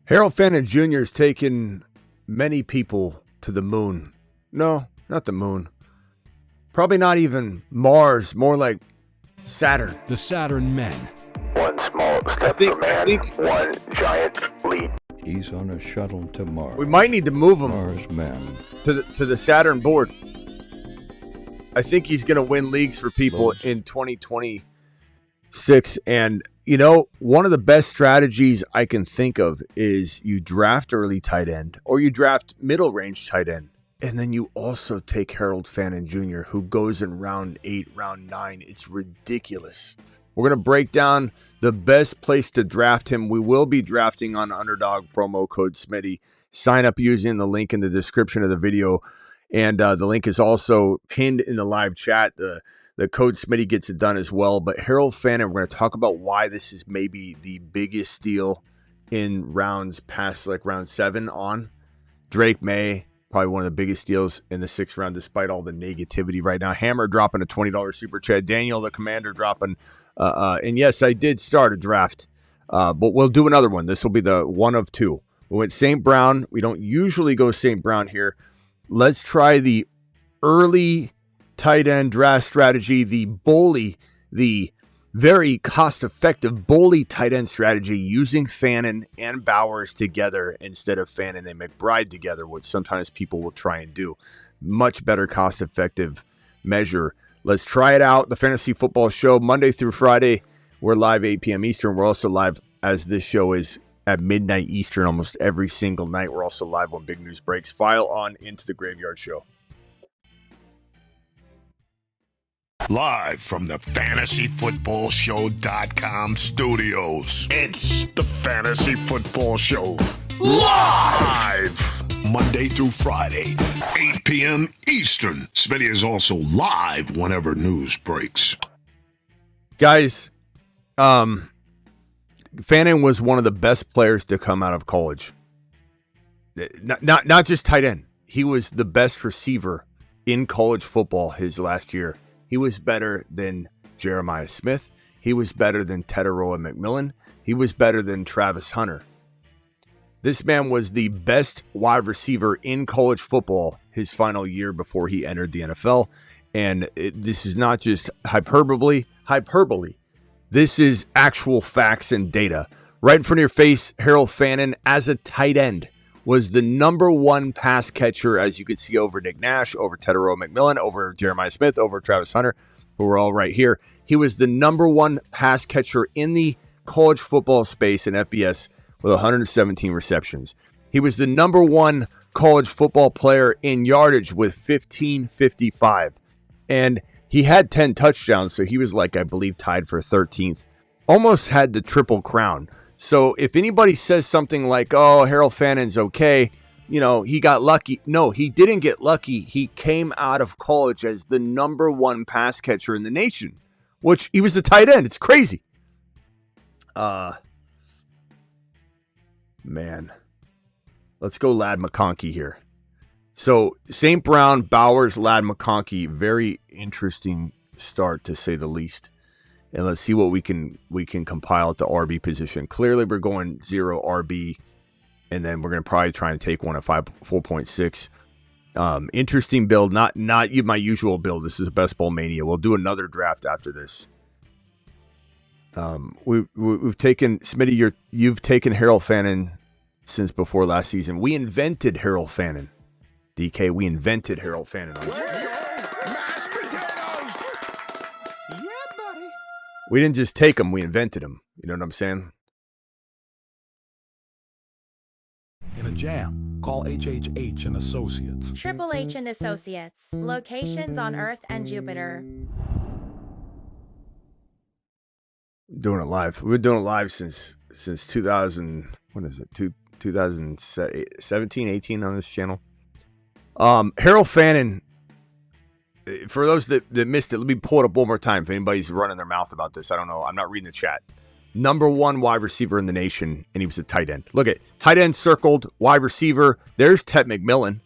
Harold Fannin Jr. has taken many people to the moon. No, not the moon. Probably not even Mars, more like Saturn. The Saturn Men. One small step for man, one giant leap. He's on a shuttle to Mars. We might need to move him Mars men. to the Saturn board. I think he's going to win leagues for people in 2026. And, you know, one of the best strategies I can think of is you draft early tight end or you draft middle range tight end. And then you also take Harold Fannin Jr., who goes in round 8, round 9. It's ridiculous. We're going to break down the best place to draft him. We will be drafting on Underdog, promo code Smitty. Sign up using the link in the description of the video. And the link is also pinned in the live chat. The code Smitty gets it done as well. But Harold Fannin, we're going to talk about why this is maybe the biggest steal in rounds past like round 7 on. Drake May, probably one of the biggest steals in the 6th round, despite all the negativity right now. Hammer dropping a $20 super chat. Daniel, the commander, dropping. And yes, I did start a draft, but we'll do another one. This will be the one of 2. We went St. Brown. We don't usually go St. Brown here. Let's try the early tight end draft strategy, the bully, the very cost-effective bully tight end strategy using Fannin and Bowers together instead of Fannin and McBride together, which sometimes people will try and do. Much better cost-effective measure. Let's try it out. The Fantasy Football Show, Monday through Friday. We're live 8 p.m. Eastern. We're also live, as this show is, at midnight Eastern almost every single night. We're also live when big news breaks. File on into the Graveyard Show. Live from the FantasyFootballShow.com studios. It's the Fantasy Football Show. Live! Monday through Friday, 8 p.m. Eastern. Smitty is also live whenever news breaks. Guys, Fannin was one of the best players to come out of college. Not just tight end. He was the best receiver in college football his last year. He was better than Jeremiah Smith. He was better than Tetaroa McMillan. He was better than Travis Hunter. This man was the best wide receiver in college football his final year before he entered the NFL. And this is not just hyperbole. This is actual facts and data. Right in front of your face, Harold Fannin, as a tight end, was the number 1 pass catcher, as you can see, over Nick Nash, over Tetaroa McMillan, over Jeremiah Smith, over Travis Hunter, who are all right here. He was the number 1 pass catcher in the college football space in FBS with 117 receptions. He was the number 1 college football player in yardage with 1555. And he had 10 touchdowns, so he was like, I believe, tied for 13th. Almost had the triple crown. So if anybody says something like, oh, Harold Fannin's okay, you know, he got lucky. No, he didn't get lucky. He came out of college as the number 1 pass catcher in the nation, which he was a tight end. It's crazy. Man, let's go Ladd McConkey here. So St. Brown, Bowers, Ladd McConkey, very interesting start to say the least. And let's see what we can compile at the RB position. Clearly, we're going 0 RB, and then we're going to probably try and take one at 4.6. Interesting build, not my usual build. This is Best Ball Mania. We'll do another draft after this. We've taken Smitty. You've taken Harold Fannin since before last season. We invented Harold Fannin. DK, we invented Harold Fannin. Mashed potatoes! Yeah, buddy. We didn't just take him, we invented him. You know what I'm saying? In a jam, call HHH and Associates. Triple H and Associates. Locations on Earth and Jupiter. Doing it live. We've been doing it live since 2000. What is it? 2017, 18 on this channel. Harold Fannin. For those that missed it, let me pull it up one more time. If anybody's running their mouth about this, I don't know. I'm not reading the chat. Number 1 wide receiver in the nation, and he was a tight end. Look at tight end circled, wide receiver. There's Tet McMillan.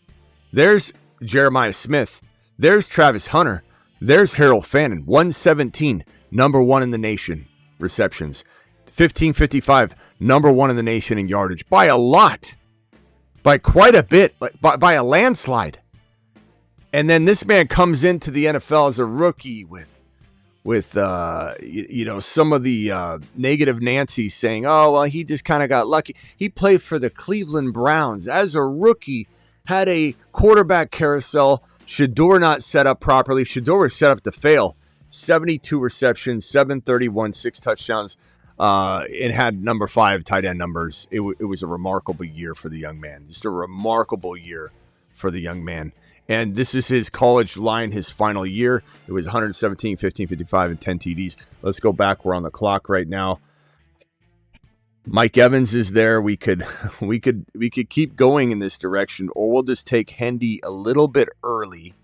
There's Jeremiah Smith. There's Travis Hunter. There's Harold Fannin. 117, number 1 in the nation receptions. 1555, number 1 in the nation in yardage by a lot, by quite a bit, by a landslide. And then this man comes into the NFL as a rookie with some of the negative Nancy saying, oh, well, he just kind of got lucky. He played for the Cleveland Browns as a rookie, had a quarterback carousel. Shador not set up properly. Shador was set up to fail. 72 receptions, 731, 6 touchdowns, and had number 5 tight end numbers. It was a remarkable year for the young man. Just a remarkable year for the young man. And this is his college line, his final year. It was 117, 15, 55, and 10 TDs. Let's go back. We're on the clock right now. Mike Evans is there. We could keep going in this direction, or we'll just take Hendy a little bit early.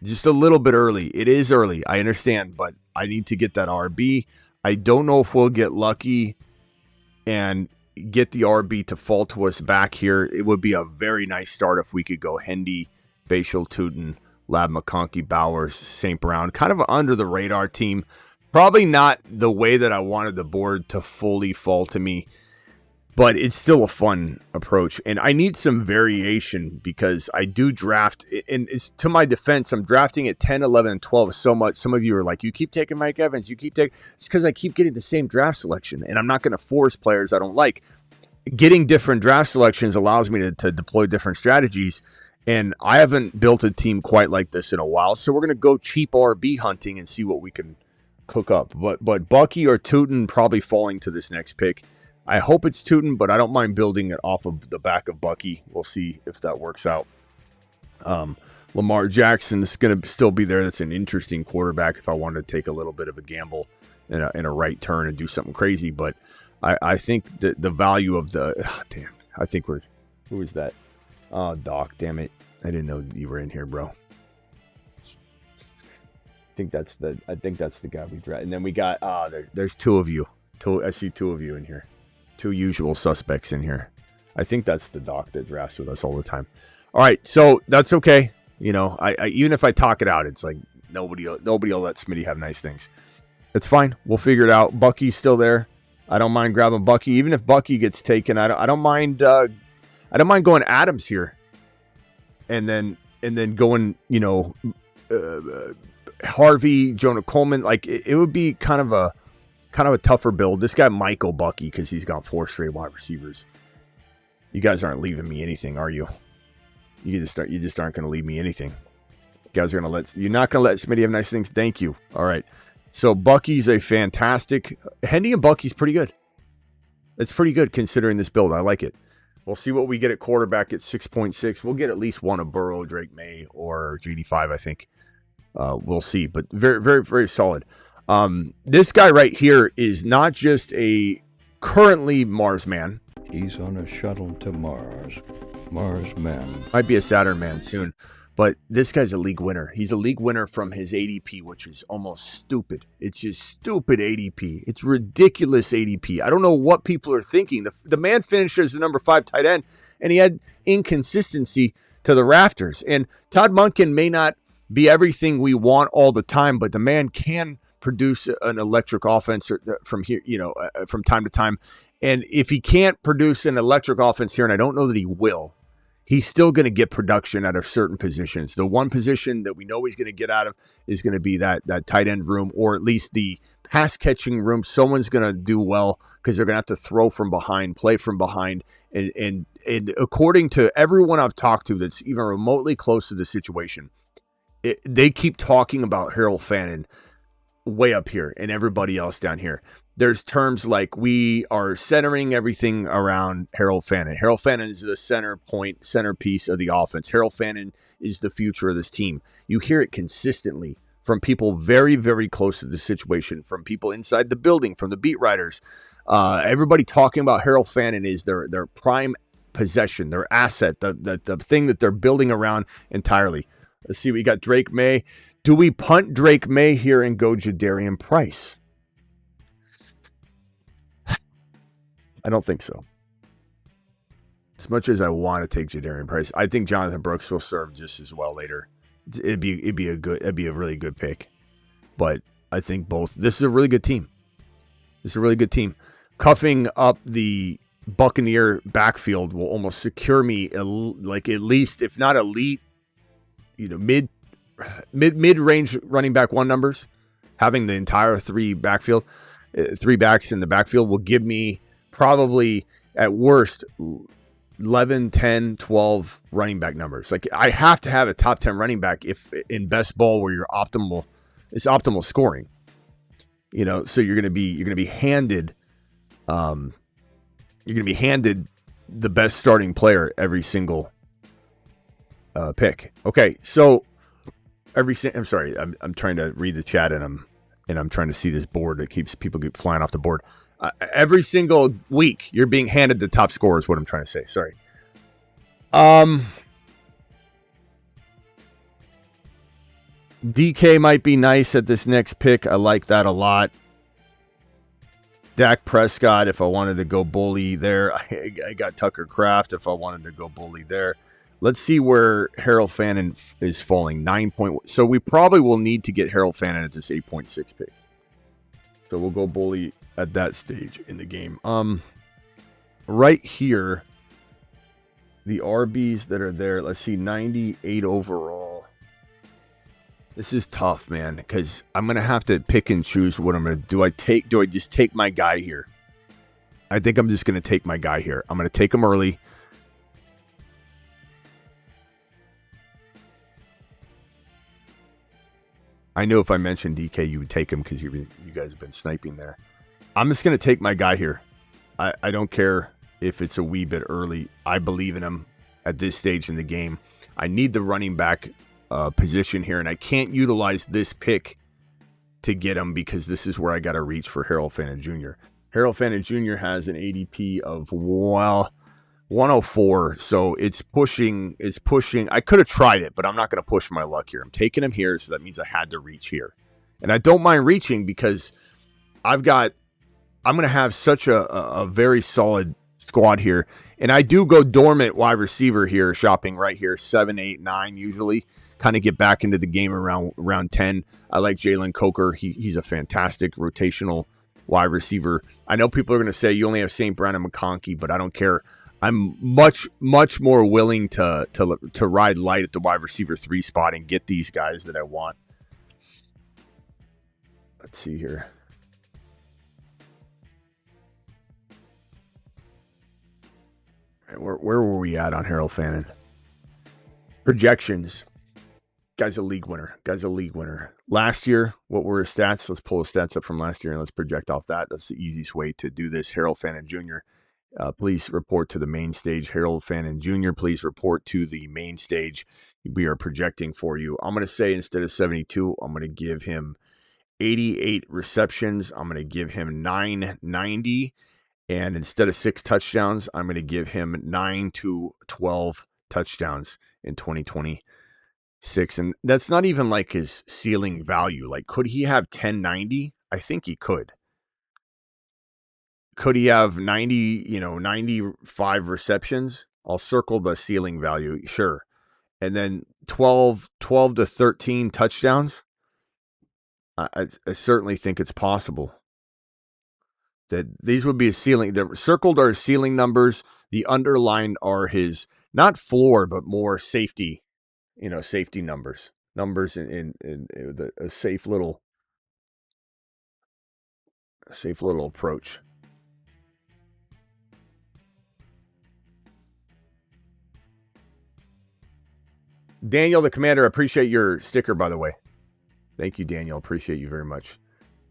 Just a little bit early. It is early, I understand, but I need to get that RB. I don't know if we'll get lucky and get the RB to fall to us back here. It would be a very nice start if we could go Hendy, Bashal, Tootin, Lab McConkey, Bowers, St. Brown, kind of under the radar team. Probably not the way that I wanted the board to fully fall to me, but it's still a fun approach. And I need some variation because I do draft, and it's to my defense, I'm drafting at 10, 11, and 12 so much. Some of you are like, you keep taking Mike Evans, it's because I keep getting the same draft selection, and I'm not going to force players I don't like. Getting different draft selections allows me to deploy different strategies. And I haven't built a team quite like this in a while, so we're going to go cheap RB hunting and see what we can cook up. But Bucky or Tootin probably falling to this next pick. I hope it's Tootin, but I don't mind building it off of the back of Bucky. We'll see if that works out. Lamar Jackson is going to still be there. That's an interesting quarterback if I wanted to take a little bit of a gamble in a right turn and do something crazy. But I think that the value of who is that? Oh, Doc, damn it. I didn't know you were in here, bro. I think that's the guy we draft. And then we got, there's 2 of you. I see 2 of you in here. 2 usual suspects in here. I think that's the Doc that drafts with us all the time. All right, so that's okay. You know, I even if I talk it out, it's like nobody will let Smitty have nice things. It's fine. We'll figure it out. Bucky's still there. I don't mind grabbing Bucky. Even if Bucky gets taken, I don't mind going Adams here, and then going, Harvey, Jonah Coleman. Like it would be kind of a tougher build. This guy Michael Bucky, because he's got 4 straight wide receivers. You guys aren't leaving me anything, are you? You just aren't going to leave me anything. You guys are you're not going to let Smitty have nice things. Thank you. All right. So Bucky's a fantastic. Hendy and Bucky's pretty good. It's pretty good considering this build. I like it. We'll see what we get at quarterback at 6.6. We'll get at least one of Burrow, Drake May, or JD5, I think. We'll see. But very, very, very solid. This guy right here is not just a currently Mars man. He's on a shuttle to Mars. Mars man. Might be a Saturn man soon. But this guy's a league winner. He's a league winner from his ADP, which is almost stupid. It's just stupid ADP. It's ridiculous ADP. I don't know what people are thinking. The man finished as the number 5 tight end, and he had inconsistency to the rafters. And Todd Monken may not be everything we want all the time, but the man can produce an electric offense from here, from time to time. And if he can't produce an electric offense here, and I don't know that he will, he's still going to get production out of certain positions. The one position that we know he's going to get out of is going to be that tight end room, or at least the pass catching room. Someone's going to do well because they're going to have to throw from behind, play from behind. And according to everyone I've talked to that's even remotely close to the situation, they keep talking about Harold Fannin way up here and everybody else down here. There's terms like we are centering everything around Harold Fannin. Harold Fannin is the centerpiece of the offense. Harold Fannin is the future of this team. You hear it consistently from people very, very close to the situation, from people inside the building, from the beat writers. Everybody talking about Harold Fannin is their prime possession, their asset, the thing that they're building around entirely. Let's see, we got Drake May. Do we punt Drake May here and go Jadarian Price? I don't think so. As much as I want to take Jadarian Price, I think Jonathan Brooks will serve just as well later. It'd be a really good pick. But I think this is a really good team. It's a really good team. Cuffing up the Buccaneer backfield will almost secure me like at least, if not elite, mid-range running back one numbers. Having the entire three backs in the backfield will give me probably at worst 11, 10, 12 running back numbers. Like I have to have a top 10 running back if in best ball where it's optimal scoring. So you're going to be handed the best starting player every single pick. Okay, so I'm sorry, I'm trying to read the chat and I'm trying to see this board that keeps flying off the board. Every single week, you're being handed the top scorer is what I'm trying to say. Sorry. DK might be nice at this next pick. I like that a lot. Dak Prescott, if I wanted to go bully there. I got Tucker Kraft if I wanted to go bully there. Let's see where Harold Fannin is falling. 9 point. So we probably will need to get Harold Fannin at this 8.6 pick. So we'll go bully at that stage in the game. Right here, the RBs that are there. Let's see, 98 overall. This is tough, man, because I'm gonna have to pick and choose what I'm gonna do. Do I just take my guy here? I think I'm just gonna take my guy here. I'm gonna take him early. I know if I mentioned DK, you would take him because you guys have been sniping there. I'm just going to take my guy here. I don't care if it's a wee bit early. I believe in him at this stage in the game. I need the running back position here, and I can't utilize this pick to get him because this is where I got to reach for Harold Fannin Jr. Harold Fannin Jr. has an ADP of, 104, so it's pushing. I could have tried it, but I'm not going to push my luck here. I'm taking him here, so that means I had to reach here. And I don't mind reaching because I'm going to have such a very solid squad here. And I do go dormant wide receiver here, shopping right here, 7, 8, 9 usually. Kind of get back into the game around 10. I like Jalen Coker. He's a fantastic rotational wide receiver. I know people are going to say you only have St. Brown and McConkey, but I don't care. I'm much more willing to ride light at the wide receiver 3 spot and get these guys that I want. Let's see here. Where were we at on Harold Fannin? Projections. Guy's a league winner. Last year, what were his stats? Let's pull his stats up from last year and let's project off that. That's the easiest way to do this. Harold Fannin Jr. Please report to the main stage. Harold Fannin Jr., please report to the main stage. We are projecting for you. I'm going to say instead of 72, I'm going to give him 88 receptions. I'm going to give him 990. And instead of 6 touchdowns, I'm going to give him 9 to 12 touchdowns in 2026. And that's not even like his ceiling value. Like, could he have 1090? I think he could. Could he have 95 receptions? I'll circle the ceiling value, sure. And then 12 to 13 touchdowns? I certainly think it's possible. That these would be a ceiling. The circled are ceiling numbers. The underlined are his, not floor, but more safety, safety numbers. Numbers in a safe little approach. Daniel, the commander, I appreciate your sticker, by the way. Thank you, Daniel. Appreciate you very much.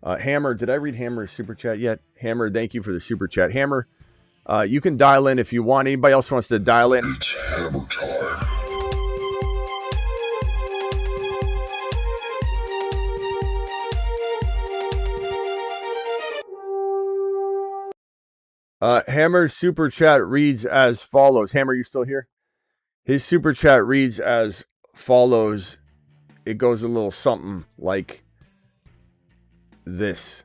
Hammer, did I read Hammer's super chat yet? Hammer, thank you for the super chat. Hammer, you can dial in if you want. Anybody else wants to dial in? It's hammer time. Hammer's super chat reads as follows. Hammer, you still here? His super chat reads as follows. It goes a little something like this.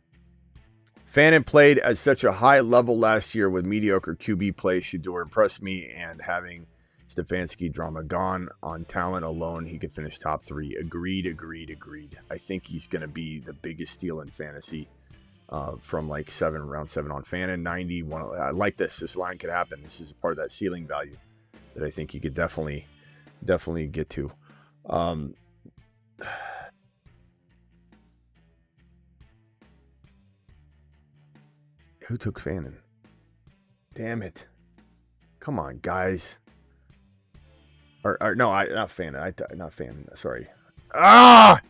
Fannin played at such a high level last year with mediocre QB play. Shedeur impressed me, and having Stefanski drama gone, on talent alone, he could finish top 3. Agreed. I think he's going to be the biggest steal in fantasy from like round 7 on Fannin 90. I like this. This line could happen. This is part of that ceiling value that I think you could definitely get to. Who took Fannin? Damn it. Come on, guys. Or no, not Fannin. Not Fannin. Sorry. Ah!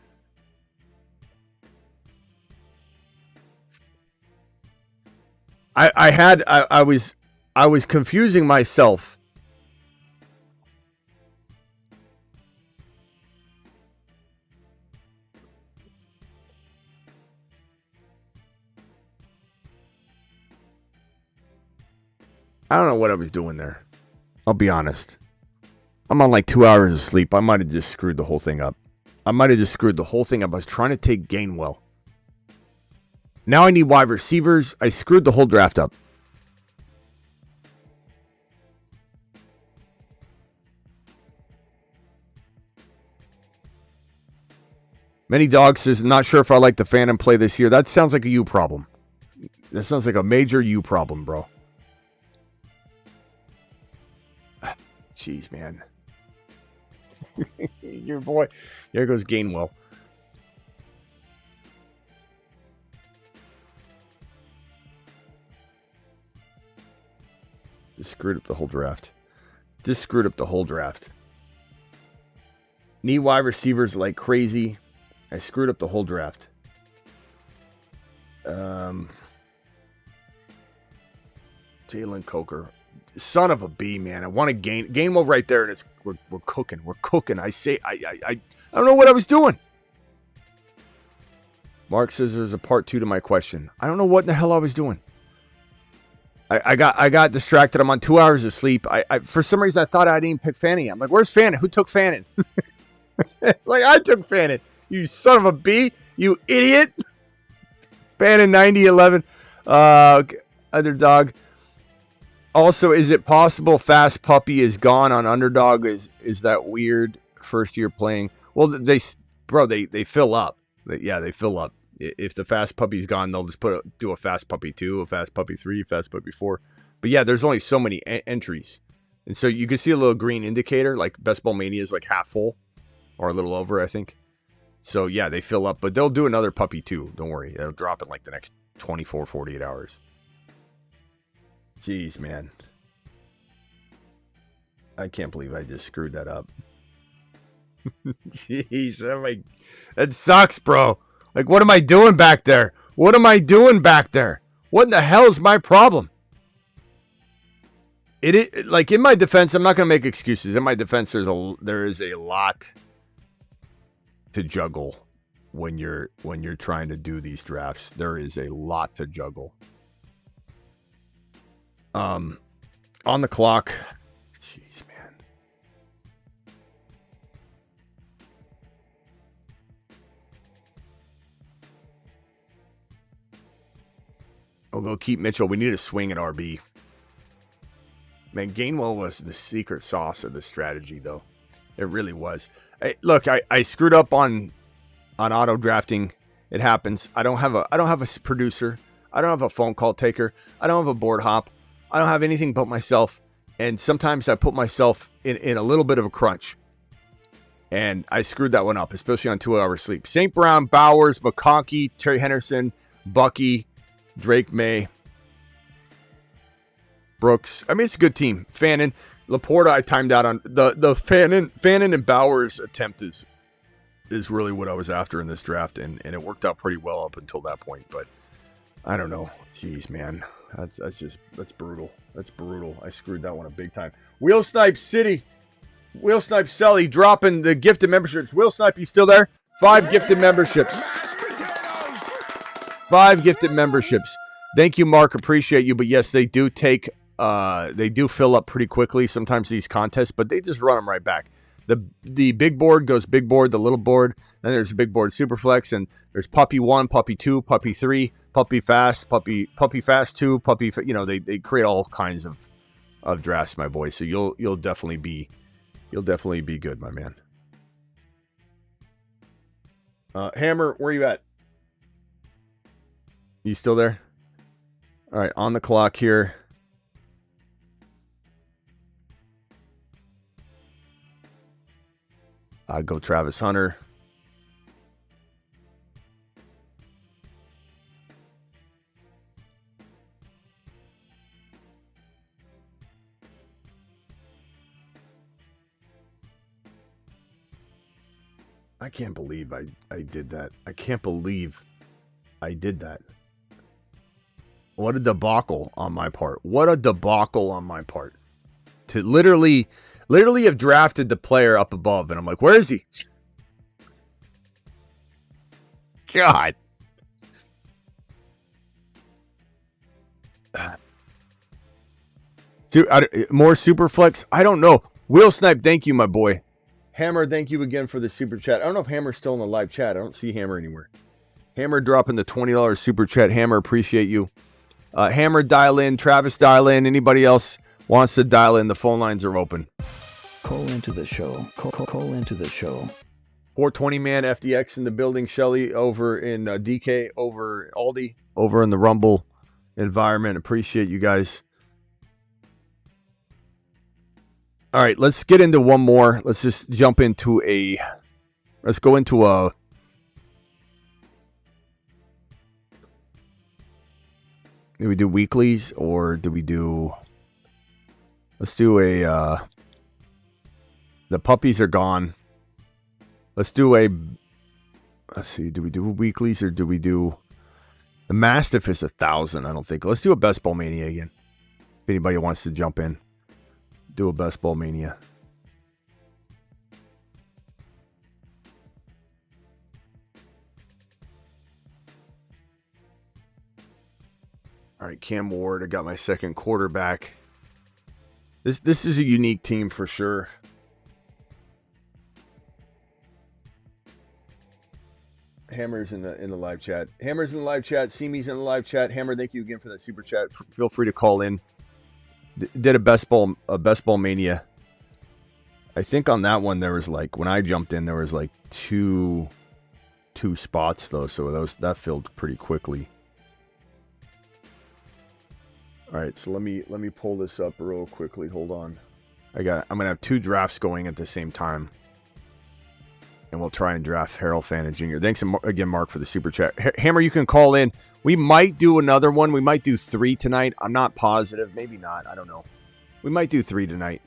I was confusing myself. I don't know what I was doing there. I'll be honest. I'm on like 2 hours of sleep. I might have just screwed the whole thing up. I was trying to take Gainwell. Now I need wide receivers. I screwed the whole draft up. Many Dogs says, not sure if I like the Fannin play this year. That sounds like a you problem. That sounds like a major you problem, bro. Jeez, man. Your boy. There goes Gainwell. Just screwed up the whole draft. Need wide receivers like crazy. I screwed up the whole draft. Jalen Coker. Son of a B, man. I want to Gainwell right there, and we're cooking. We're cooking. I don't know what I was doing. Mark says there's a part 2 to my question. I don't know what in the hell I was doing. I got distracted. I'm on 2 hours of sleep. I for some reason I thought I didn't pick Fannin. I'm like, where's Fannin? Who took Fannin? It's like, I took Fannin. You son of a B. You idiot. Fannin 90-11. Underdog. Also, is it possible Fast Puppy is gone on Underdog? Is that weird? First year playing. Well, they fill up. They fill up. If the Fast Puppy's gone, they'll just do a Fast Puppy 2, a Fast Puppy 3, Fast Puppy 4. But yeah, there's only so many entries. And so you can see a little green indicator, like Best Ball Mania is like half full or a little over, I think. So yeah, they fill up, but they'll do another Puppy 2. Don't worry. It'll drop in like the next 24, 48 hours. Jeez, man. I can't believe I just screwed that up. Jeez, that sucks, bro. Like, what am I doing back there? What in the hell is my problem? Like, in my defense, I'm not going to make excuses. In my defense, there is a lot to juggle when you're trying to do these drafts. There is a lot to juggle. On the clock. Jeez, man. We'll go keep Mitchell. We need a swing at RB. Man, Gainwell was the secret sauce of the strategy, though. It really was. Look, I screwed up on auto drafting. It happens. I don't have a producer. I don't have a phone call taker. I don't have a board hop. I don't have anything but myself. And sometimes I put myself in a little bit of a crunch. And I screwed that one up, especially on 2 hours sleep. St. Brown, Bowers, McConkey, Terry Henderson, Bucky, Drake May, Brooks. I mean, it's a good team. Fannin, Laporta, I timed out on. The Fannin and Bowers attempt is really what I was after in this draft. And it worked out pretty well up until that point. But I don't know. Jeez, man. That's brutal. That's brutal. I screwed that one up big time. Wheel Snipe City. Wheel Snipe Selly dropping the gifted memberships. Wheel Snipe, you still there? 5 gifted memberships. 5 gifted memberships. Thank you, Mark. Appreciate you. But yes, they do fill up pretty quickly sometimes, these contests, but they just run them right back. The big board goes big board, the little board, then there's a big board Superflex, and there's Puppy 1, Puppy 2, Puppy 3, Puppy Fast 2, Puppy, they create all kinds of drafts, my boy. So you'll definitely be good, my man. Hammer, where you at? You still there? All right, on the clock here. I'd go Travis Hunter. I can't believe I did that. I can't believe I did that. What a debacle on my part. What a debacle on my part. To literally have drafted the player up above, and I'm like, where is he? God. More super flex? I don't know. Will Snipe, thank you, my boy. Hammer, thank you again for the super chat. I don't know if Hammer's still in the live chat. I don't see Hammer anywhere. Hammer dropping the $20 super chat. Hammer, appreciate you. Hammer, dial in. Travis, dial in. Anybody else wants to dial in, the phone lines are open. Call into the show. Call into the show. 420 man FDX in the building. Shelly over in DK, over Aldi, over in the Rumble environment. Appreciate you guys. All right, let's get into one more. Let's just jump into let's go into a, do we do weeklies or do we do, let's do the puppies are gone. Let's do let's see, do we do weeklies or do we do, the Mastiff is 1,000, I don't think. Let's do a Best Ball Mania again. If anybody wants to jump in. Do a Best Ball Mania. All right, Cam Ward. I got my second quarterback. This is a unique team for sure. Hammer's in the live chat. Hammer's in the live chat. Simi's in the live chat. Hammer, thank you again for that super chat. Feel free to call in. Did a best ball Mania. I think on that one there was like, when I jumped in, there was like two spots though, so that filled pretty quickly. All right, so let me pull this up real quickly. Hold on. I'm gonna have two drafts going at the same time, and we'll try and draft Harold Fannin Jr. Thanks again, Mark, for the super chat. Hammer, you can call in. We might do another one. We might do 3 tonight. I'm not positive. Maybe not. I don't know. We might do 3 tonight.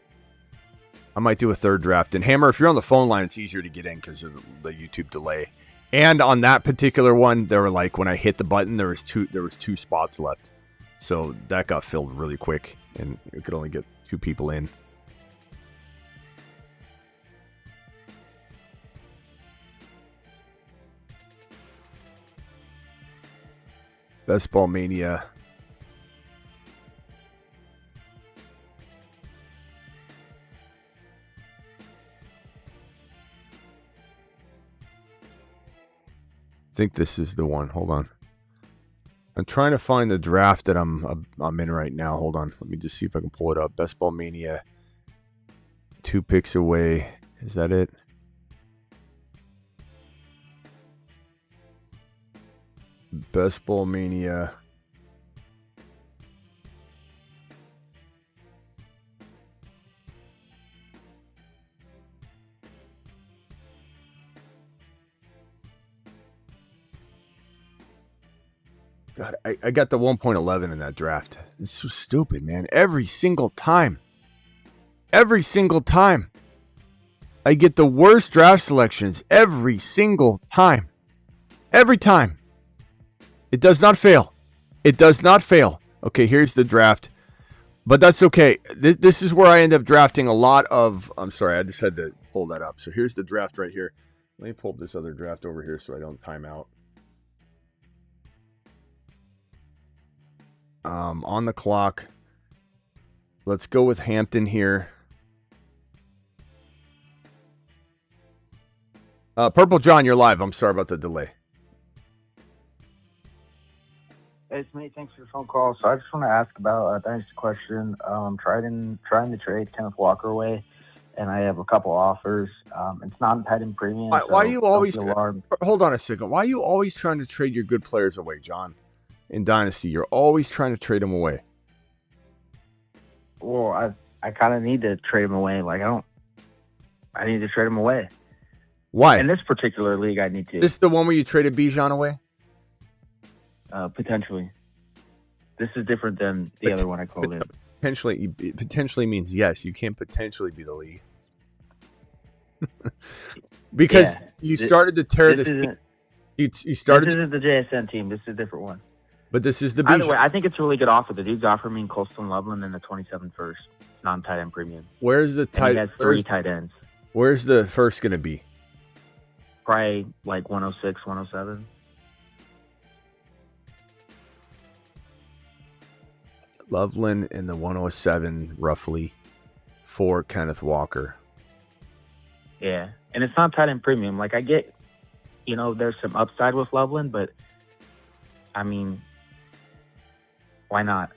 I might do a third draft. And Hammer, if you're on the phone line, it's easier to get in because of the YouTube delay. And on that particular one, there were like, when I hit the button, there was two spots left. So that got filled really quick, and it could only get 2 people in. Best Ball Mania. I think this is the one. Hold on. I'm trying to find the draft that I'm in right now. Hold on. Let me just see if I can pull it up. Best Ball Mania. 2 picks away. Is that it? Best Ball Mania. God, I got the 1.11 in that draft. It's so stupid, man. Every single time. Every single time. I get the worst draft selections every single time. Every time. It does not fail. It does not fail. Okay, here's the draft. But that's okay. This is where I end up drafting a lot of... I'm sorry, I just had to pull that up. So here's the draft right here. Let me pull up this other draft over here so I don't time out. On the clock. Let's go with Hampton here. Purple John, you're live. I'm sorry about the delay. Hey, Smitty, thanks for the phone call. So I just want to ask about, thanks for the question. Trying to trade Kenneth Walker away, and I have a couple offers. It's non-pet and premium. Why are you always... Hold on a second. Why are you always trying to trade your good players away, John? in Dynasty. You're always trying to trade him away. Well, I kind of need to trade him away. Like, I need to trade him away. Why? In this particular league, I need to. This is the one where you traded Bijan away? Potentially. This is different than the other one I called in. Potentially means yes. You can't potentially be the league. Because you started to tear this. You started. This isn't the JSN team. This is a different one. But this is the Either Bijan. way, I think it's a really good offer. The dude's offering me Colston Loveland in the 27th first. Non-tight end premium. Where's the tight? He has 3 tight ends. Where's the first going to be? Probably like 106, 107. Loveland in the 107 roughly for Kenneth Walker. Yeah, and it's not tight end premium. Like, I get, there's some upside with Loveland, but I mean, why not?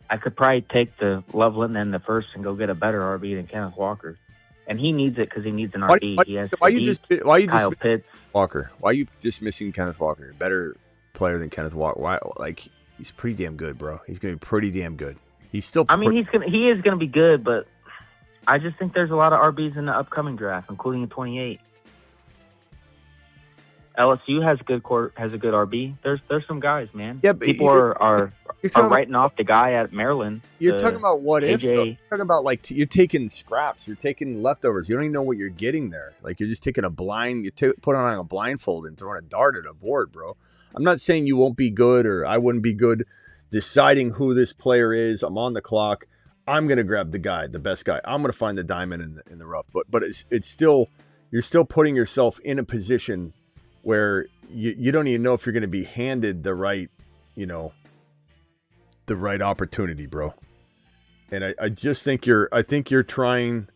I could probably take the Loveland and the first and go get a better RB than Kenneth Walker, and he needs it because he needs an RB. He has why you just Kyle Pitts. Walker? Why are you dismissing Kenneth Walker? Better player than Kenneth Walker. Why? Like, he's pretty damn good, bro. He's gonna be pretty damn good. He's still. He is gonna be good, but I just think there's a lot of RBs in the upcoming draft, including a 28. LSU has a good RB. There's some guys, man. Yeah, but people are writing off the guy at Maryland. You're talking about what if? You're talking about like you're taking scraps. You're taking leftovers. You don't even know what you're getting there. Like, you're just taking a blind. Put on a blindfold and throwing a dart at a board, bro. I'm not saying you won't be good or I wouldn't be good deciding who this player is. I'm on the clock. I'm gonna grab the guy, the best guy. I'm gonna find the diamond in the rough. But it's still, you're still putting yourself in a position where you don't even know if you're going to be handed the right, the right opportunity, bro. And I just think you're trying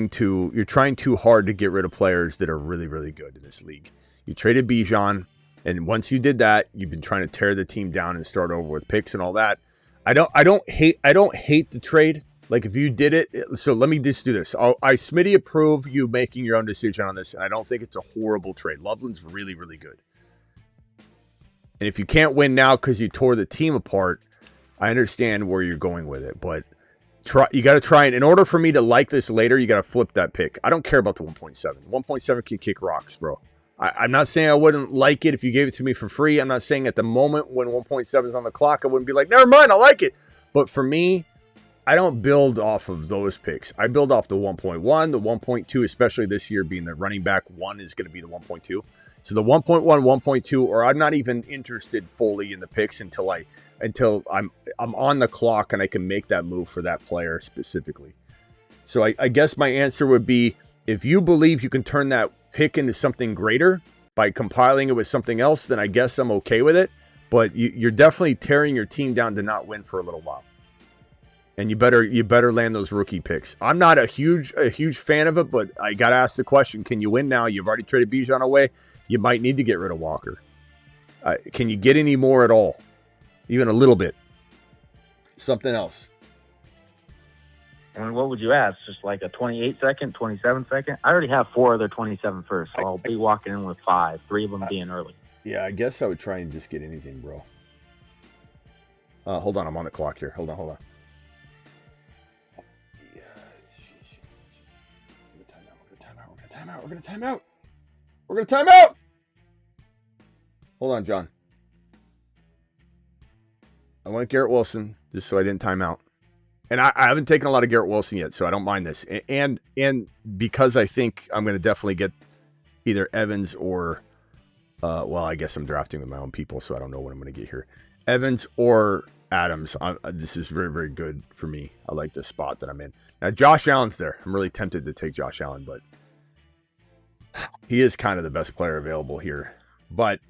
too hard to get rid of players that are really, really good in this league. You traded Bijan, and once you did that, you've been trying to tear the team down and start over with picks and all that. I don't hate the trade. Like, if you did it, so let me just do this. Smitty approve you making your own decision on this, and I don't think it's a horrible trade. Loveland's really, really good. And if you can't win now because you tore the team apart, I understand where you're going with it. But you got to try, and in order for me to like this later, you got to flip that pick. I don't care about the 1.7. 1.7 can kick rocks, bro. I'm not saying I wouldn't like it if you gave it to me for free. I'm not saying at the moment when 1.7 is on the clock, I wouldn't be like, never mind, I like it. But for me, I don't build off of those picks. I build off the 1.1, the 1.2, especially this year being the running back one is going to be the 1.2. So the 1.1, 1.2, or I'm not even interested fully in the picks until I'm on the clock and I can make that move for that player specifically. So I guess my answer would be, if you believe you can turn that pick into something greater by compiling it with something else, then I guess I'm okay with it. But you're definitely tearing your team down to not win for a little while. And you better land those rookie picks. I'm not a huge fan of it, but I got to ask the question, can you win now? You've already traded Bijan away. You might need to get rid of Walker. Can you get any more at all? Even a little bit. Something else. I mean, what would you ask? Just like a 28 second, 27 second? I already have 4 other 27 first, so I'll be walking in with 5, 3 of them being early. Yeah, I guess I would try and just get anything, bro. Hold on, I'm on the clock here. Hold on. We're going to time out. Hold on, John. I went Garrett Wilson just so I didn't time out. And I haven't taken a lot of Garrett Wilson yet, so I don't mind this. And because I think I'm going to definitely get either Evans or, I guess I'm drafting with my own people, so I don't know what I'm going to get here. Evans or Adams. This is very, very good for me. I like the spot that I'm in. Now, Josh Allen's there. I'm really tempted to take Josh Allen, but he is kind of the best player available here. But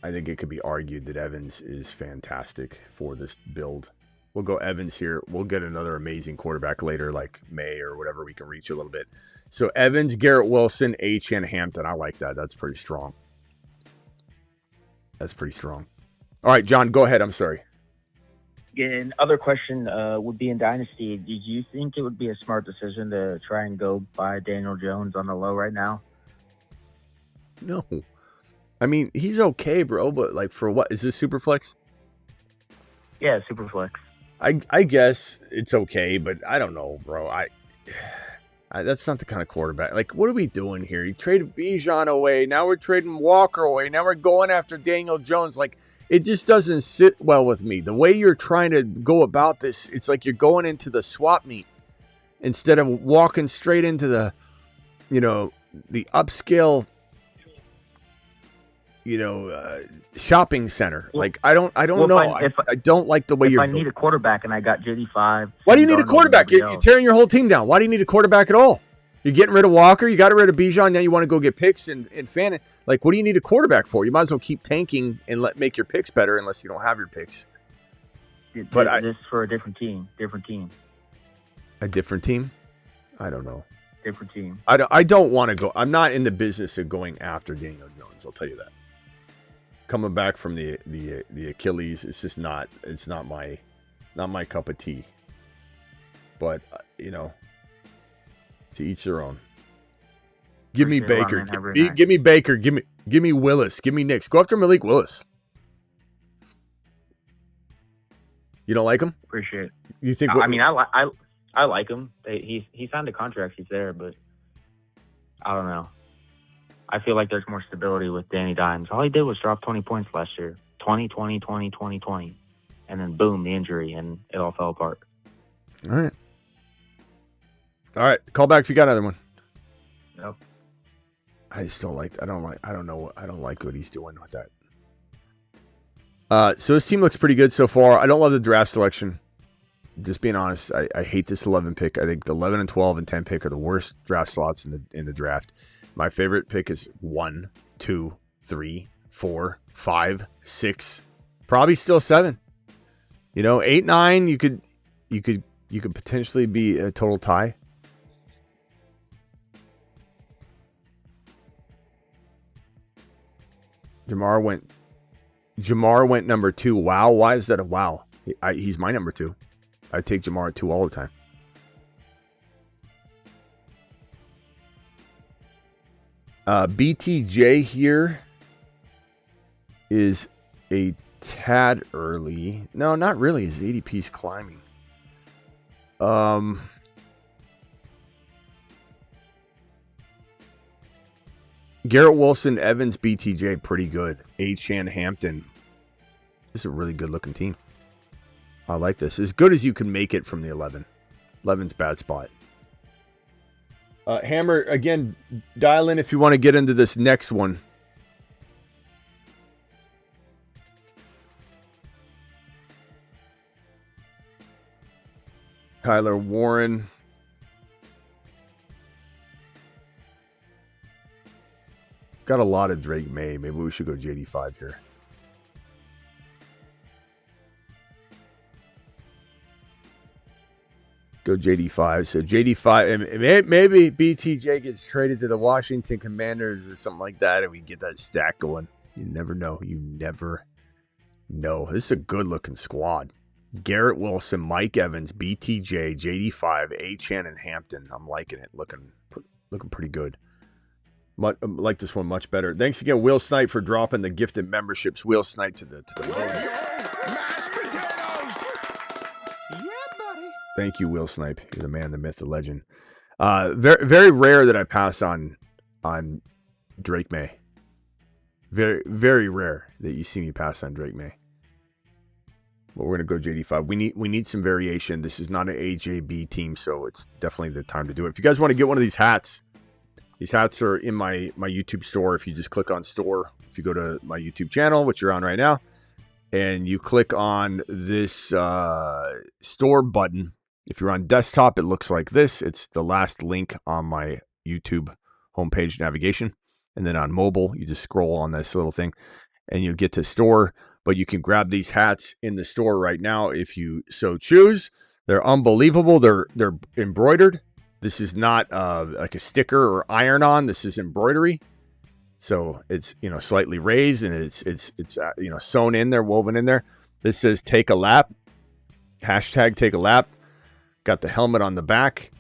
I think it could be argued that Evans is fantastic for this build. We'll go Evans here. We'll get another amazing quarterback later, like May or whatever we can reach a little bit. So Evans, Garrett Wilson, and Hampton. I like that. That's pretty strong. All right, John, go ahead. I'm sorry. Yeah, and other question would be in Dynasty. Did you think it would be a smart decision to try and go buy Daniel Jones on the low right now? No. I mean, he's okay, bro, but like for what? Is this super flex? Yeah, super flex. I guess it's okay, but I don't know, bro. I that's not the kind of quarterback. Like, what are we doing here? You traded Bijan away. Now we're trading Walker away. Now we're going after Daniel Jones. Like, it just doesn't sit well with me. The way you're trying to go about this, it's like you're going into the swap meet instead of walking straight into the, the upscale, shopping center. Like, I don't know. I don't like the way if you're. I need a quarterback and I got JD5. Why do you need a quarterback? You're tearing your whole team down. Why do you need a quarterback at all? You're getting rid of Walker. You got rid of Bijan. Now you want to go get picks and Fannin. Like, what do you need a quarterback for? You might as well keep tanking and make your picks better unless you don't have your picks. But this is for a different team. A different team? I don't know. Different team. I don't want to go. I'm not in the business of going after Daniel Jones. I'll tell you that. Coming back from the Achilles, it's just not. It's not my cup of tea. But to each their own. Give me Baker. Give me Baker. Give me Willis. Give me Nicks. Go after Malik Willis. You don't like him? Appreciate it. You think? I mean, I like him. He signed a contract. He's there, but I don't know. I feel like there's more stability with Danny Dimes. All he did was drop 20 points last year. 20, 20, 20, 20, 20. And then, boom, the injury, and it all fell apart. All right. Call back if you got another one. Yep. I just don't like. I don't like what he's doing with that. So this team looks pretty good so far. I don't love the draft selection. Just being honest, I hate this 11 pick. I think the 11 and 12 and 10 pick are the worst draft slots in the draft. My favorite pick is 1, 2, 3, 4, 5, 6, probably still 7. 8, 9, you could potentially be a total tie. Jamar went number 2. Wow, why is that a wow? He's my number 2. I take Jamar at 2 all the time. BTJ here is a tad early. No, not really. His ADP's climbing. Garrett Wilson, Evans, BTJ, pretty good. Achane, Hampton. This is a really good looking team. I like this. As good as you can make it from the 11. 11's bad spot. Hammer, again, dial in if you want to get into this next one. Kyler Warren. Got a lot of Drake May. Maybe we should go JD5 here. Go JD5. So JD5, and maybe BTJ gets traded to the Washington Commanders or something like that, and we get that stack going. You never know. You never know. This is a good-looking squad. Garrett Wilson, Mike Evans, BTJ, JD5, Achane, and Hampton. I'm liking it. Looking pretty good. I like this one much better. Thanks again, Will Snipe, for dropping the gifted memberships. Will Snipe to the moon. Mashed potatoes! Yeah, buddy. Thank you, Will Snipe. You're the man, the myth, the legend. Very, very rare that I pass on Drake May. Very, very rare that you see me pass on Drake May. But we're gonna go JD5. We need some variation. This is not an AJB team, so it's definitely the time to do it. If you guys want to get one of these hats are in my YouTube store. If you just click on store, if you go to my YouTube channel, which you're on right now, and you click on this store button. If you're on desktop, it looks like this. It's the last link on my YouTube homepage navigation. And then on mobile, you just scroll on this little thing and you get to store. But you can grab these hats in the store right now if you so choose. They're unbelievable. They're embroidered. This is not like a sticker or iron-on. This is embroidery. So it's slightly raised and it's sewn in there, woven in there. This says "Take a lap." Hashtag "Take a lap." Got the helmet on the back.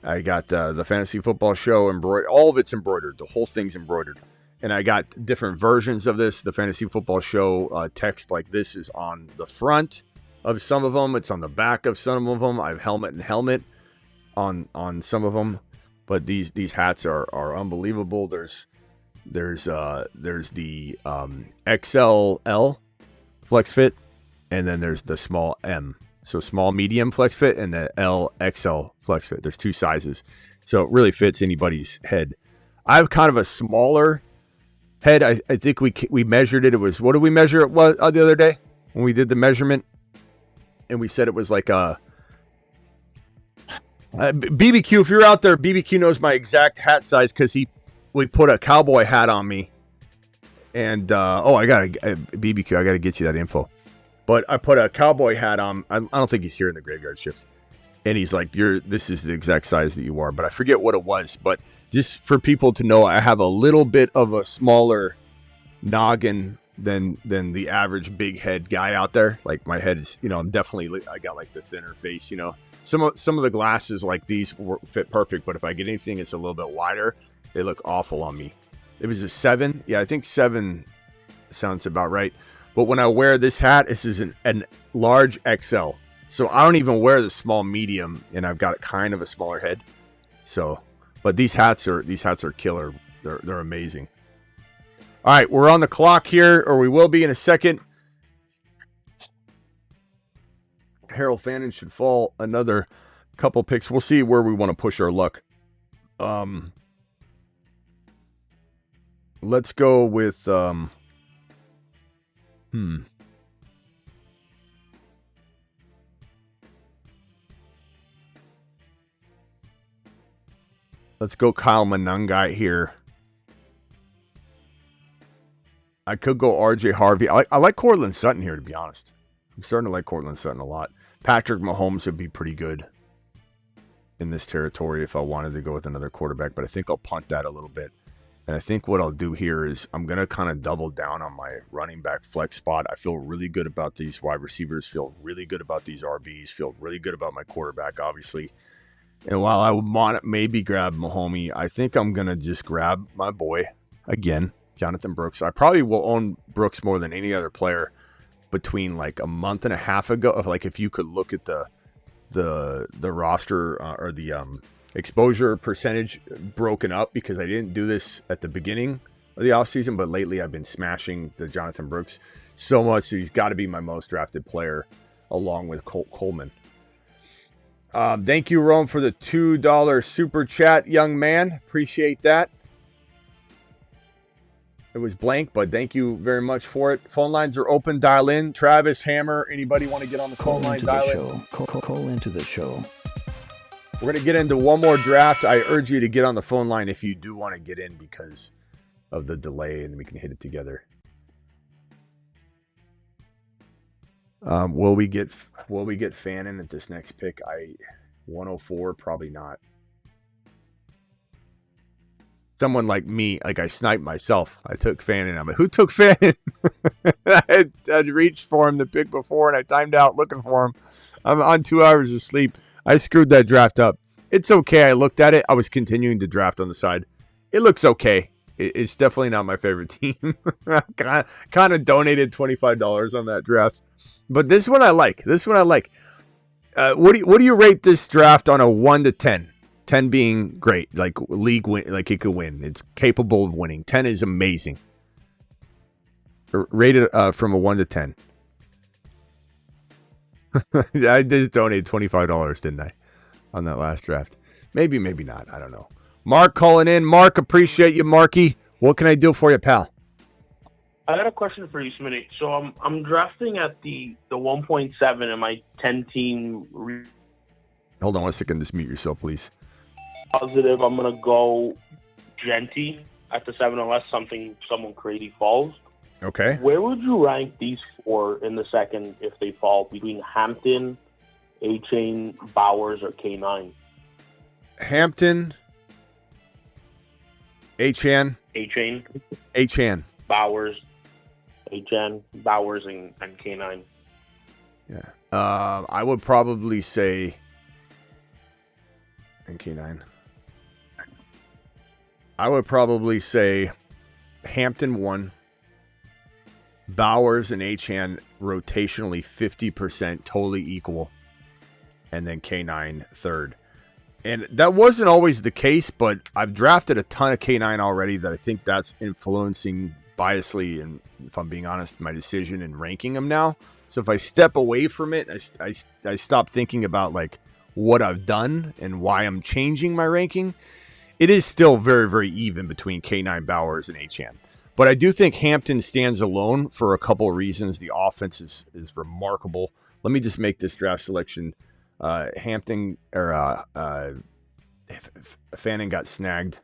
I got the Fantasy Football Show embroidered. All of it's embroidered. The whole thing's embroidered. and I got different versions of this. The Fantasy Football Show text like this is on the front of some of them. It's on the back of some of them. I have helmet and helmet on some of them, but these hats are unbelievable. There's the XLL Flex Fit, and then there's the small M. So small, medium Flex Fit and the LXL Flex Fit. There's 2 sizes. So it really fits anybody's head. I have kind of a smaller head. I think we measured it. It was, what did we measure it was the other day when we did the measurement? And we said it was like a BBQ. If you're out there, BBQ knows my exact hat size because we put a cowboy hat on me. And I got a BBQ. I got to get you that info. But I put a cowboy hat on. I don't think he's here in the graveyard shifts. And he's like, this is the exact size that you are. But I forget what it was. But just for people to know, I have a little bit of a smaller noggin than the average big head guy out there. Like my head is, I'm definitely, I got like the thinner face, Some of the glasses like these fit perfect. But if I get anything that's a little bit wider, they look awful on me. It was a 7. Yeah, I think 7 sounds about right. But when I wear this hat, this is an large XL. So I don't even wear the small medium, and I've got kind of a smaller head. So, but these hats are killer. They're amazing. All right, we're on the clock here, or we will be in a second. Harold Fannin should fall another couple picks. We'll see where we want to push our luck. Let's go with Let's go Kyle Monangai here. I could go RJ Harvey. I like Cortland Sutton here, to be honest. I'm starting to like Cortland Sutton a lot. Patrick Mahomes would be pretty good in this territory if I wanted to go with another quarterback, but I think I'll punt that a little bit. And I think what I'll do here is I'm going to kind of double down on my running back flex spot. I feel really good about these wide receivers, feel really good about these RBs, feel really good about my quarterback, obviously. And while I would want to maybe grab Mahomie, I think I'm going to just grab my boy again, Jonathan Brooks. I probably will own Brooks more than any other player between like a month and a half ago. Like if you could look at the roster or the exposure percentage broken up, because I didn't do this at the beginning of the offseason, but lately I've been smashing the Jonathan Brooks so much. So he's got to be my most drafted player along with Coleman. Thank you, Rome, for the $2 super chat, young man. Appreciate that. It was blank, but thank you very much for it. Phone lines are open. Dial in. Travis, Hammer, anybody want to get on the phone line? Dial in. Call into the show. We're going to get into one more draft. I urge you to get on the phone line if you do want to get in because of the delay, and we can hit it together. Will we get Fannin at this next pick? 104, probably not. Someone like me, like I sniped myself. I took Fannin. I'm like, who took Fannin? I'd reached for him the pick before, and I timed out looking for him. I'm on 2 hours of sleep. I screwed that draft up. It's okay. I looked at it. I was continuing to draft on the side. It looks okay. It's definitely not my favorite team. Kind of donated $25 on that draft. But this one I like. What do you rate this draft on a 1 to 10? 10 being great, like league win, like it could win. It's capable of winning. 10 is amazing. Rated from a 1 to 10. I just donated $25, didn't I, on that last draft? Maybe not. I don't know. Mark calling in. Mark, appreciate you, Marky. What can I do for you, pal? I got a question for you, Smitty. So I'm drafting at the 1.7 in my 10-team. Hold on 1 second. Just mute yourself, please. Positive. I'm gonna go Genty at the 7 unless someone crazy falls. Okay. Where would you rank these 4 in the second if they fall between Hampton, A-Chain, Bowers, or K9? Hampton, A-Chan, Bowers, A-Chan, Bowers, and K9. Yeah. I would probably say and K9. I would probably say Hampton 1, Bowers and Achane rotationally 50%, totally equal, and then K9 third. And that wasn't always the case, but I've drafted a ton of K9 already that I think that's influencing biasly, and if I'm being honest, my decision in ranking them now. So if I step away from it, I stop thinking about like what I've done and why I'm changing my ranking. It is still very, very even between K9, Bowers, and Achane. But I do think Hampton stands alone for a couple of reasons. The offense is remarkable. Let me just make this draft selection. Hampton or Fannin got snagged.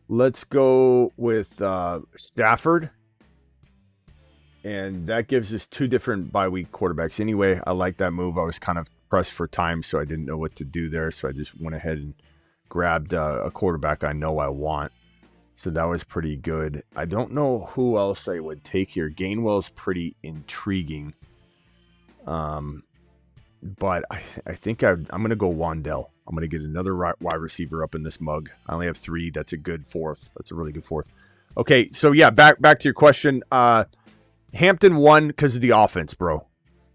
Let's go with Stafford. And that gives us 2 different bye-week quarterbacks. Anyway, I like that move. I was kind of pressed for time, so I didn't know what to do there. So I just went ahead and grabbed a quarterback I know I want. So that was pretty good. I don't know who else I would take here. Gainwell's pretty intriguing. But I think I'm going to go Wandell. I'm going to get another wide receiver up in this mug. I only have 3. That's a good 4th. That's a really good 4th. Okay, so yeah, back to your question. Hampton 1 because of the offense, bro.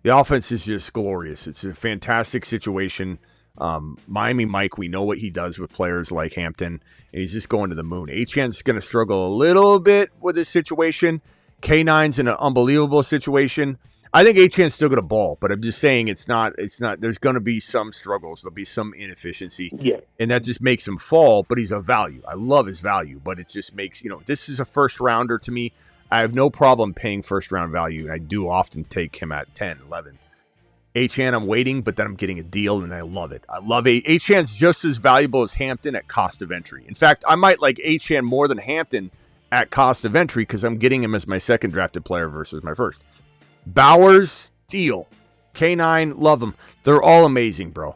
The offense is just glorious. It's a fantastic situation. Miami Mike, we know what he does with players like Hampton, and he's just going to the moon. Achane's going to struggle a little bit with this situation. K9's in an unbelievable situation. I think Achane's still going to ball, but I'm just saying it's not, there's going to be some struggles. There'll be some inefficiency. Yeah. And that just makes him fall, but he's a value. I love his value, but it just makes, this is a first rounder to me. I have no problem paying first round value, and I do often take him at 10, 11. Achane, I'm waiting, but then I'm getting a deal, and I love it. I love it. Achane's just as valuable as Hampton at cost of entry. In fact, I might like Achane more than Hampton at cost of entry because I'm getting him as my second drafted player versus my first. Bowers, steal. K9, love them. They're all amazing, bro.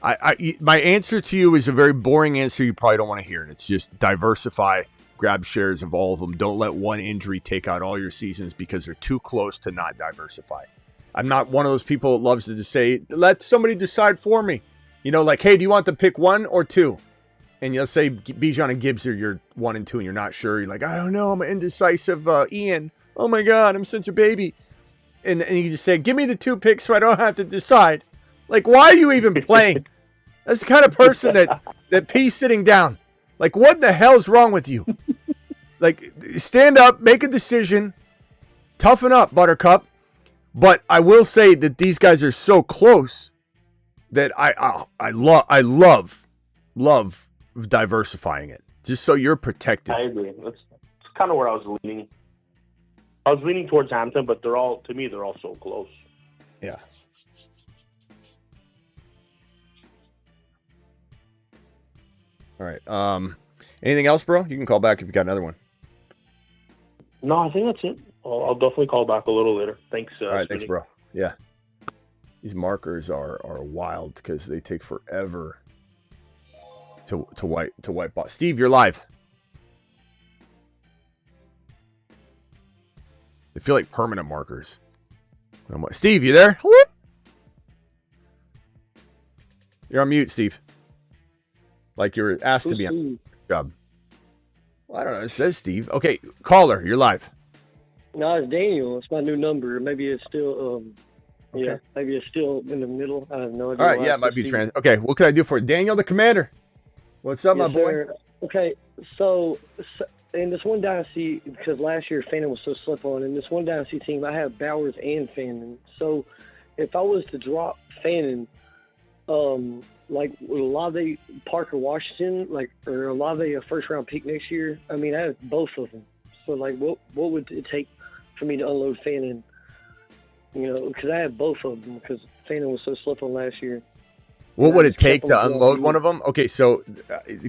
My answer to you is a very boring answer you probably don't want to hear, and it's just diversify, grab shares of all of them. Don't let one injury take out all your seasons because they're too close to not diversify. I'm not one of those people that loves to just say, let somebody decide for me. Like, hey, do you want to pick 1 or 2? And you'll say Bijan and Gibbs are your 1 and 2, and you're not sure. You're like, I don't know. I'm an indecisive Ian. Oh, my God, I'm such a baby. And you just say, give me the 2 picks so I don't have to decide. Like, why are you even playing? That's the kind of person that pees sitting down. Like, what the hell's wrong with you? Like, stand up, make a decision, toughen up, Buttercup. But I will say that these guys are so close that I love diversifying it, just so you're protected. I agree. That's kind of where I was leaning. I was leaning towards Hampton, but they're all so close. Yeah. All right. Anything else, bro? You can call back if you got another one. No, I think that's it. I'll definitely call back a little later. Thanks. All right, thanks, Smitty. bro. Yeah. These markers are wild because they take forever to wipe off. Steve, you're live. They feel like permanent markers. Steve, you there? Hello? You're on mute, Steve. Like you were asked to be on the job. Well, I don't know. It says Steve. Okay, caller, you're live. No, it's Daniel. It's my new number. Maybe it's still, Okay. yeah, maybe it's still in the middle. I have no idea. All right, yeah, it might be trans. Okay, what can I do for you? Daniel, the commander. What's up, Yes, my boy? sir. Okay, so in this one dynasty, because last year Fannin was so slept on, in this one dynasty team, I have Bowers and Fannin. So if I was to drop Fannin, like with Olave, Parker Washington, or Olave a first round pick next year, I mean, I have both of them. So like, what would it take for me to unload Fannin? Because I have both of them because Fannin was so slept on last year. What would it take to unload one of them? Okay, so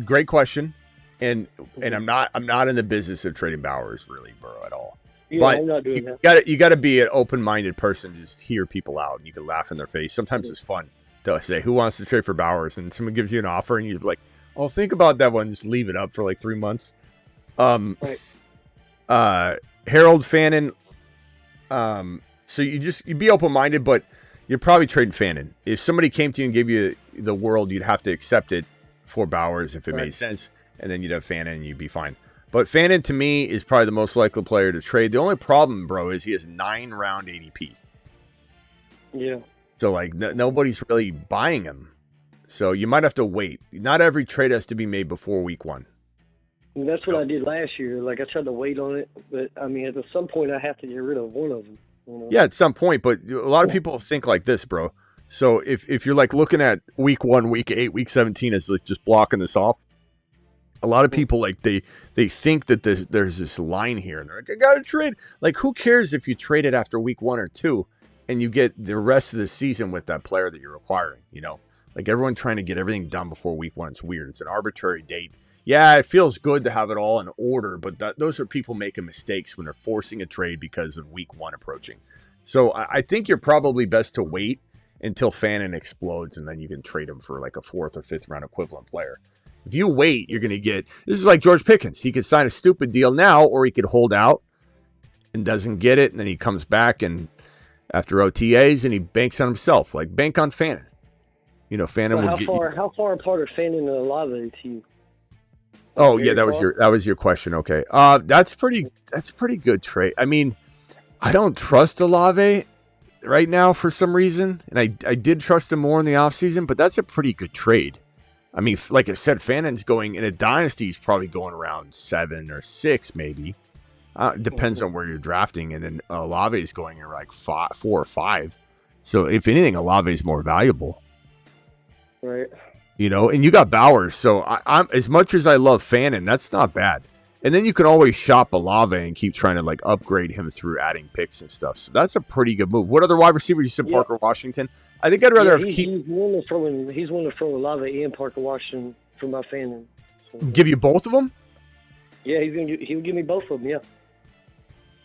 great question, and I'm not in the business of trading Bowers really, bro, at all. Yeah, but I'm not doing that. You got to be an open-minded person to just hear people out, and you can laugh in their face. Sometimes it's fun to say, "Who wants to trade for Bowers?" And someone gives you an offer, and you're like, "I'll think about that one." Just leave it up for like 3 months. Right. Harold Fannin. So you be open-minded, but you're probably trading Fannin. If somebody came to you and gave you the world, you'd have to accept it for Bowers if it made sense, and then you'd have Fannin and you'd be fine. But Fannin, to me, is probably the most likely player to trade. The only problem, bro, is he has 9-round ADP. Yeah. So, like, nobody's really buying him. So you might have to wait. Not every trade has to be made before week 1. And that's what I did last year. Like, I tried to wait on it. But, I mean, at some point, I have to get rid of one of them. You know? Yeah, at some point. But a lot of people think like this, bro. So if you're, like, looking at week 1, week 8, week 17 as like just blocking this off, a lot of people, like, they think that there's this line here. And they're like, I got to trade. Like, who cares if you trade it after week 1 or 2 and you get the rest of the season with that player that you're acquiring, you know? Like, everyone trying to get everything done before week 1. It's weird. It's an arbitrary date. Yeah, it feels good to have it all in order, but those are people making mistakes when they're forcing a trade because of week 1 approaching. So I think you're probably best to wait until Fannin explodes, and then you can trade him for like a 4th or 5th round equivalent player. If you wait, you're going to get... This is like George Pickens. He could sign a stupid deal now, or he could hold out and doesn't get it, and then he comes back and after OTAs, and he banks on himself. Like, bank on Fannin. You know, Fannin would get... How far apart are Fannin and Olave to you? Oh, yeah, that was your question. Okay. That's pretty good trade. I mean, I don't trust Olave right now for some reason, and I did trust him more in the offseason, but that's a pretty good trade. I mean, like I said, Fannin's going in a dynasty, he's probably going around 7 or 6 maybe. Depends on where you're drafting, and then Olave is going in like 4 or 5. So if anything, Olave is more valuable. Right. You know, and you got Bowers. So I'm as much as I love Fannin, that's not bad. And then you can always shop Olave and keep trying to like upgrade him through adding picks and stuff. So that's a pretty good move. What other wide receivers? You said Parker Washington. I think I'd rather he's willing to throw Olave and Parker Washington for my Fannin. So, give you both of them. Yeah, he'll give me both of them. Yeah.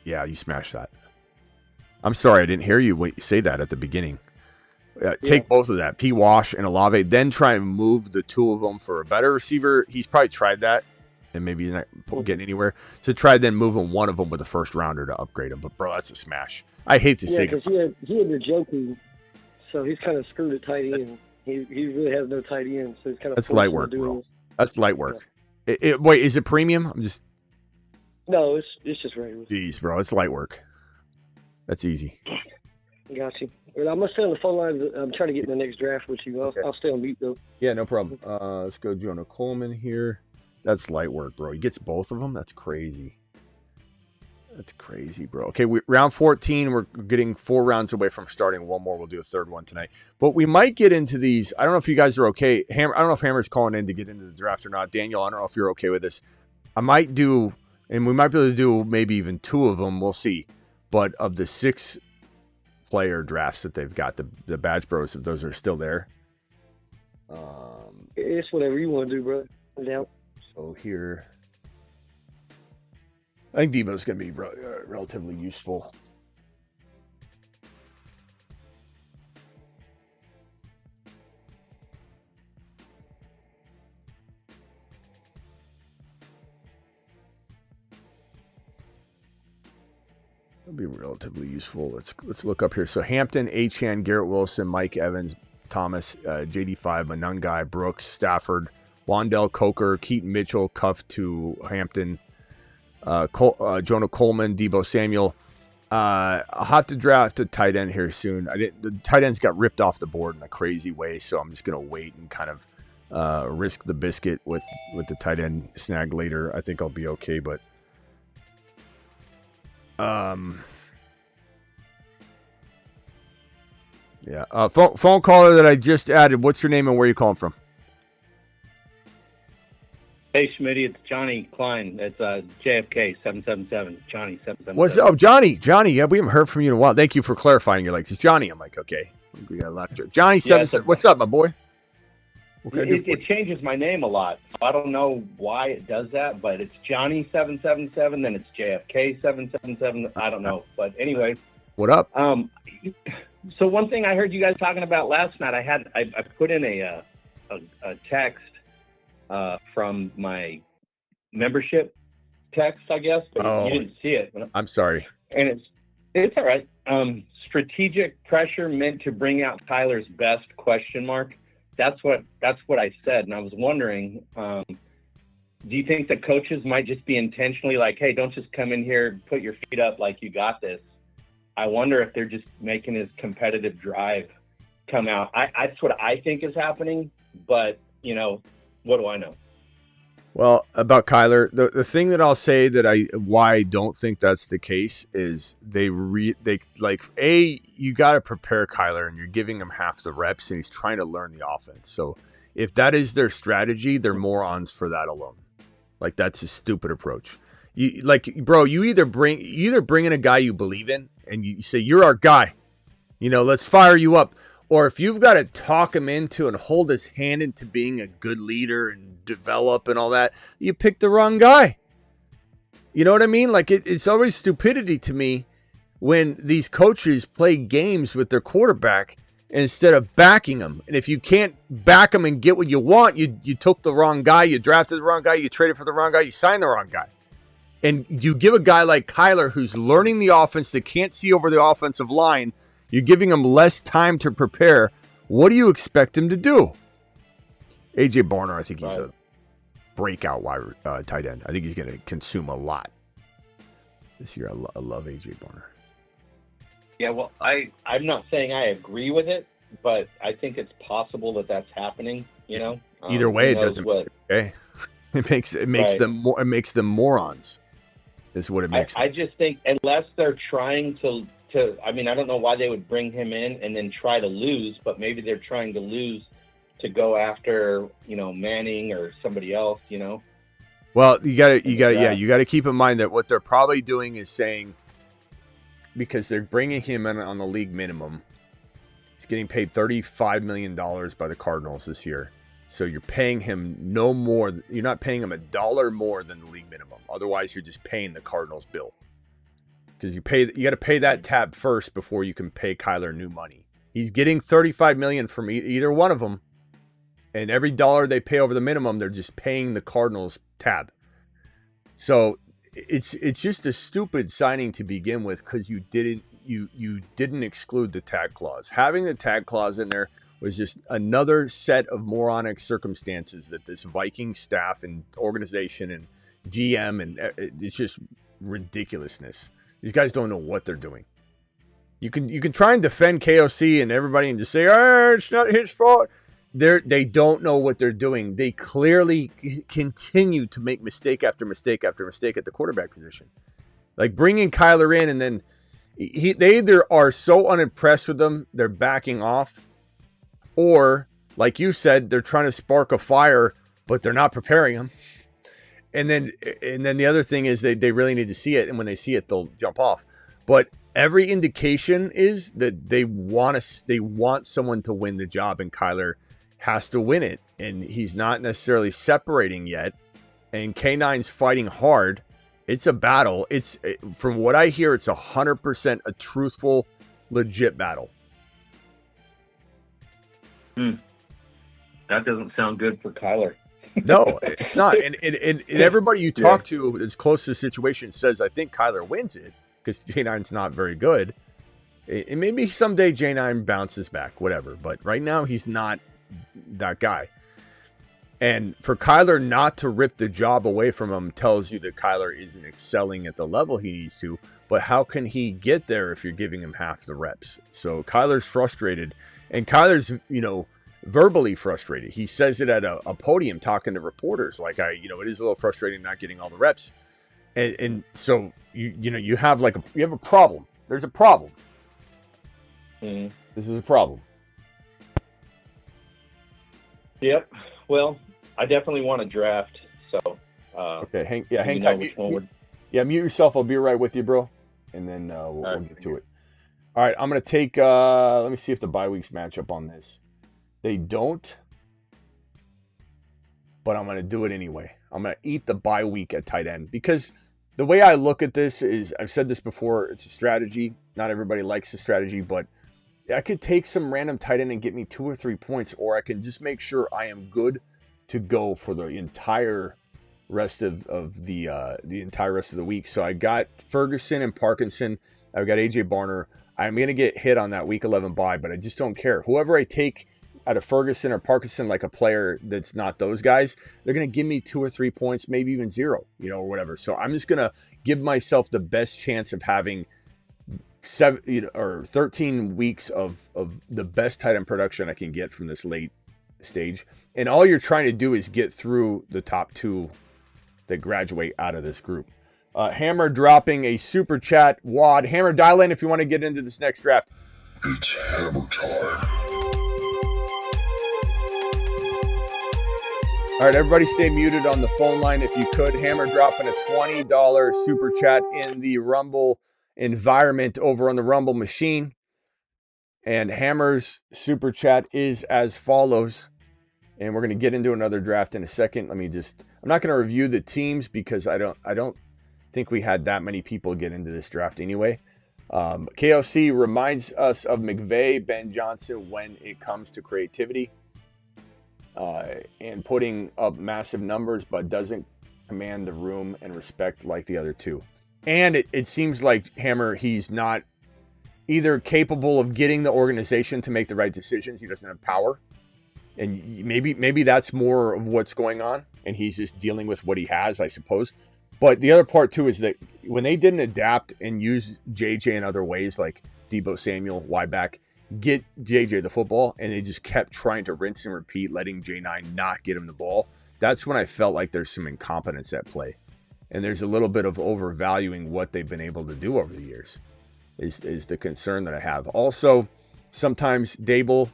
Yeah, you smashed that. I'm sorry, I didn't hear you say that at the beginning. Take both of that, P. Wash and Olave, then try and move the 2 of them for a better receiver. He's probably tried that, and maybe he's not getting anywhere. So try then moving one of them with a first rounder to upgrade him. But bro, that's a smash. I hate to say because he had the Joku, so he's kind of screwed at tight end. He really has no tight end, so he's kind of that's light work, bro. That's light work. Yeah. Wait, is it premium? No, it's just regular. Jeez, bro, it's light work. That's easy. Got you. I'm going to stay on the phone line. I'm trying to get in the next draft with you. I'll stay on mute, though. Yeah, no problem. Let's go Jonah Coleman here. That's light work, bro. He gets both of them? That's crazy. That's crazy, bro. Okay, round 14. We're getting 4 rounds away from starting one more. We'll do a third one tonight. But we might get into these. I don't know if you guys are okay. I don't know if Hammer's calling in to get into the draft or not. Daniel, I don't know if you're okay with this. I might do, and we might be able to do maybe even 2 of them. We'll see. But of the 6 player drafts that they've got, the Badge Bros, if those are still there. It's whatever you want to do, bro. Yeah. So here, I think Debo's going to be relatively useful. It'll be relatively useful. Let's look up here. So Hampton, Achane, Garrett Wilson, Mike Evans, Thomas, JD5, Manungai, Brooks, Stafford, Wandell, Coker, Keaton Mitchell, Cuff to Hampton, Jonah Coleman, Debo Samuel. I'll have to draft a tight end here soon. The tight ends got ripped off the board in a crazy way, so I'm just going to wait and kind of risk the biscuit with the tight end snag later. I think I'll be okay, but yeah. Phone caller that I just added. What's your name and where you calling from? Hey, Smitty, it's Johnny Klein. It's JFK 777. Johnny 777. What's up, Johnny? Johnny, yeah, we haven't heard from you in a while. Thank you for clarifying. You're like, it's Johnny. I'm like, okay. We got a lot. Johnny 777. What's up, my boy? It changes my name a lot. I don't know why it does that, but it's Johnny 777. Then it's JFK 777. I don't know, but anyway. What up? So one thing I heard you guys talking about last night, I put in a text from my membership text, I guess, but you didn't see it. I'm sorry. And it's all right. Strategic pressure meant to bring out Tyler's best ? That's what I said, and I was wondering do you think the coaches might just be intentionally like, hey, don't just come in here, put your feet up like you got this? I wonder if they're just making his competitive drive come out. That's what I think is happening, but, you know, what do I know? Well, about Kyler, the thing that I'll say that why I don't think that's the case is you got to prepare Kyler, and you're giving him half the reps, and he's trying to learn the offense. So if that is their strategy, they're morons for that alone. Like, that's a stupid approach. You either bring in a guy you believe in, and you say, you're our guy, let's fire you up. Or if you've got to talk him into and hold his hand into being a good leader and develop and all that, you pick the wrong guy. You know what I mean? Like, it's always stupidity to me when these coaches play games with their quarterback instead of backing him. And if you can't back him and get what you want, you took the wrong guy, you drafted the wrong guy, you traded for the wrong guy, you signed the wrong guy. And you give a guy like Kyler who's learning the offense, that can't see over the offensive line, you're giving him less time to prepare. What do you expect him to do? A.J. Barner, I think he's a breakout tight end. I think he's going to consume a lot this year. I love A.J. Barner. Yeah, well, I'm not saying I agree with it, but I think it's possible that that's happening. Either way, it doesn't. Okay, it makes them morons. Is what it makes. I just think unless they're trying to. I mean, I don't know why they would bring him in and then try to lose, but maybe they're trying to lose to go after, Manning or somebody else, Well, you got to keep in mind that what they're probably doing is saying, because they're bringing him in on the league minimum, he's getting paid $35 million by the Cardinals this year. So you're paying him no more. You're not paying him $1 more than the league minimum. Otherwise, you're just paying the Cardinals bill. Because you got to pay that tab first before you can pay Kyler new money. He's getting $35 million from either one of them, and every dollar they pay over the minimum, they're just paying the Cardinals tab. So it's just a stupid signing to begin with, because you didn't exclude the tag clause. Having the tag clause in there was just another set of moronic circumstances that this Viking staff and organization and GM, and it's just ridiculousness. These guys don't know what they're doing. You can try and defend KOC and everybody and just say, it's not his fault. They don't know what they're doing. They clearly continue to make mistake after mistake after mistake at the quarterback position. Like bringing Kyler in, and then they either are so unimpressed with them, they're backing off, or like you said, they're trying to spark a fire, but they're not preparing them. And then the other thing is they really need to see it, and when they see it, they'll jump off. But every indication is that they want someone to win the job, and Kyler has to win it, and he's not necessarily separating yet. And K9's fighting hard. It's a battle. From what I hear, it's 100% a truthful, legit battle. That doesn't sound good for Kyler. No, it's not. And everybody you talk to as close to the situation says, I think Kyler wins it, because J9's not very good. And maybe someday J9 bounces back, whatever. But right now, he's not that guy. And for Kyler not to rip the job away from him tells you that Kyler isn't excelling at the level he needs to. But how can he get there if you're giving him half the reps? So Kyler's frustrated. And Kyler's, verbally frustrated. He says it at a podium talking to reporters, like, it is a little frustrating not getting all the reps. And so you have a problem. There's a problem. Mm-hmm. This is a problem. Yep. Well, I definitely want to draft. So okay, hang tight. Mute yourself. I'll be right with you, bro. And then we'll get to it. All right, I'm gonna take. Let me see if the bye weeks match up on this. They don't, but I'm going to do it anyway. I'm going to eat the bye week at tight end, because the way I look at this is, I've said this before, it's a strategy. Not everybody likes the strategy, but I could take some random tight end and get me 2 or 3 points, or I can just make sure I am good to go for the entire rest of the entire rest of the week. So I got Ferguson and Parkinson. I've got A.J. Barner. I'm going to get hit on that week 11 bye, but I just don't care. Whoever I take out of Ferguson or Parkinson, like a player that's not those guys, they're going to give me 2 or 3 points, maybe even 0, or whatever. So I'm just going to give myself the best chance of having 7 or 13 weeks of the best tight end production I can get from this late stage. And all you're trying to do is get through the top 2 that graduate out of this group. Hammer dropping a super chat. Wad, Hammer, dial in if you want to get into this next draft. It's hammer time. All right, everybody stay muted on the phone line if you could. Hammer dropping a $20 super chat in the Rumble environment over on the Rumble machine. And Hammer's super chat is as follows. And we're going to get into another draft in a second. I'm not going to review the teams because I don't think we had that many people get into this draft anyway. KOC reminds us of McVay, Ben Johnson when it comes to creativity and putting up massive numbers, but doesn't command the room and respect like the other two. And it seems like Hammer, he's not either capable of getting the organization to make the right decisions. He doesn't have power. And maybe that's more of what's going on. And he's just dealing with what he has, I suppose. But the other part, too, is that when they didn't adapt and use JJ in other ways, like Deebo Samuel, Y-back, get JJ the football, and they just kept trying to rinse and repeat, letting J9 not get him the ball, that's when I felt like there's some incompetence at play. And there's a little bit of overvaluing what they've been able to do over the years is the concern that I have. Also, sometimes Dable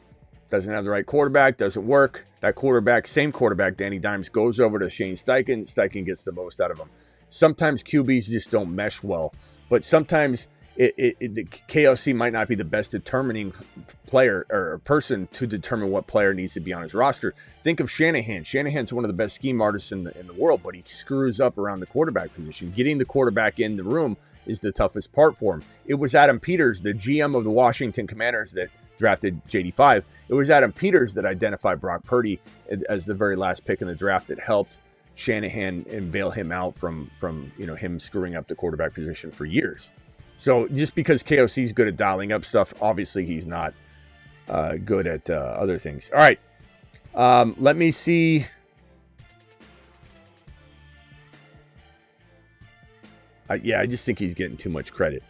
doesn't have the right quarterback, doesn't work. That quarterback, same quarterback, Danny Dimes, goes over to Shane Steichen. Steichen gets the most out of him. Sometimes QBs just don't mesh well, but sometimes the KOC might not be the best determining player or person to determine what player needs to be on his roster. Think of Shanahan. Shanahan's one of the best scheme artists in the world, but he screws up around the quarterback position. Getting the quarterback in the room is the toughest part for him. It was Adam Peters, the GM of the Washington Commanders, that drafted JD5. It was Adam Peters that identified Brock Purdy as the very last pick in the draft that helped Shanahan and bail him out from him screwing up the quarterback position for years. So just because KOC is good at dialing up stuff, obviously he's not good at other things. All right, let me see. I just think he's getting too much credit.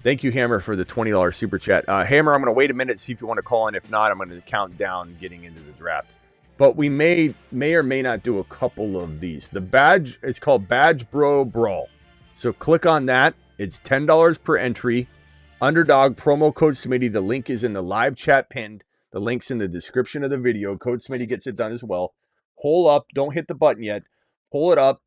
Thank you, Hammer, for the $20 super chat. Hammer, I'm going to wait a minute, see if you want to call in. If not, I'm going to count down getting into the draft. But we may or may not do a couple of these. The badge, it's called Badge Bro Brawl. So click on that. It's $10 per entry. Underdog, promo code Smitty. The link is in the live chat pinned. The link's in the description of the video. Code Smitty gets it done as well. Pull up. Don't hit the button yet. Pull it up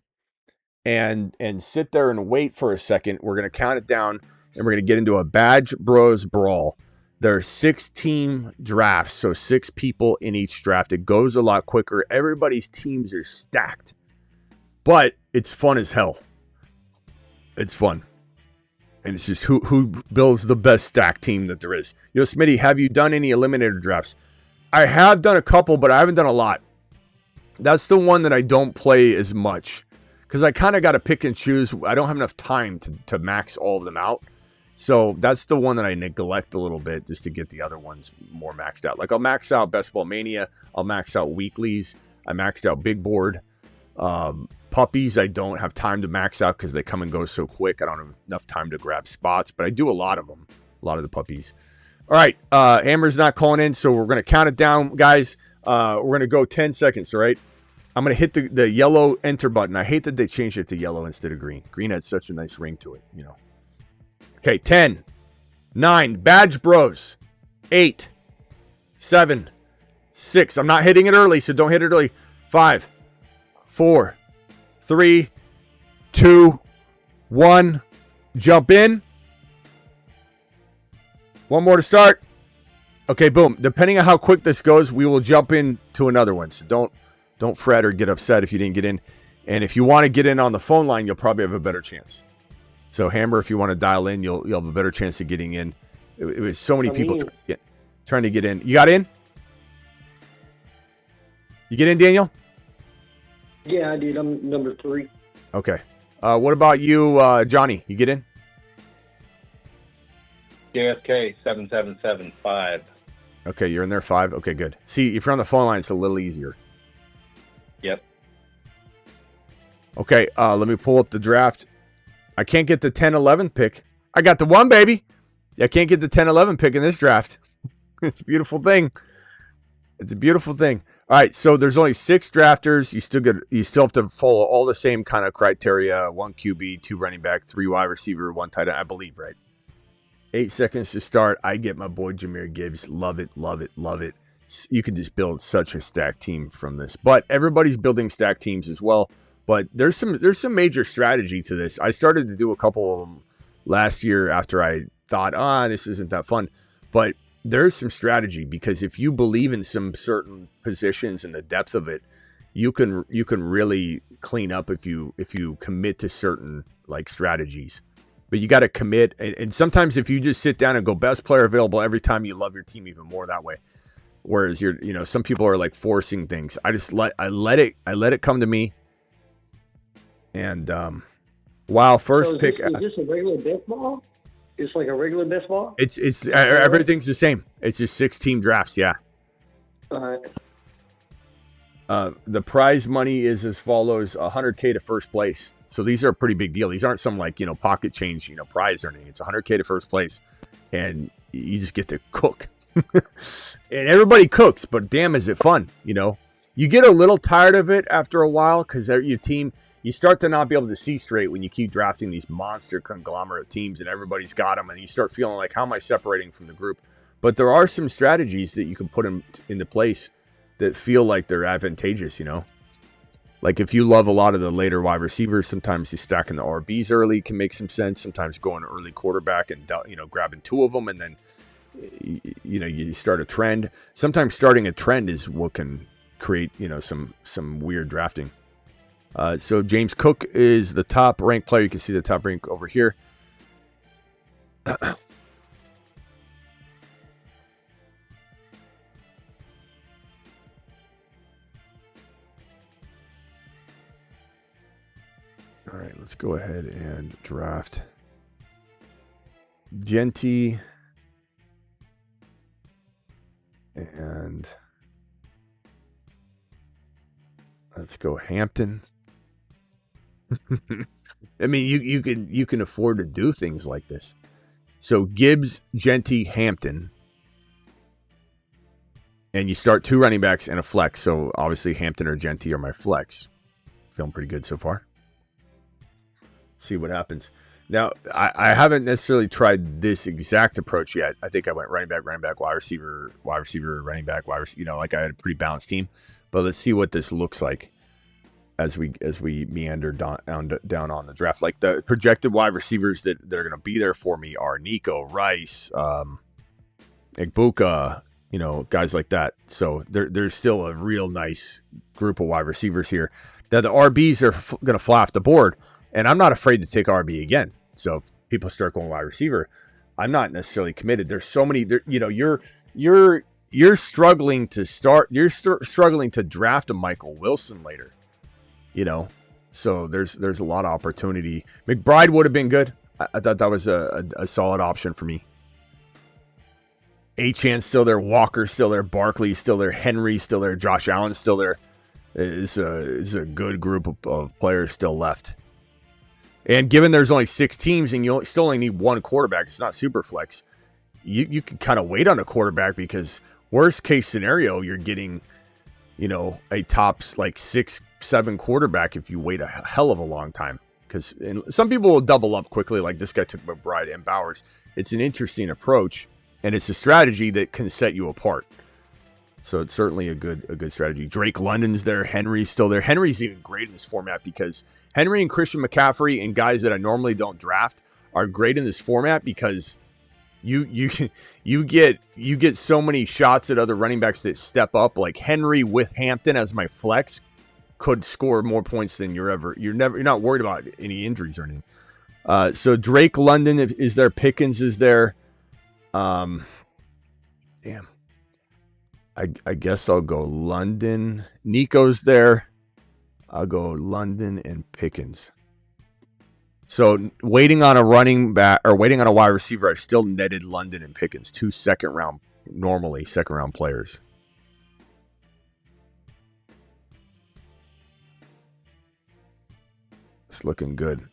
and sit there and wait for a second. We're going to count it down, and we're going to get into a Badge Bros Brawl. There are 6-team drafts, so 6 people in each draft. It goes a lot quicker. Everybody's teams are stacked, but it's fun as hell. It's fun. And it's just who builds the best stack team that there is. Smitty, have you done any eliminator drafts? I have done a couple, but I haven't done a lot. That's the one that I don't play as much because I kind of got to pick and choose. I don't have enough time to max all of them out. So that's the one that I neglect a little bit just to get the other ones more maxed out. Like I'll max out Best Ball Mania. I'll max out weeklies. I maxed out Big Board. Puppies, I don't have time to max out because they come and go so quick. I don't have enough time to grab spots, but I do a lot of them, a lot of the puppies. All right, Hammer's not calling in, so we're going to count it down, guys. We're going to go 10 seconds, all right? I'm going to hit the yellow enter button. I hate that they changed it to yellow instead of green. Green had such a nice ring to it, Okay, 10, 9, Badge Bros, 8, 7, 6. I'm not hitting it early, so don't hit it early. 5, 4, 3, 2, 1. Jump in. One more to start. Okay, boom. Depending on how quick this goes, we will jump in to another one. So don't fret or get upset if you didn't get in. And if you want to get in on the phone line, you'll probably have a better chance. So Hammer, if you want to dial in, you'll have a better chance of getting in. It was so many people trying to get in. You got in? You get in, Daniel? Yeah, I did. I'm number 3. Okay. What about you, Johnny? You get in? JFK 7775. Okay, you're in there 5. Okay, good. See, if you're on the phone line, it's a little easier. Yep. Okay, let me pull up the draft. I can't get the 10-11 pick. I got the 1, baby. I can't get the 10-11 pick in this draft. It's a beautiful thing. It's a beautiful thing. All right, so there's only 6 drafters. You still have to follow all the same kind of criteria: 1 QB, 2 running back, 3 wide receiver, 1 tight end. I believe, right? 8 seconds to start. I get my boy Jahmyr Gibbs. Love it, love it, love it. You can just build such a stacked team from this. But everybody's building stacked teams as well. But there's some major strategy to this. I started to do a couple of them last year after I thought, this isn't that fun. But there's some strategy, because if you believe in some certain positions and the depth of it, you can really clean up if you commit to certain like strategies. But you got to commit, and sometimes if you just sit down and go best player available every time, you love your team even more that way. Whereas some people are like forcing things. I let it come to me. And first pick. Is this a regular best ball? It's like a regular best ball? It's everything's the same. It's just 6 team drafts, yeah. All right. The prize money is as follows: $100K to first place. So these are a pretty big deal. These aren't some like, pocket change, prize or anything. It's $100K to first place, and you just get to cook. And everybody cooks, but damn, is it fun? You get a little tired of it after a while, because your team, you start to not be able to see straight when you keep drafting these monster conglomerate teams and everybody's got them, and you start feeling like, how am I separating from the group? But there are some strategies that you can put into place that feel like they're advantageous, Like if you love a lot of the later wide receivers, sometimes you stacking the RBs early can make some sense. Sometimes going early quarterback and, grabbing 2 of them, and then, you start a trend. Sometimes starting a trend is what can create, some weird drafting. So James Cook is the top ranked player. You can see the top rank over here. All right, let's go ahead and draft Genty and let's go Hampton. I mean, you can afford to do things like this. So Gibbs, Genty, Hampton, and you start 2 running backs and a flex. So obviously Hampton or Genty are my flex. Feeling pretty good so far. See what happens. Now, I haven't necessarily tried this exact approach yet. I think I went running back, wide receiver, running back, wide receiver. Like I had a pretty balanced team. But let's see what this looks like as we meander down on the draft. Like the projected wide receivers that are going to be there for me are Nico, Rice, Igbuka, guys like that. So there's still a real nice group of wide receivers here. Now the RBs are going to fly off the board, and I'm not afraid to take RB again. So if people start going wide receiver, I'm not necessarily committed. There's so many. You're struggling to start. You're struggling to draft a Michael Wilson later. So there's a lot of opportunity. McBride would have been good. I thought that was a solid option for me. Achan's still there, Walker's still there, Barkley's still there, Henry's still there, Josh Allen's still there. It's a good group of players still left. And given there's only 6 teams and you still only need 1 quarterback, it's not super flex. You can kind of wait on a quarterback, because worst case scenario, you're getting, a top like 6-7 quarterback if you wait a hell of a long time. Because some people will double up quickly, like this guy took McBride and Bowers. It's an interesting approach, and it's a strategy that can set you apart. So it's certainly a good strategy. Drake London's there. Henry's still there. Henry's even great in this format, because Henry and Christian McCaffrey and guys that I normally don't draft are great in this format, because you get so many shots at other running backs that step up. Like Henry with Hampton as my flex could score more points than you're not worried about any injuries or anything. So Drake London is there. Pickens is there. Damn. I guess I'll go London. Nico's there. I'll go London and Pickens. So waiting on a running back or waiting on a wide receiver, I still netted London and Pickens, 2 second-round normally second-round players. It's looking good.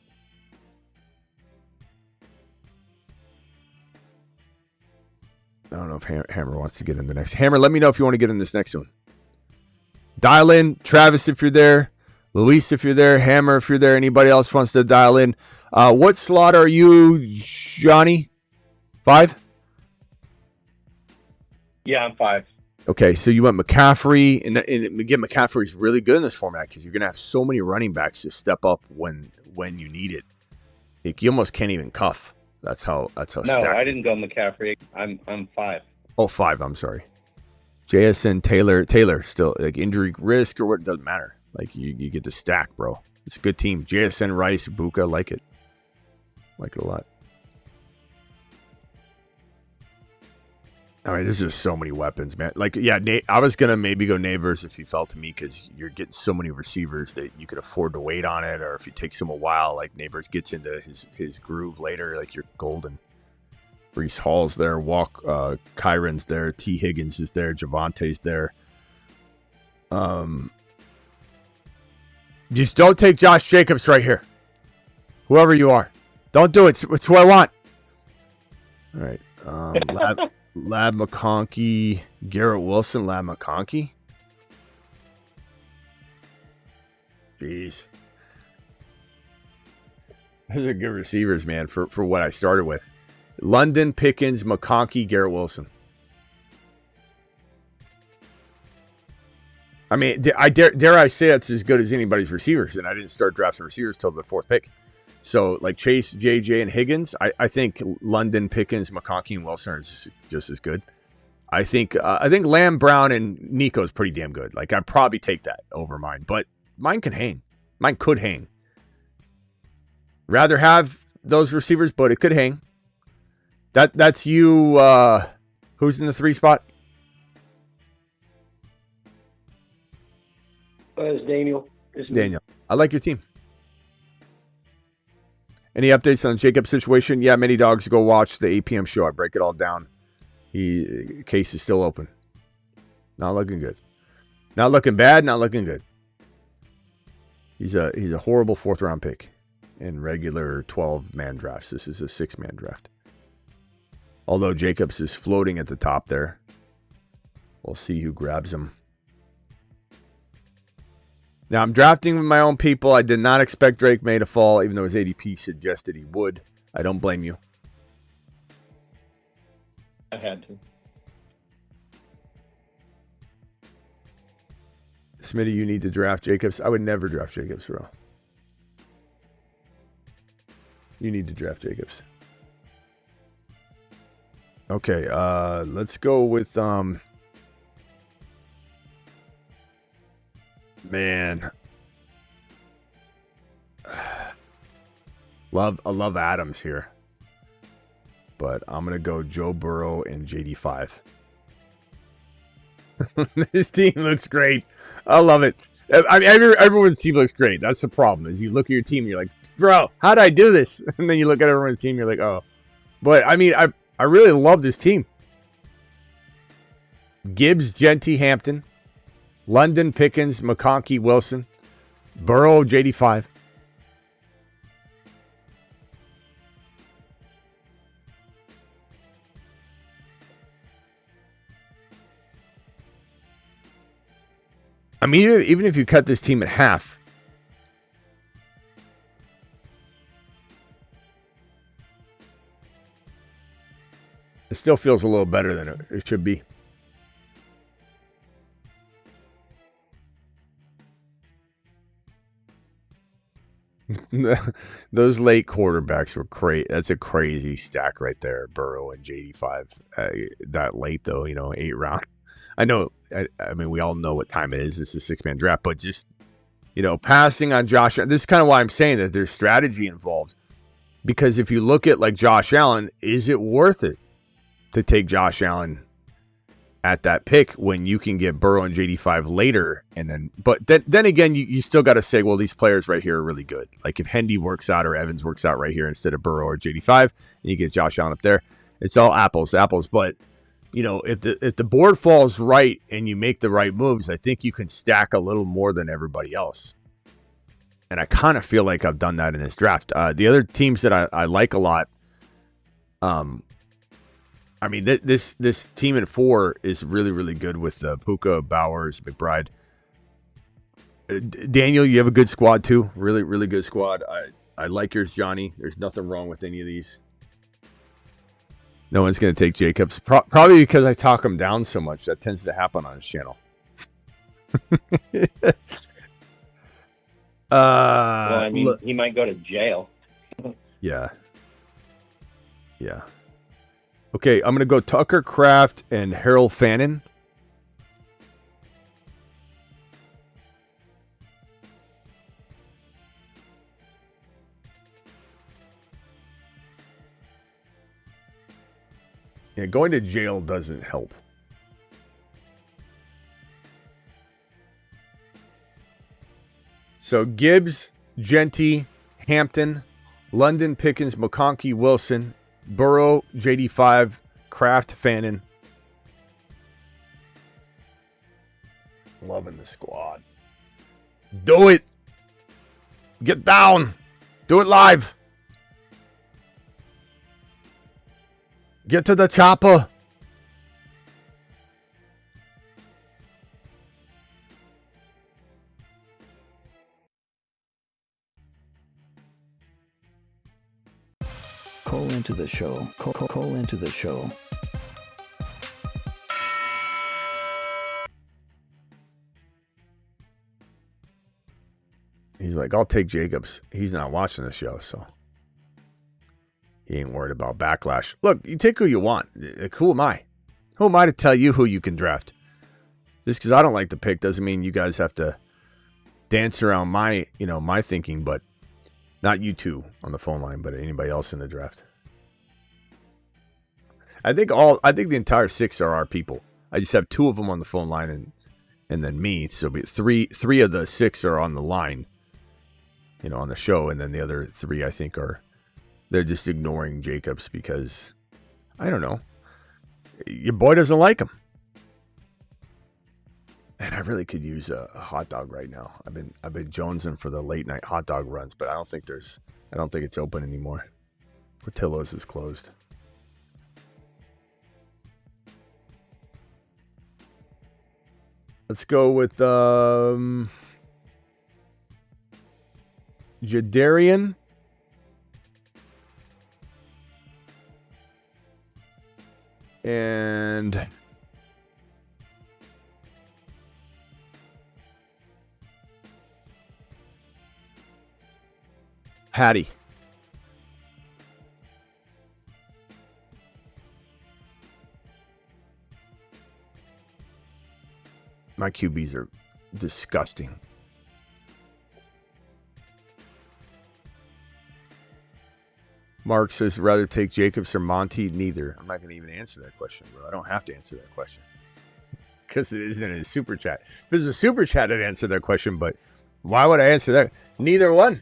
I don't know if Hammer wants to get in the next. Hammer, let me know if you want to get in this next one. Dial in. Travis, if you're there. Luis, if you're there. Hammer, if you're there. Anybody else wants to dial in. What slot are you, Johnny? 5? Yeah, I'm 5. Okay, so you went McCaffrey. And again, McCaffrey's really good in this format because you're going to have so many running backs to step up when you need it. Like, you almost can't even cuff. That's how No, stacked. I didn't go McCaffrey. I'm 5. Oh, 5. I'm sorry. JSN Taylor still like injury risk or what, doesn't matter. Like you get to stack, bro. It's a good team. JSN Rice, Buka, like it a lot. All right, there's just so many weapons, man. Like, yeah, I was gonna maybe go Neighbors if you fell to me because you're getting so many receivers that you could afford to wait on it, or if it takes him a while, like Neighbors gets into his groove later, like you're golden. Brees Hall's there, Kyron's there, T. Higgins is there, Javante's there. Just don't take Josh Jacobs right here. Whoever you are. Don't do it. It's who I want. All right. Lab McConkey, Garrett Wilson, Lab McConkey. Jeez. Those are good receivers, man, for what I started with. London, Pickens, McConkey, Garrett Wilson. I mean, I dare I say that's as good as anybody's receivers, and I didn't start drafting receivers till the 4th pick. So, like Chase, JJ, and Higgins, I think London, Pickens, McConkey, and Wilson are just as good. I think Lamb, Brown, and Nico's pretty damn good. Like, I'd probably take that over mine, but mine can hang. Mine could hang. Rather have those receivers, but it could hang. That's you. Who's in the 3 spot? It's Daniel. Daniel. I like your team. Any updates on Jacob's situation? Yeah, many dogs. Go watch the 8 p.m. show. I break it all down. Case is still open. Not looking good. Not looking bad. Not looking good. He's a horrible 4th round pick in regular 12-man drafts. This is a 6-man draft. Although Jacobs is floating at the top there. We'll see who grabs him. Now, I'm drafting with my own people. I did not expect Drake May to fall, even though his ADP suggested he would. I don't blame you. I had to. Smitty, you need to draft Jacobs. I would never draft Jacobs, bro. You need to draft Jacobs. Okay, let's go with man. I love Adams here. But I'm going to go Joe Burrow and JD5. This team looks great. I love it. I mean, everyone's team looks great. That's the problem. Is you look at your team and you're like, bro, how did I do this? And then you look at everyone's team and you're like, oh. But, I mean, I really love this team. Gibbs, Genty, Hampton. London, Pickens, McConkey, Wilson. Burrow, JD5. I mean, even if you cut this team in half, it still feels a little better than it should be. Those late quarterbacks were great. That's a crazy stack right there. Burrow and JD5. That late, though, 8 round. I know, I mean, we all know what time it is. It's a 6-man draft, but just, passing on Josh. This is kind of why I'm saying that there's strategy involved. Because if you look at like Josh Allen, is it worth it to take Josh Allen at that pick when you can get Burrow and JD5 later? But then again, you still got to say, well, these players right here are really good. Like if Hendy works out or Evans works out right here instead of Burrow or JD5, and you get Josh Allen up there, it's all apples to apples. But if the board falls right and you make the right moves, I think you can stack a little more than everybody else. And I kind of feel like I've done that in this draft. The other teams that I like a lot, this team in 4 is really, really good with Puka, Bowers, McBride. Daniel, you have a good squad too. Really, really good squad. I like yours, Johnny. There's nothing wrong with any of these. No one's going to take Jacobs. Probably because I talk him down so much. That tends to happen on his channel. He might go to jail. Yeah. Okay, I'm going to go Tucker Kraft and Harold Fannin. Yeah, going to jail doesn't help. So Gibbs, Genty, Hampton, London, Pickens, McConkey, Wilson, Burrow, JD5, Kraft, Fannin. Loving the squad. Do it. Get down. Do it live. Get to the chopper. Call into the show. Call into the show. He's like, I'll take Jacobs. He's not watching the show, so he ain't worried about backlash. Look, you take who you want. Like, who am I? Who am I to tell you who you can draft? Just because I don't like the pick doesn't mean you guys have to dance around my thinking, but not you two on the phone line, but anybody else in the draft. I think the entire 6 are our people. I just have 2 of them on the phone line and then me. So three of the 6 are on the line, on the show, and then the other 3 I think they're just ignoring Jacobs because I don't know. Your boy doesn't like him. And I really could use a hot dog right now. I've been jonesing for the late night hot dog runs, but I don't think it's open anymore. Portillo's is closed. Let's go with Jadarian. And Patty. My QBs are disgusting. Mark says, rather take Jacobs or Monty? Neither. I'm not going to even answer that question, bro. I don't have to answer that question. Because it isn't a super chat. If it was a super chat, I'd answer that question, but why would I answer that? Neither one.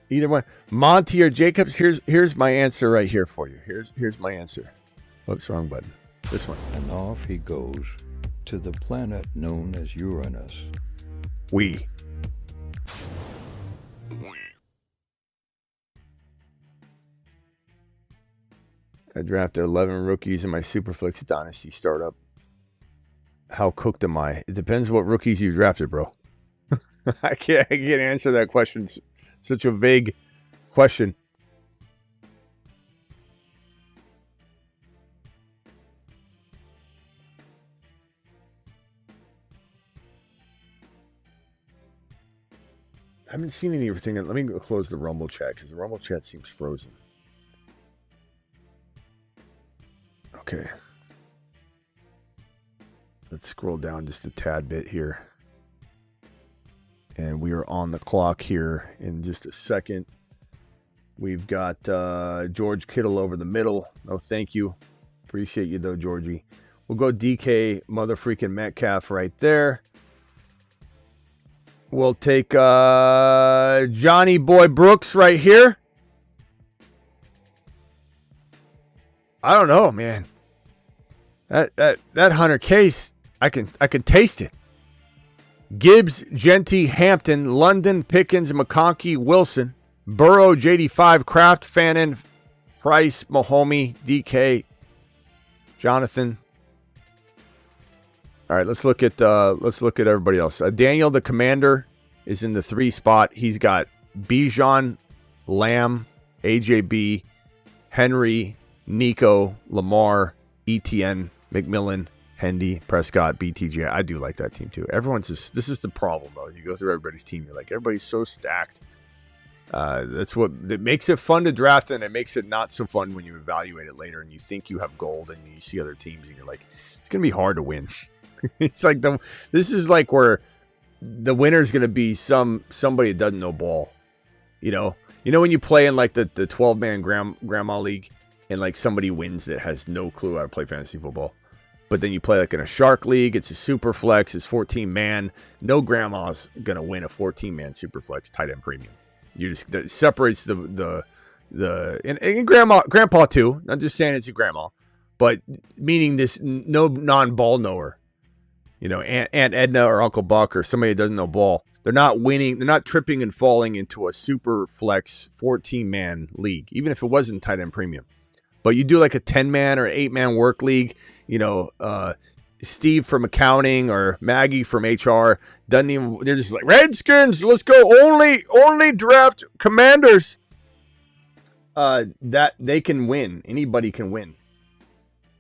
Either one. Monty or Jacobs, here's my answer right here for you. Here's my answer. Oops, wrong button. This one. And off he goes to the planet known as Uranus. We. I drafted 11 rookies in my Superflex Dynasty startup. How cooked am I? It depends what rookies you drafted, bro. I can't answer that question. It's such a vague question. I haven't seen anything. Let me go close the Rumble chat because the Rumble chat seems frozen. Okay. Let's scroll down just a tad bit here. And we are on the clock here in just a second. We've got George Kittle over the middle. No, thank you. Appreciate you, though, Georgie. We'll go DK motherfreaking Metcalf right there. We'll take Johnny Boy Brooks right here. I don't know, man. That Hunter Case, I can taste it. Gibbs, Genty, Hampton, London, Pickens, McConkey, Wilson, Burrow, JD5, Kraft, Fannin, Price, Mahomey, DK, Jonathan. All right, let's look at everybody else. Daniel, the commander, is in the 3 spot. He's got Bijan, Lamb, AJB, Henry, Nico, Lamar, ETN, McMillan, Hendy, Prescott, BTJ. I do like that team too. This is the problem though. You go through everybody's team, you're like, everybody's so stacked. That's what that makes it fun to draft, and it makes it not so fun when you evaluate it later and you think you have gold and you see other teams and you're like, it's gonna be hard to win. It's like this is like where the winner is gonna be somebody that doesn't know ball. You know when you play in like the 12-man grandma league and like somebody wins that has no clue how to play fantasy football. But then you play like in a Shark League, it's a super flex, it's 14-man. No grandma's gonna win a 14-man super flex tight end premium. That separates the and grandpa too. Not just saying it's a grandma, but meaning this no non-ball knower. Aunt Edna or Uncle Buck or somebody that doesn't know ball. They're not winning. They're not tripping and falling into a super flex 14-man league, even if it wasn't tight end premium. But you do like a 10-man or 8-man work league, Steve from accounting or Maggie from HR doesn't even. They're just like Redskins. Let's go. Only draft Commanders. That they can win. Anybody can win.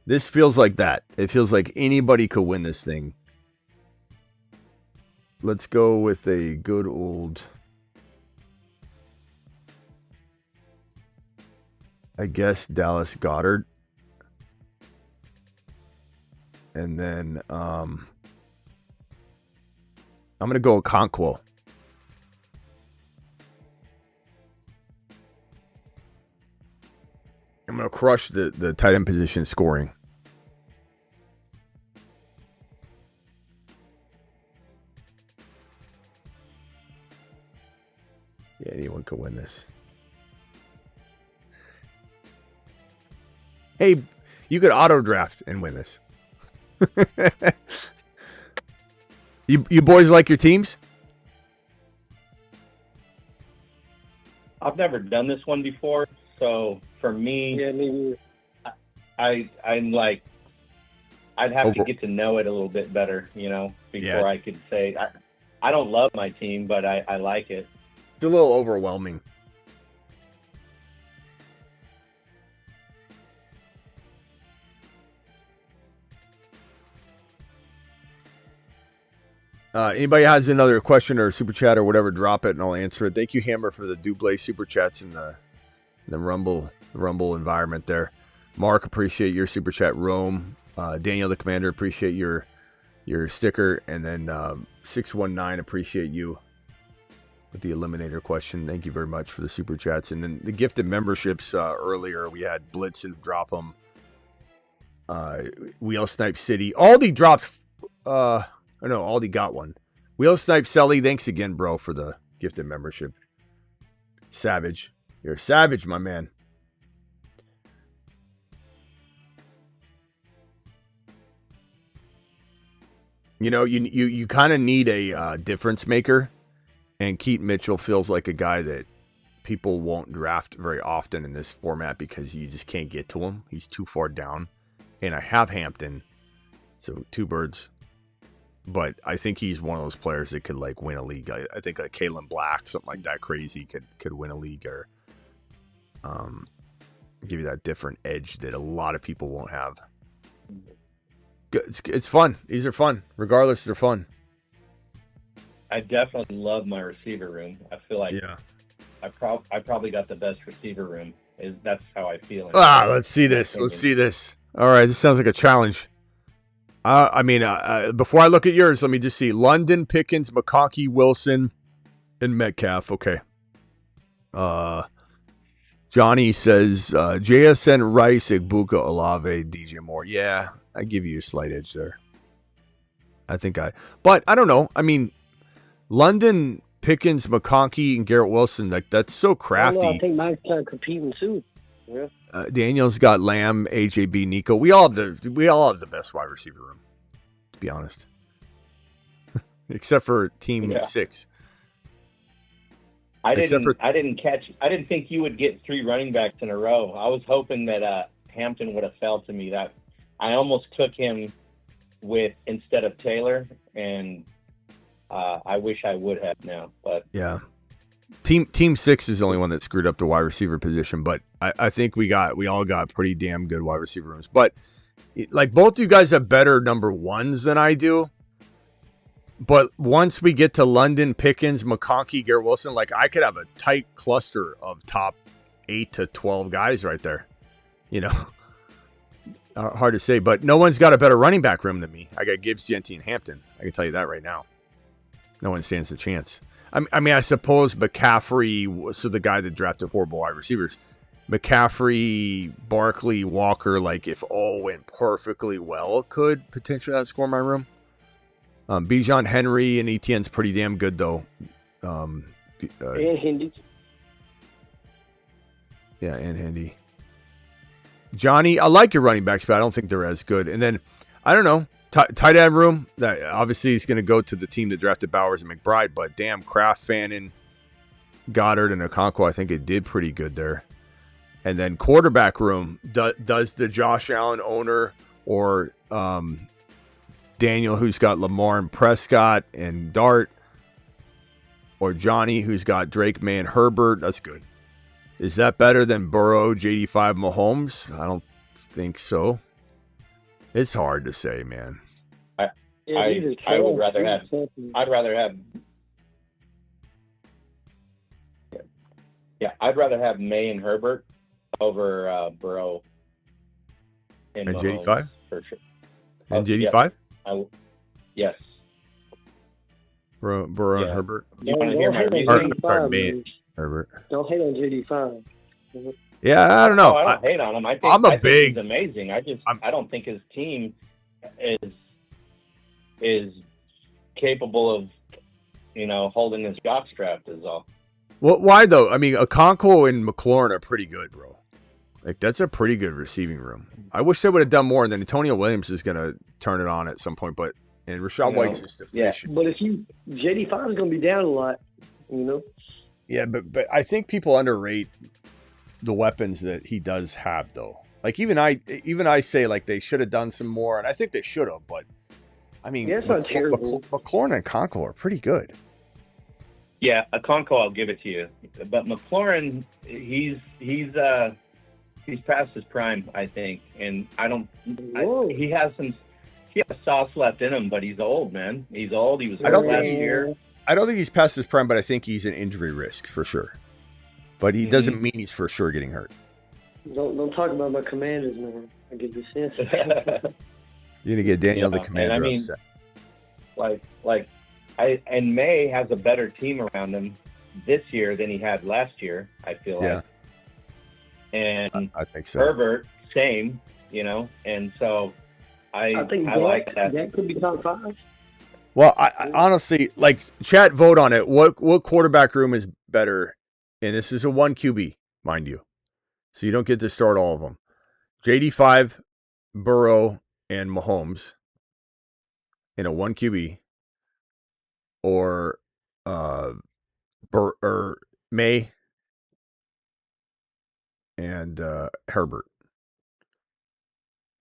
This feels like that. It feels like anybody could win this thing. Let's go with a good old. I guess Dallas Goedert. And then I'm going to go Okonkwo. I'm going to crush the tight end position scoring. Yeah, anyone could win this. Hey, you could auto draft and win this. You boys like your teams? I've never done this one before, so for me, Yeah, maybe. I'm like, I'd have to get to know it a little bit better, before I could say. I don't love my team, but I like it. It's a little overwhelming. Anybody has another question or super chat or whatever, drop it and I'll answer it. Thank you, Hammer, for the Dublé super chats in the Rumble environment there. Mark, appreciate your super chat. Rome, Daniel the Commander, appreciate your sticker, and then 619, appreciate you with the Eliminator question. Thank you very much for the super chats. And then the gifted memberships earlier, we had Blitzen drop them. Wheel Snipe City. Aldi dropped. No, Aldi got one. Wheel Snipe Selly, thanks again, bro, for the gifted membership. Savage. You're a savage, my man. You kind of need a difference maker, and Keaton Mitchell feels like a guy that people won't draft very often in this format because you just can't get to him. He's too far down. And I have Hampton, so 2 birds. But I think he's one of those players that could like win a league. I think like Kalen Black, something like that crazy could win a league or give you that different edge that a lot of people won't have. It's fun. These are fun. Regardless, they're fun. I definitely love my receiver room. I feel like I probably got the best receiver room. That's how I feel. Let's see this. All right, this sounds like a challenge. Before I look at yours, let me just see. London, Pickens, McConkey, Wilson, and Metcalf. Okay. Johnny says, JSN, Rice, Igbuka, Olave, DJ Moore. Yeah, I give you a slight edge there. But I don't know. I mean, London, Pickens, McConkey, and Garrett Wilson, that's so crafty. I think mine's kind of competing too. Yeah. Daniel's got Lamb, AJB, Nico. We all have the best wide receiver room, to be honest, except for Team 6. I didn't think you would get 3 running backs in a row. I was hoping that Hampton would have fell to me. That I almost took him instead of Taylor, and I wish I would have now. But yeah, Team 6 is the only one that screwed up the wide receiver position. But I think we all got pretty damn good wide receiver rooms. But like both you guys have better number ones than I do. But once we get to London, Pickens, McConkey, Garrett Wilson, like I could have a tight cluster of top 8 to 12 guys right there. You know, hard to say, but no one's got a better running back room than me. I got Gibbs, Genty, and Hampton. I can tell you that right now. No one stands a chance. I mean, I suppose McCaffrey was the guy that drafted horrible wide receivers. McCaffrey, Barkley, Walker, like if all went perfectly well, could potentially outscore my room. Bijan, Henry, and Etienne's pretty damn good, though. And Hindi. Yeah, and Hindi. Johnny, I like your running backs, but I don't think they're as good. And then, I don't know, tight end room, that obviously is going to go to the team that drafted Bowers and McBride, but damn, Kraft, Fannin, Goddard, and Okonkwo, I think it did pretty good there. And then quarterback room, does the Josh Allen owner or Daniel, who's got Lamar and Prescott and Dart, or Johnny, who's got Drake, May, and Herbert. That's good. Is that better than Burrow, JD5, Mahomes? I don't think so. It's hard to say, man. I would rather have. I'd rather have. Yeah, I'd rather have May and Herbert over Burrow and JD5 for sure. And JD5. Yes. Burrow and Herbert. You want to hear my reasoning? Herbert. Don't hate on JD5. Yeah, I don't know. No, I don't hate on him. I think he's amazing. I don't think his team is capable of, holding his jockstrap is all. Well, why though? I mean, Okonkwo and McLaurin are pretty good, bro. Like that's a pretty good receiving room. I wish they would have done more. And then Antonio Williams is going to turn it on at some point, and Rashad White's just efficient. Yeah. But JD5 is going to be down a lot, Yeah, but I think people underrate the weapons that he does have, though. Like even I say like they should have done some more, and I think they should have. But I mean, McLaurin and Okonkwo are pretty good. Yeah, Okonkwo, I'll give it to you. But McLaurin, he's past his prime, I think, and he has sauce left in him, but he's old, man. He's old. He was hurt last year. I don't think he's past his prime, but I think he's an injury risk for sure. But he doesn't mean he's for sure getting hurt. Don't talk about my Commanders, man. I get this sense. You're gonna get Daniel the Commander upset. And May has a better team around him this year than he had last year. I feel like. And I think so. Herbert, same. And so I think I like that. That could be top 5. Well, I honestly, chat, vote on it. What quarterback room is better? And this is a 1 QB, mind you. So you don't get to start all of them. JD5, Burrow, and Mahomes in a 1 QB. Or May and Herbert.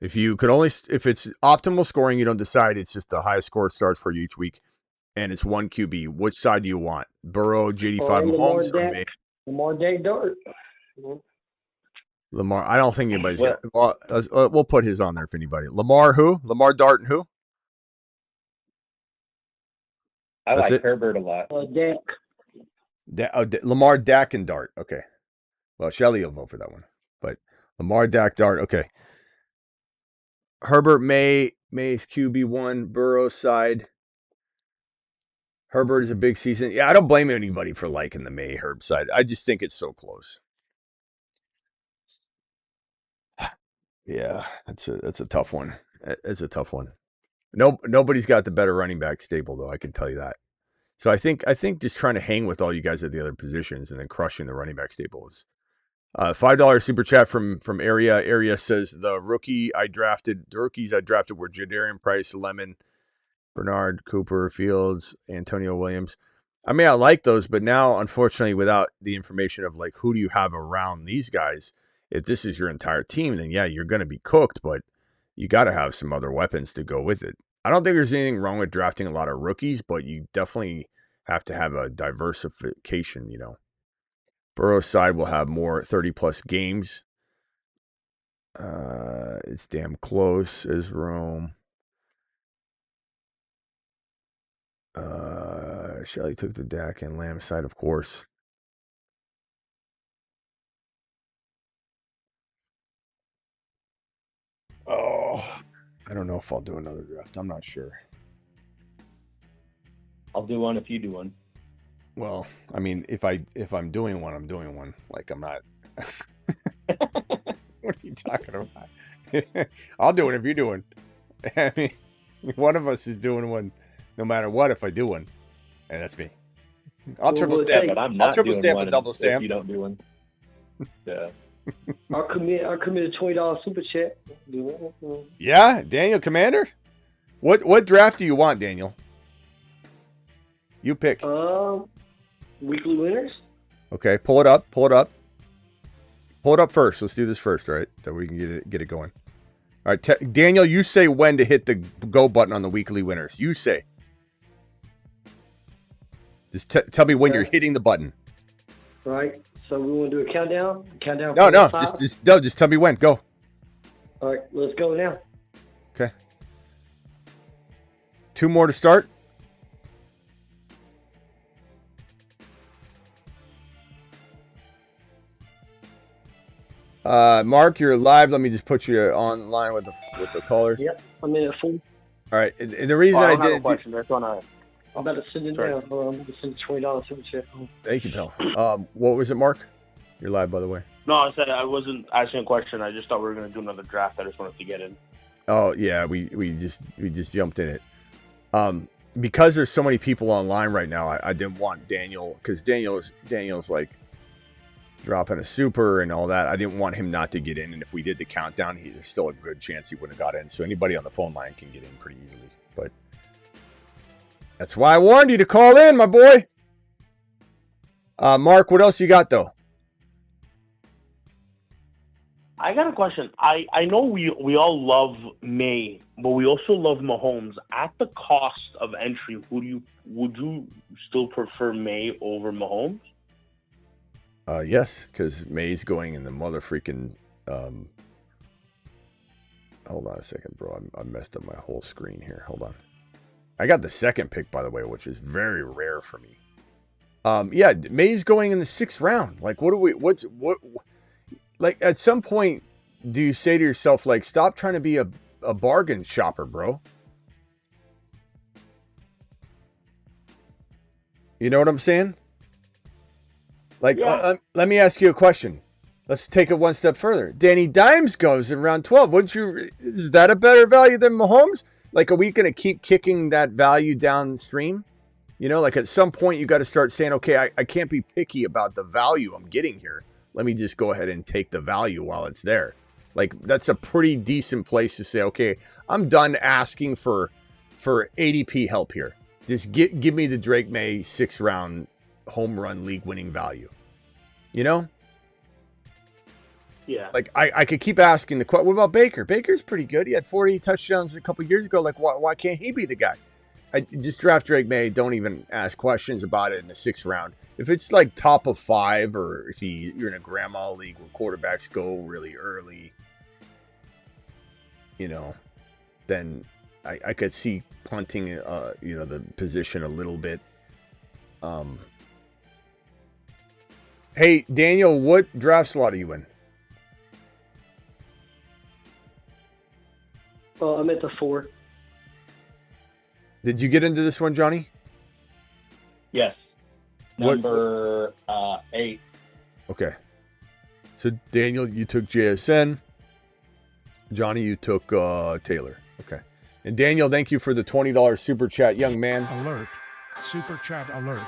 If it's optimal scoring, you don't decide. It's just the highest score starts for you each week, and it's 1 QB. Which side do you want? Burrow, JD5, Mahomes, or May? Lamar, Dart. Lamar. I don't think anybody's got. Well, we'll put his on there if anybody. Lamar, who? Lamar, Dart, and who? I like Herbert a lot. Dak. Lamar, Dak, and Dart. Okay. Well, Shelly will vote for that one. But Lamar, Dak, Dart. Okay. Herbert, May's QB1, Burrow side. Herbert is a big season. Yeah, I don't blame anybody for liking the May Herb side. I just think it's so close. Yeah, that's a tough one. It's a tough one. Nobody's got the better running back stable, though. I can tell you that. So I think just trying to hang with all you guys at the other positions and then crushing the running back stable is. $5 super chat from Area. Area says the rookies I drafted were Jadarian Price, Lemon, Bernard, Cooper, Fields, Antonio Williams. I mean, I like those, but now, unfortunately, without the information of like who do you have around these guys, if this is your entire team, then yeah, you're going to be cooked. But you got to have some other weapons to go with it. I don't think there's anything wrong with drafting a lot of rookies, but you definitely have to have a diversification, you know. Burrow's side will have more 30-plus games. It's damn close as Rome. Shelley took the Dak and Lamb side, of course. Oh, I don't know if I'll do another draft. I'm not sure. I'll do one if you do one. Well, I mean, if I'm doing one, I'm doing one. Like I'm not. What are you talking about? I'll do it if you're doing. I mean, one of us is doing one, no matter what. If I do one, and that's me. I'll triple stamp. But I'm not I'll triple doing stamp one and double if stamp. you don't do one. Yeah. I'll commit a $20 super chat. Yeah, Daniel Commander. What draft do you want, Daniel? You pick. Weekly winners. Okay, pull it up. Pull it up first. Let's do this first, all right? That we can get it going. All right, Daniel, you say when to hit the go button on the weekly winners. You say. Just tell me when you're hitting the button. Right. So we want to do a countdown. No. Just tell me when. Go. All right. Let's go now. Okay. 2 more to start. Mark, you're live. Let me just put you online with the callers. Yep. I'm in at 4. All right. And the reason I did. I'm about to send it down. Hold on, I'm going to send a $20 super chat. Thank you, pal. What was it, Mark? You're live, by the way. No, I said I wasn't asking a question. I just thought we were going to do another draft. I just wanted to get in. Oh yeah, we just jumped in it. Because there's so many people online right now, I didn't want Daniel, because Daniel's like dropping a super and all that. I didn't want him not to get in, and if we did the countdown, there's still a good chance he wouldn't have got in. So anybody on the phone line can get in pretty easily. But that's why I warned you to call in, my boy. Mark, what else you got though? I got a question. I know we all love May, but we also love Mahomes. At the cost of entry, would you still prefer May over Mahomes? Yes, because May's going in the mother freaking. Hold on a second, bro. I messed up my whole screen here. Hold on. I got the second pick, by the way, which is very rare for me. Yeah, May's going in the 6th round. Like, what? Like, at some point, do you say to yourself, like, stop trying to be a bargain shopper, bro? You know what I'm saying? Like, Yeah. Let me ask you a question. Let's take it one step further. Danny Dimes goes in round 12. Is that a better value than Mahomes? Like, are we going to keep kicking that value downstream? You know, like at some point you got to start saying, okay, I can't be picky about the value I'm getting here. Let me just go ahead and take the value while it's there. Like, that's a pretty decent place to say, okay, I'm done asking for ADP help here. Just give me the Drake May 6th round home run league winning value. You know? Yeah. Like, I could keep asking the question. What about Baker? Baker's pretty good. He had 40 touchdowns a couple years ago. Like, why can't he be the guy? I just draft Drake May. Don't even ask questions about it in the 6th round. If it's like top of 5, or if you're in a grandma league where quarterbacks go really early, you know, then I could see punting, the position a little bit. Hey, Daniel, what draft slot are you in? I'm at the 4. Did you get into this one, Johnny? Yes. Number 8. Okay. So, Daniel, you took JSN. Johnny, you took Taylor. Okay. And Daniel, thank you for the $20 super chat, young man. Alert. Super chat alert.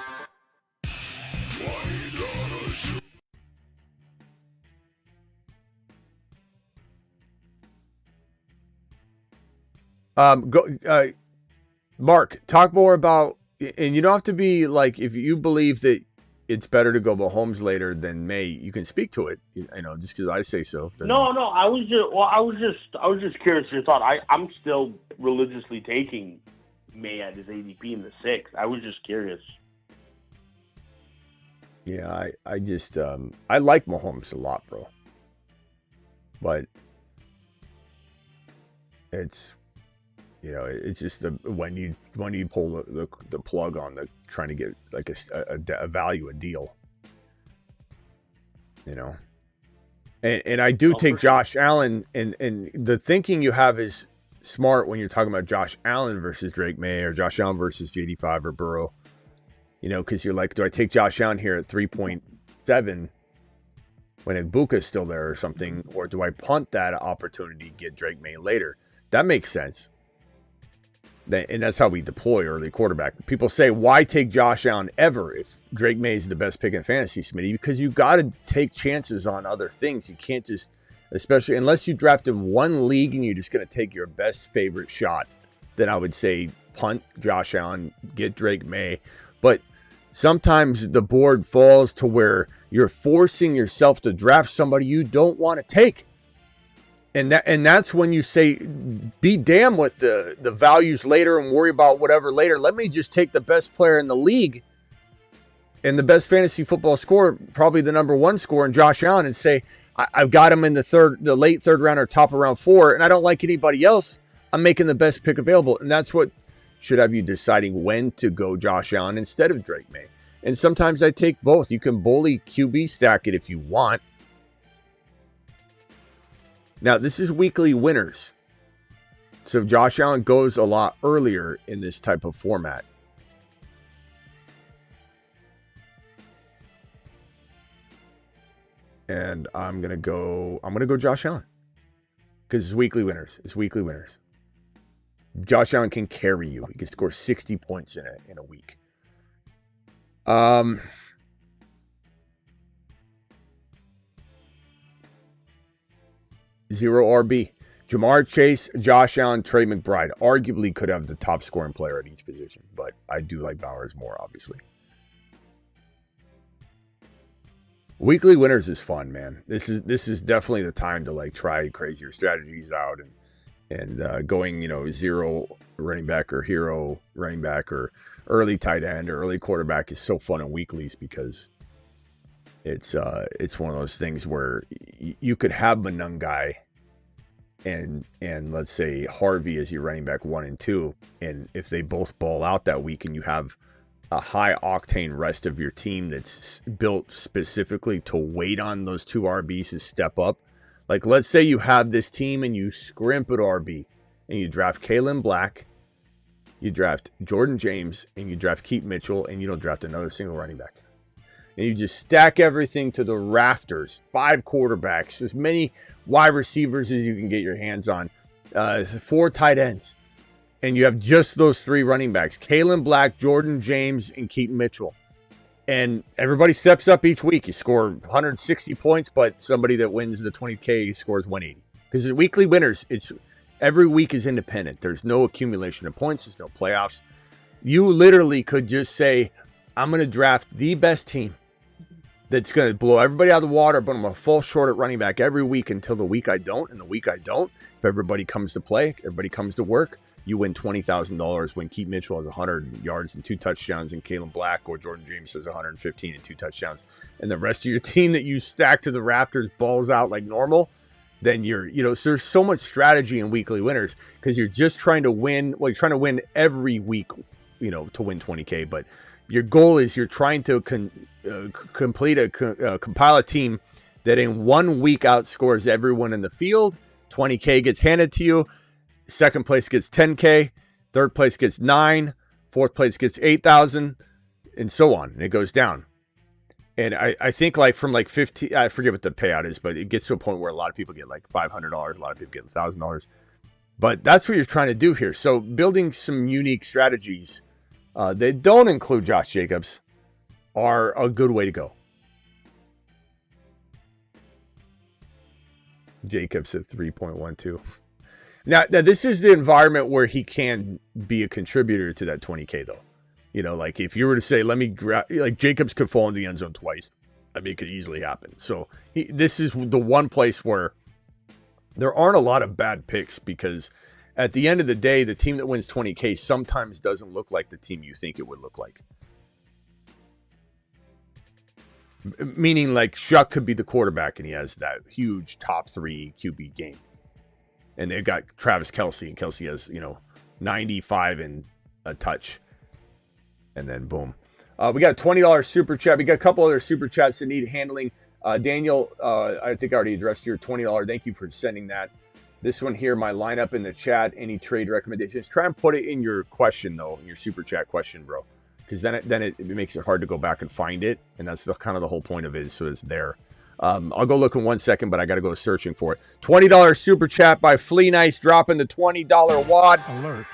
Mark, talk more about, and you don't have to be like, if you believe that it's better to go Mahomes later than May, you can speak to it. Just because I say so. No, I was just curious your thought. I'm still religiously taking May at his ADP in the 6th. I was just curious. Yeah, I just I like Mahomes a lot, bro. But it's it's just when you pull the plug on the trying to get like a value, a deal. And I do take Josh Allen, and the thinking you have is smart when you're talking about Josh Allen versus Drake May or Josh Allen versus JD5 or Burrow. Because you're like, do I take Josh Allen here at 3.7 when Ibuka's still there or something, or do I punt that opportunity, get Drake May later? That makes sense. And that's how we deploy early quarterback. People say, why take Josh Allen ever if Drake May is the best pick in fantasy, Smitty? Because you got to take chances on other things. You can't just, especially unless you draft in one league and you're just going to take your best favorite shot, then I would say punt Josh Allen, get Drake May. But sometimes the board falls to where you're forcing yourself to draft somebody you don't want to take. And that's when you say, be damn with the values later and worry about whatever later. Let me just take the best player in the league and the best fantasy football scorer, probably the number one scorer in Josh Allen, and say, I've got him in the late third round or top of round 4, and I don't like anybody else. I'm making the best pick available. And that's what should have you deciding when to go Josh Allen instead of Drake May. And sometimes I take both. You can bully QB stack it if you want. Now, this is weekly winners. So Josh Allen goes a lot earlier in this type of format. And I'm going to go Josh Allen. Because it's weekly winners. Josh Allen can carry you. He can score 60 points in a week. Zero RB. Jamar Chase, Josh Allen, Trey McBride arguably could have the top scoring player at each position, but I do like Bowers more, obviously. Weekly winners is fun, man. This is definitely the time to like try crazier strategies out and going, zero running back or hero running back or early tight end or early quarterback is so fun in weeklies because it's one of those things where you could have Manungai and let's say Harvey as your running back 1 and 2, and if they both ball out that week and you have a high octane rest of your team that's built specifically to wait on those 2 RBs to step up. Like let's say you have this team and you scrimp at RB and you draft Kalen Black, you draft Jordan James, and you draft Keaton Mitchell, and you don't draft another single running back. And you just stack everything to the rafters. 5 quarterbacks, as many wide receivers as you can get your hands on, 4 tight ends. And you have just those 3 running backs, Kalen Black, Jordan James, and Keaton Mitchell. And everybody steps up each week. You score 160 points, but somebody that wins the 20K scores 180. Because the weekly winners, every week is independent. There's no accumulation of points. There's no playoffs. You literally could just say, I'm going to draft the best team that's going to blow everybody out of the water, but I'm going to fall short at running back every week until the week I don't. And the week I don't, if everybody comes to play, everybody comes to work, you win $20,000 when Keaton Mitchell has 100 yards and 2 touchdowns and Kalen Black or Jordan James has 115 and 2 touchdowns. And the rest of your team that you stack to the rafters balls out like normal. Then so there's so much strategy in weekly winners because you're just trying to win. Well, you're trying to win every week, to win 20K. But your goal is you're trying to compile a team that in 1 week outscores everyone in the field. 20K gets handed to you. Second place gets 10K. Third place gets 9. Fourth place gets 8,000, and so on. And it goes down. And I think like from like 15, I forget what the payout is, but it gets to a point where a lot of people get like $500. A lot of people get $1,000. But that's what you're trying to do here. So building some unique strategies that don't include Josh Jacobs are a good way to go. Jacobs at 3.12. Now, this is the environment where he can be a contributor to that 20K, though. You know, like if you were to say, let me grab, like Jacobs could fall in the end zone twice. I mean, it could easily happen. So this is the one place where there aren't a lot of bad picks, because at the end of the day, the team that wins 20K sometimes doesn't look like the team you think it would look like. Meaning, like, Shuck could be the quarterback and he has that huge top 3 QB game. And they've got Travis Kelce, and Kelce has, 95 and a touch. And then boom. We got a $20 super chat. We got a couple other super chats that need handling. Daniel, I think I already addressed your $20. Thank you for sending that. This one here, my lineup in the chat, any trade recommendations. Try and put it in your question, though, in your super chat question, bro. Because then it makes it hard to go back and find it. And that's kind of the whole point of it, so it's there. I'll go look in 1 second, but I got to go searching for it. $20 super chat by Flea Nice, dropping the $20 wad. Alert.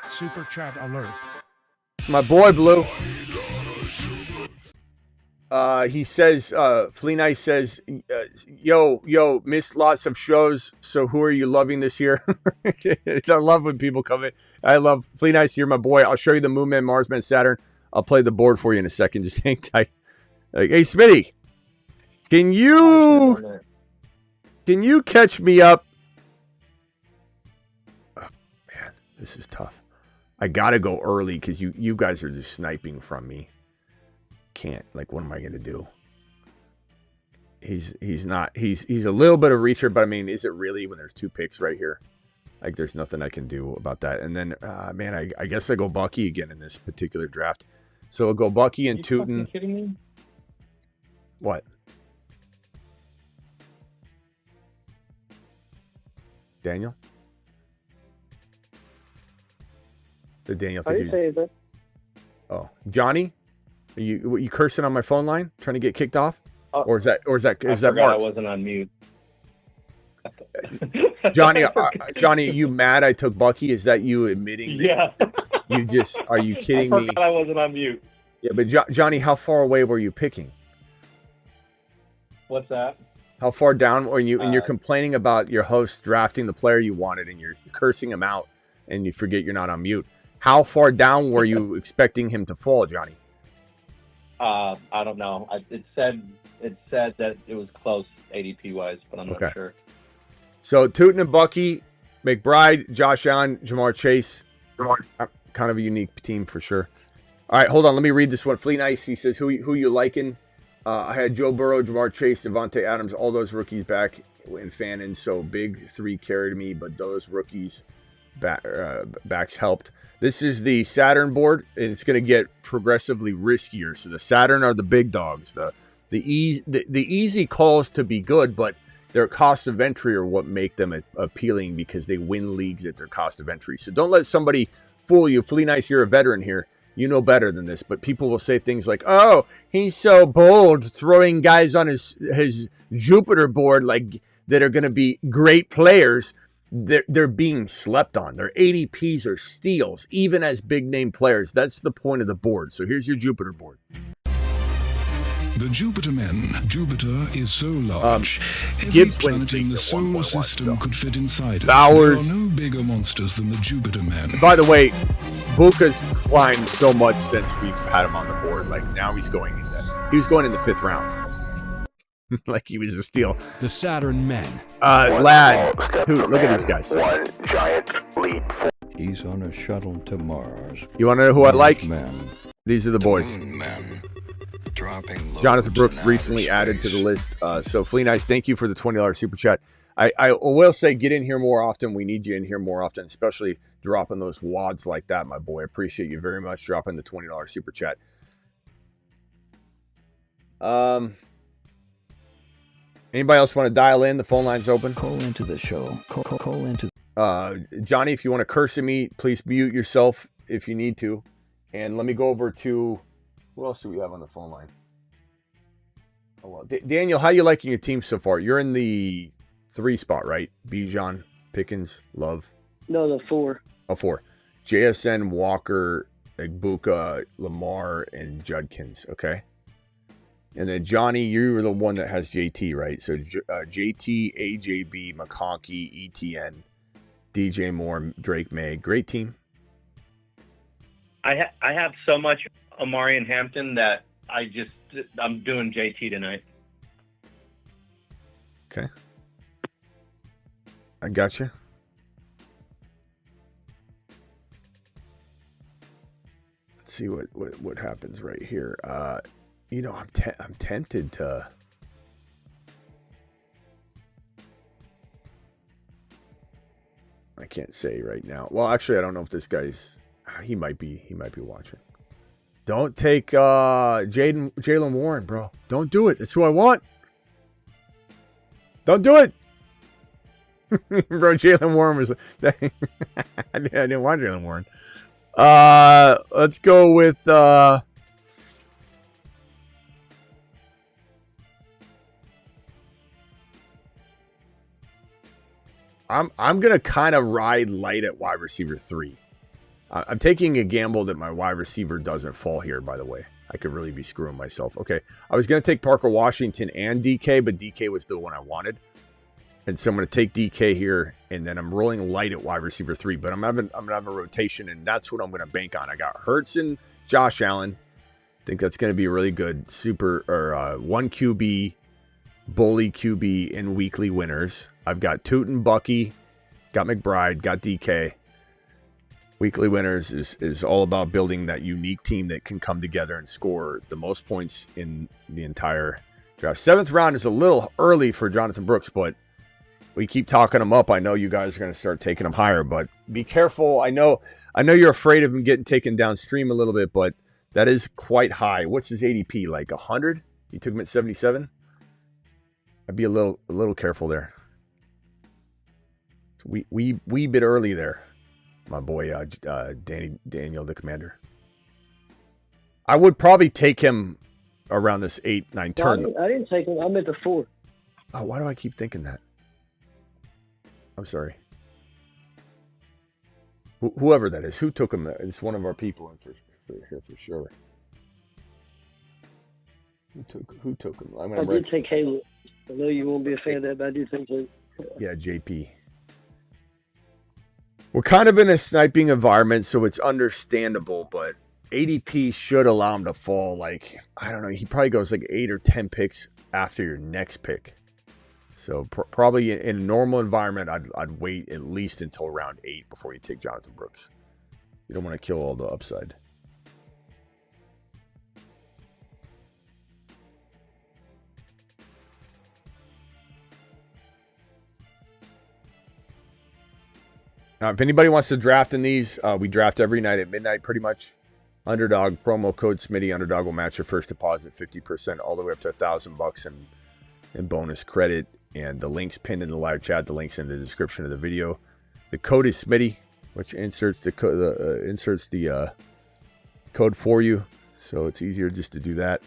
Super chat alert. My boy, Blue. He says, Flea Nice says, yo, missed lots of shows, so who are you loving this year? I love when people come in. I love Flea Nice, you're my boy. I'll show you the Moon Man, Mars Man, Saturn. I'll play the board for you in a second. Just hang tight. Like, hey, Smitty, can you catch me up? Oh, man, this is tough. I gotta go early because you guys are just sniping from me. Can't. Like, what am I gonna do? He's a little bit of reacher, but I mean, is it really when there's 2 picks right here? Like, there's nothing I can do about that. And then, man, I guess I go Bucky again in this particular draft. So I'll go Bucky and Tootin. Are you kidding me? What? Daniel? Did Daniel think you? Oh, Johnny? Are you cursing on my phone line, trying to get kicked off? Or is that Mark? I wasn't on mute. Johnny, you mad I took Bucky? Is that you admitting that? Yeah. Are you kidding me? I wasn't on mute. Yeah, but Johnny, how far away were you picking? What's that? How far down were you? And you're complaining about your host drafting the player you wanted, and you're cursing him out, and you forget you're not on mute. How far down were you expecting him to fall, Johnny? I don't know. It said that it was close ADP wise, but I'm not sure. So Tootin and Bucky, McBride, Josh Allen, Jamar Chase. Kind of a unique team for sure. All right, hold on. Let me read this one. Flea Nice, he says, who you liking? I had Joe Burrow, Jamar Chase, Devontae Adams, all those rookies back in Fannin. So big 3 carried me, but those rookies backs helped. This is the Saturn board, and it's going to get progressively riskier. So the Saturn are the big dogs. The easy calls to be good, but their cost of entry are what make them appealing because they win leagues at their cost of entry. So don't let somebody fool you. Flea Nice, you're a veteran here. You know better than this, but people will say things like, oh, he's so bold throwing guys on his Jupiter board like that are going to be great players. They're being slept on. Their ADPs are steals, even as big name players. That's the point of the board. So here's your Jupiter board. The Jupiter men. Jupiter is so large. Every Gibbs planet in the at solar 1.1, system could fit inside it. Bowers. There are no bigger monsters than the Jupiter men. And by the way, Buka's climbed so much since we've had him on the board. Like, now he was going in the 5th round. Like he was a steal. The Saturn men. Lad, dude, look at these guys. One giant leap. He's on a shuttle to Mars. You want to know who I like? Man. These are the boys. Man. Dropping Jonathan Brooks recently added to the list. So Flea Nice, thank you for the $20 super chat. I will say, get in here more often. We need you in here more often, especially dropping those wads like that, my boy. Appreciate you very much dropping the $20 super chat. Anybody else want to dial in? The phone line's open. Call into the show. Call into. Johnny, if you want to curse at me, please mute yourself if you need to. And let me go over to, who else do we have on the phone line? Oh, well, Daniel, how you liking your team so far? You're in the 3 spot, right? Bijan, Pickens, Love. No, the 4. Oh, 4. JSN, Walker, Egbuka, Lamar, and Judkins. Okay. And then Johnny, you're the one that has JT, right? So JT, AJB, McConkey, ETN, DJ Moore, Drake May. Great team. I have so much Amari and Hampton that I'm doing JT tonight. Okay. I got you. Let's see what happens right here. You know, I'm tempted to. I can't say right now. Well, actually, I don't know if this guy's. He might be watching. Don't take Jalen Warren, bro. Don't do it. That's who I want. Don't do it. Bro, Jalen Warren was... I didn't want Jalen Warren. Let's go with... I'm going to kind of ride light at wide receiver 3. I'm taking a gamble that my wide receiver doesn't fall here, by the way. I could really be screwing myself. Okay, I was going to take Parker Washington and DK, but DK was the one I wanted. And so I'm going to take DK here, and then I'm rolling light at wide receiver 3. But I'm going to have a rotation, and that's what I'm going to bank on. I got Hurts and Josh Allen. I think that's going to be a really good one QB, bully QB in weekly winners. I've got Tootin, Bucky, got McBride, got DK. Weekly winners is all about building that unique team that can come together and score the most points in the entire draft. 7th round is a little early for Jonathan Brooks, but we keep talking him up. I know you guys are going to start taking him higher, but be careful. I know you're afraid of him getting taken downstream a little bit, but that is quite high. What's his ADP? Like 100? You took him at 77? I'd be a little careful there. We bit early there. My boy, Daniel, the commander. I would probably take him around this 8-9 turn. I didn't take him. I'm at the 4. Oh, why do I keep thinking that? I'm sorry. Whoever that is, who took him? It's one of our people in here for sure. Who took him? I did take Caleb. I know you won't be a fan of that, but I do think so. Yeah, JP. We're kind of in a sniping environment, so it's understandable, but ADP should allow him to fall like, I don't know, he probably goes like 8 or 10 picks after your next pick. So probably in a normal environment, I'd wait at least until round 8 before you take Jonathan Brooks. You don't want to kill all the upside. Now, if anybody wants to draft in these, we draft every night at midnight pretty much. Underdog, promo code Smitty. Underdog will match your first deposit 50% all the way up to $1,000 in bonus credit. And the link's pinned in the live chat. The link's in the description of the video. The code is Smitty, which inserts the code for you. So it's easier just to do that.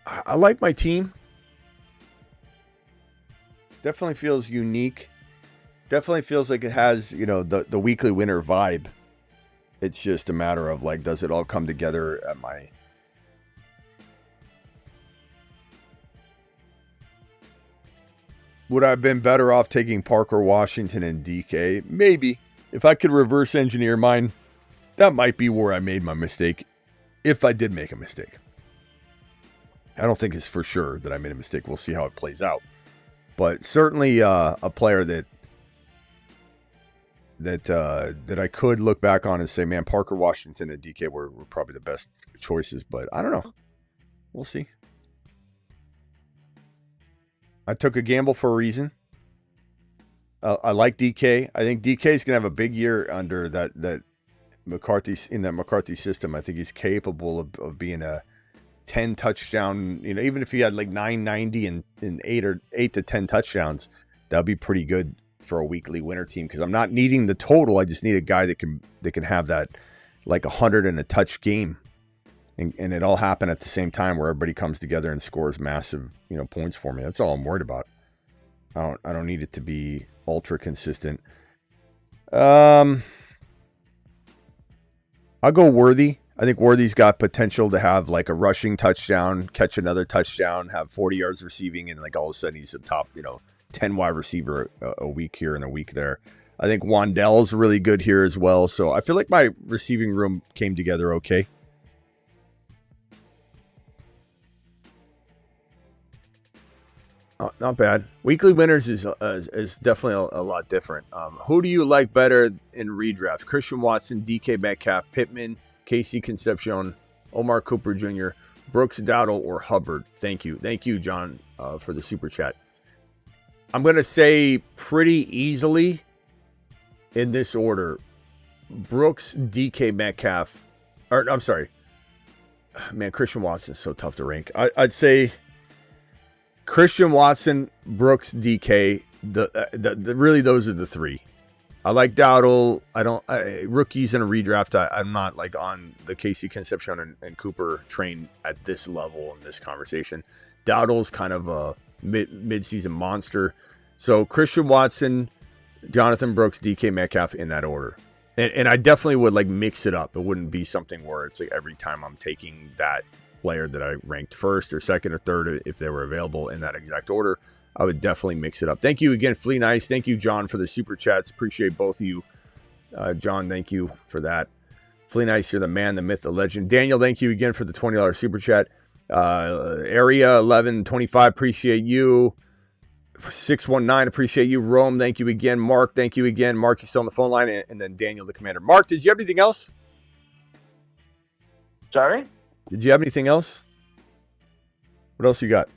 I like my team. Definitely feels unique. Definitely feels like it has, the weekly winner vibe. It's just a matter of like, does it all come together at my... Would I have been better off taking Parker Washington and DK? Maybe. If I could reverse engineer mine, that might be where I made my mistake. If I did make a mistake. I don't think it's for sure that I made a mistake. We'll see how it plays out. But certainly a player that I could look back on and say, man, Parker Washington and DK were probably the best choices. But I don't know. We'll see. I took a gamble for a reason. I like DK. I think DK is going to have a big year under that McCarthy system. I think he's capable of being a 10 touchdown, even if he had like 990 and 8 to 10 touchdowns, that'd be pretty good for a weekly winner team, because I'm not needing the total. I just need a guy that can have that like 100 and a touch game, and it all happen at the same time where everybody comes together and scores massive points for me. That's all I'm worried about. I don't need it to be ultra consistent. I'll go Worthy. I think Worthy's got potential to have like a rushing touchdown, catch another touchdown, have 40 yards receiving, and like all of a sudden he's a top 10 wide receiver a week here and a week there. I think Wandell's really good here as well. So I feel like my receiving room came together okay. Not bad. Weekly winners is definitely a lot different. Who do you like better in redrafts? Christian Watson, DK Metcalf, Pittman, Casey Concepcion, Omar Cooper Jr., Brooks Dowdle, or Hubbard? Thank you, John, for the super chat. I'm going to say pretty easily in this order: Brooks, DK Metcalf, or I'm sorry, man, Christian Watson is so tough to rank. I'd say Christian Watson, Brooks, DK. Really, those are the three. I like Dowdle. Rookies in a redraft. I'm not like on the Casey Concepcion and Cooper train at this level in this conversation. Dowdle's kind of a mid-season monster. So Christian Watson, Jonathan Brooks, DK Metcalf in that order. And I definitely would like mix it up. It wouldn't be something where it's like every time I'm taking that player that I ranked first or second or third, if they were available in that exact order, I would definitely mix it up. Thank you again, Flea Nice. Thank you, John, for the super chats. Appreciate both of you. John, thank you for that. Flea Nice, you're the man, the myth, the legend. Daniel, thank you again for the $20 super chat. Area 1125, appreciate you. 619, appreciate you. Rome, thank you again. Mark, thank you again. Mark, you're still on the phone line. And then Daniel, the commander. Mark, did you have anything else? Sorry? Did you have anything else? What else you got?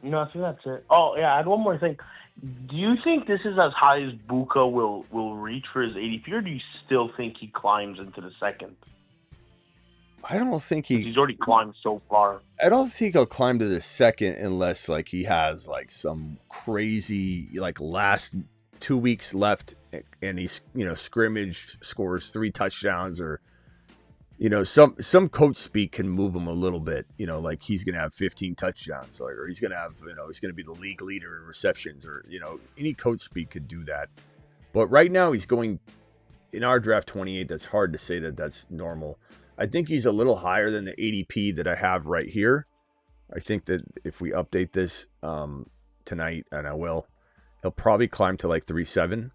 No, I think that's it. Oh, yeah, I had one more thing. Do you think this is as high as Buka will reach for his ADP, or do you still think he climbs into the second? I don't think he's already climbed so far. I don't think he'll climb to the second unless like he has like some crazy like last 2 weeks left and he's scrimmaged, scores 3 touchdowns, or some coach speak can move him a little bit. Like he's gonna have 15 touchdowns, or he's gonna have he's gonna be the league leader in receptions, or any coach speak could do that. But right now he's going in our draft 28. That's hard to say that that's normal. I think he's a little higher than the ADP that I have right here. I think that if we update this tonight, and I will, he'll probably climb to like 3.7.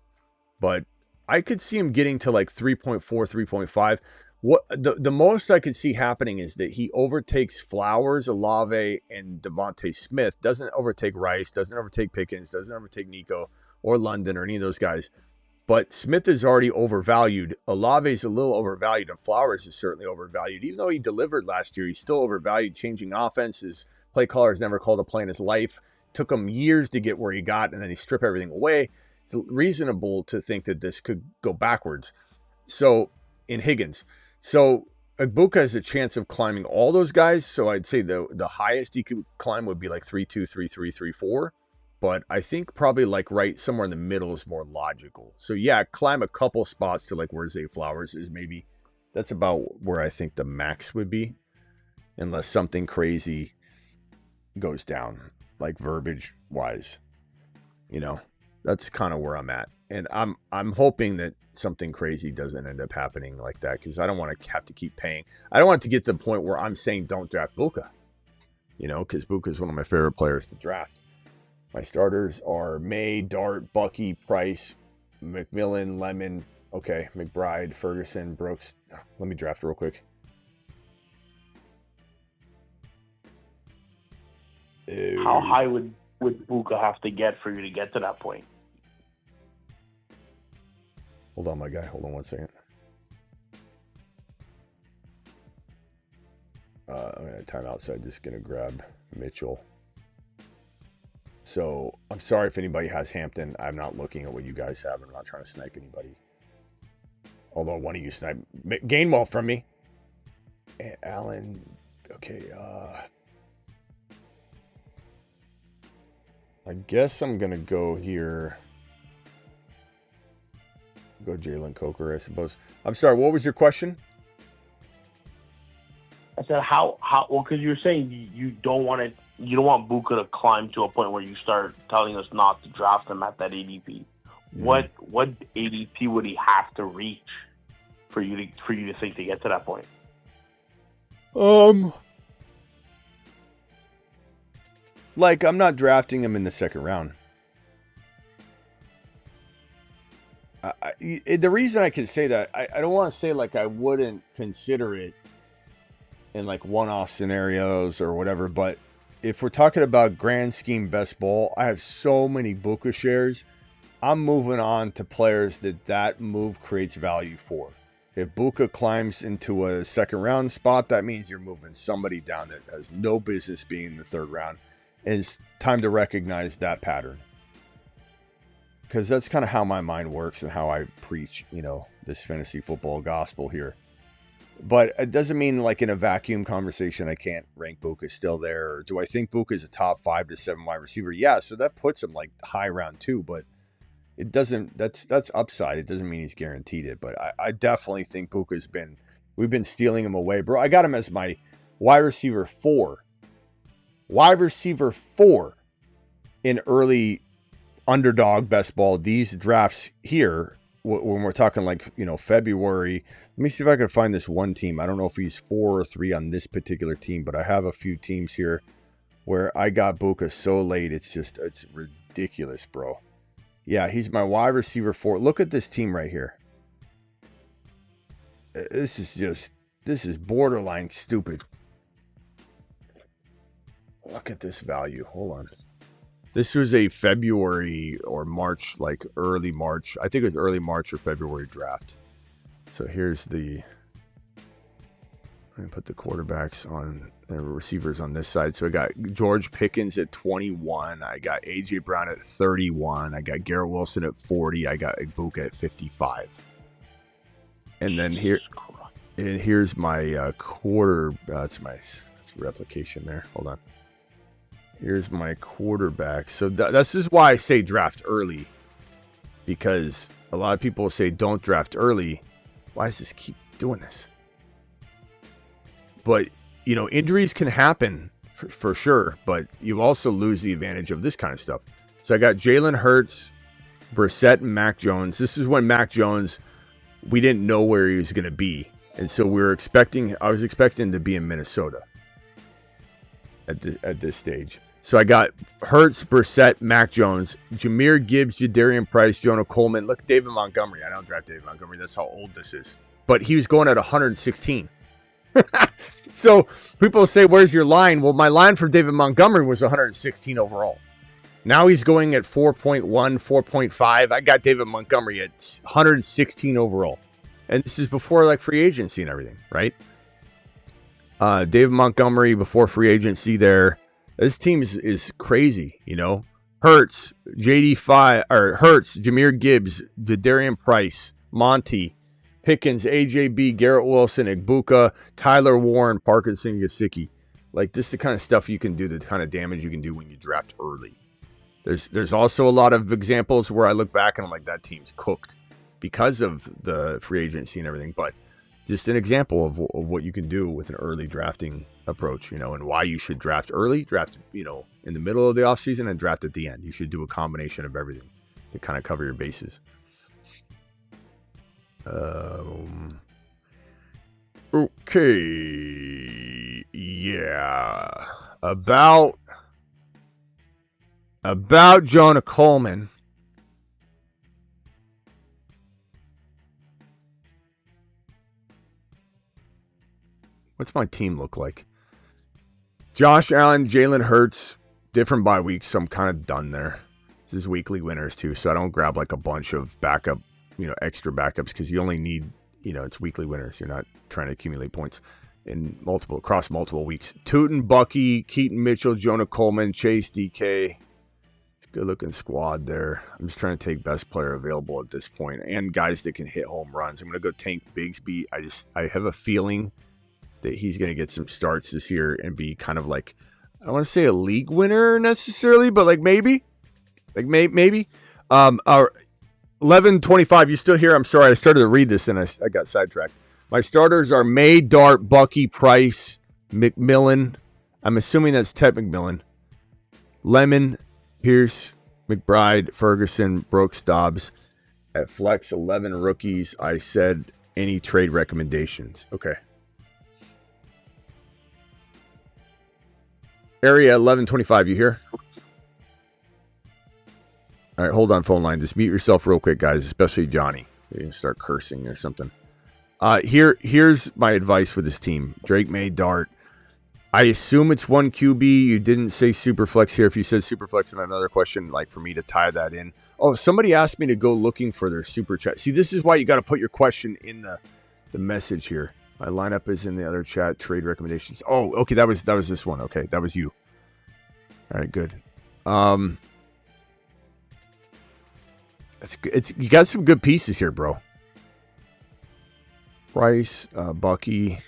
But I could see him getting to like 3.4, 3.5. What the most I could see happening is that he overtakes Flowers, Olave, and Devontae Smith. Doesn't overtake Rice, doesn't overtake Pickens, doesn't overtake Nico or London or any of those guys. But Smith is already overvalued. Olave is a little overvalued, and Flowers is certainly overvalued. Even though he delivered last year, he's still overvalued. Changing offenses, play caller has never called a play in his life. Took him years to get where he got, and then he stripped everything away. It's reasonable to think that this could go backwards. So in Higgins, so Ibuka has a chance of climbing all those guys. So I'd say the highest he could climb would be like 3.2, 3.3, 3.4. But I think probably like right somewhere in the middle is more logical. So yeah, climb a couple spots to like where Zay Flowers is maybe. That's about where I think the max would be. Unless something crazy goes down, like verbiage wise. That's kind of where I'm at. And I'm hoping that something crazy doesn't end up happening like that, because I don't want to have to keep paying. I don't want it to get to the point where I'm saying don't draft Buka. Because Buka is one of my favorite players to draft. My starters are May, Dart, Bucky, Price, McMillan, Lemon, okay, McBride, Ferguson, Brooks. Let me draft real quick. How high would Buka have to get for you to get to that point? Hold on, my guy. Hold on 1 second. I'm going to time out, so I'm just going to grab Mitchell. So I'm sorry if anybody has Hampton. I'm not looking at what you guys have. I'm not trying to snipe anybody. Although one of you sniped Gainwell from me. And Allen. Okay. I guess I'm going to go here. Go Jalen Coker, I suppose. I'm sorry. What was your question? I said how well, because you're saying you don't want Buka to climb to a point where you start telling us not to draft him at that ADP. What ADP would he have to reach for you to think to get to that point? Like, I'm not drafting him in the second round. The reason I can say that, I don't want to say like I wouldn't consider it in like one-off scenarios or whatever, but if we're talking about grand scheme best ball, I have so many Buka shares. I'm moving on to players that move creates value for. If Buka climbs into a second round spot, that means you're moving somebody down that has no business being in the third round. And it's time to recognize that pattern. Because that's kind of how my mind works and how I preach, this fantasy football gospel here. But it doesn't mean like in a vacuum conversation, I can't rank Buka still there. Or do I think Buka is a top 5 to 7 wide receiver? Yeah, so that puts him like high round 2, but it doesn't, that's upside. It doesn't mean he's guaranteed it, but I definitely think Buka's we've been stealing him away, bro. I got him as my wide receiver 4. Wide receiver 4 in early underdog best ball. These drafts here, when we're talking like, February, let me see if I can find this one team. I don't know if he's 4 or 3 on this particular team, but I have a few teams here where I got Buka so late. It's ridiculous, bro. Yeah, he's my wide receiver 4. Look at this team right here. This is borderline stupid. Look at this value. Hold on. This was a February or March, like early March. I think it was early March or February draft. So here's let me put the quarterbacks on the receivers on this side. So I got George Pickens at 21. I got A.J. Brown at 31. I got Garrett Wilson at 40. I got Buka at 55. And then here's my quarter. That's replication there. Hold on. Here's my quarterback. So this is why I say draft early. Because a lot of people say don't draft early. Why does this keep doing this? But, injuries can happen for sure. But you also lose the advantage of this kind of stuff. So I got Jalen Hurts, Brissett, and Mac Jones. This is when Mac Jones, we didn't know where he was going to be. And so I was expecting to be in Minnesota at this stage. So I got Hurts, Brissett, Mac Jones, Jahmyr Gibbs, Jadarian Price, Jonah Coleman. Look, David Montgomery. I don't draft David Montgomery. That's how old this is. But he was going at 116. So people say, where's your line? Well, my line for David Montgomery was 116 overall. Now he's going at 4.1, 4.5. I got David Montgomery at 116 overall. And this is before like free agency and everything, right? David Montgomery before free agency there. This team is crazy, Hurts, Jahmyr Gibbs, Jadarian Price, Monty, Pickens, AJB, Garrett Wilson, Igbuka, Tyler Warren, Parkinson, Gesicki. Like, this is the kind of stuff you can do, the kind of damage you can do when you draft early. There's also a lot of examples where I look back and I'm like, that team's cooked because of the free agency and everything. But just an example of what you can do with an early drafting approach, and why you should draft early, draft, in the middle of the offseason and draft at the end. You should do a combination of everything to kind of cover your bases. Okay. Yeah. About Jonah Coleman. What's my team look like? Josh Allen, Jalen Hurts, different bye weeks, so I'm kind of done there. This is weekly winners too, so I don't grab like a bunch of backup, extra backups, because you only need, it's weekly winners. You're not trying to accumulate points across multiple weeks. Tootin, Bucky, Keaton Mitchell, Jonah Coleman, Chase, DK. Good looking squad there. I'm just trying to take best player available at this point and guys that can hit home runs. I'm going to go Tank Bigsby. I have a feeling that he's going to get some starts this year and be kind of like, I don't want to say a league winner necessarily, but like maybe. Our 11:25, you still here? I'm sorry, I started to read this and I got sidetracked. My starters are May, Dart, Bucky, Price, McMillan. I'm assuming that's Ted McMillan. Lemon, Pierce, McBride, Ferguson, Brooks, Dobbs. At flex 11 rookies, I said any trade recommendations. Okay. Area 11:25, you here? All right, hold on phone line. Just mute yourself real quick, guys, especially Johnny. You're going to start cursing or something. Here's my advice for this team. Drake May, Dart. I assume it's 1 QB. You didn't say Superflex here. If you said Superflex in another question, like for me to tie that in. Oh, somebody asked me to go looking for their super chat. See, this is why you got to put your question in the message here. My lineup is in the other chat. Trade recommendations. Oh, okay. That was this one. Okay, that was you. All right, good. It's you got some good pieces here, bro. Price, Bucky,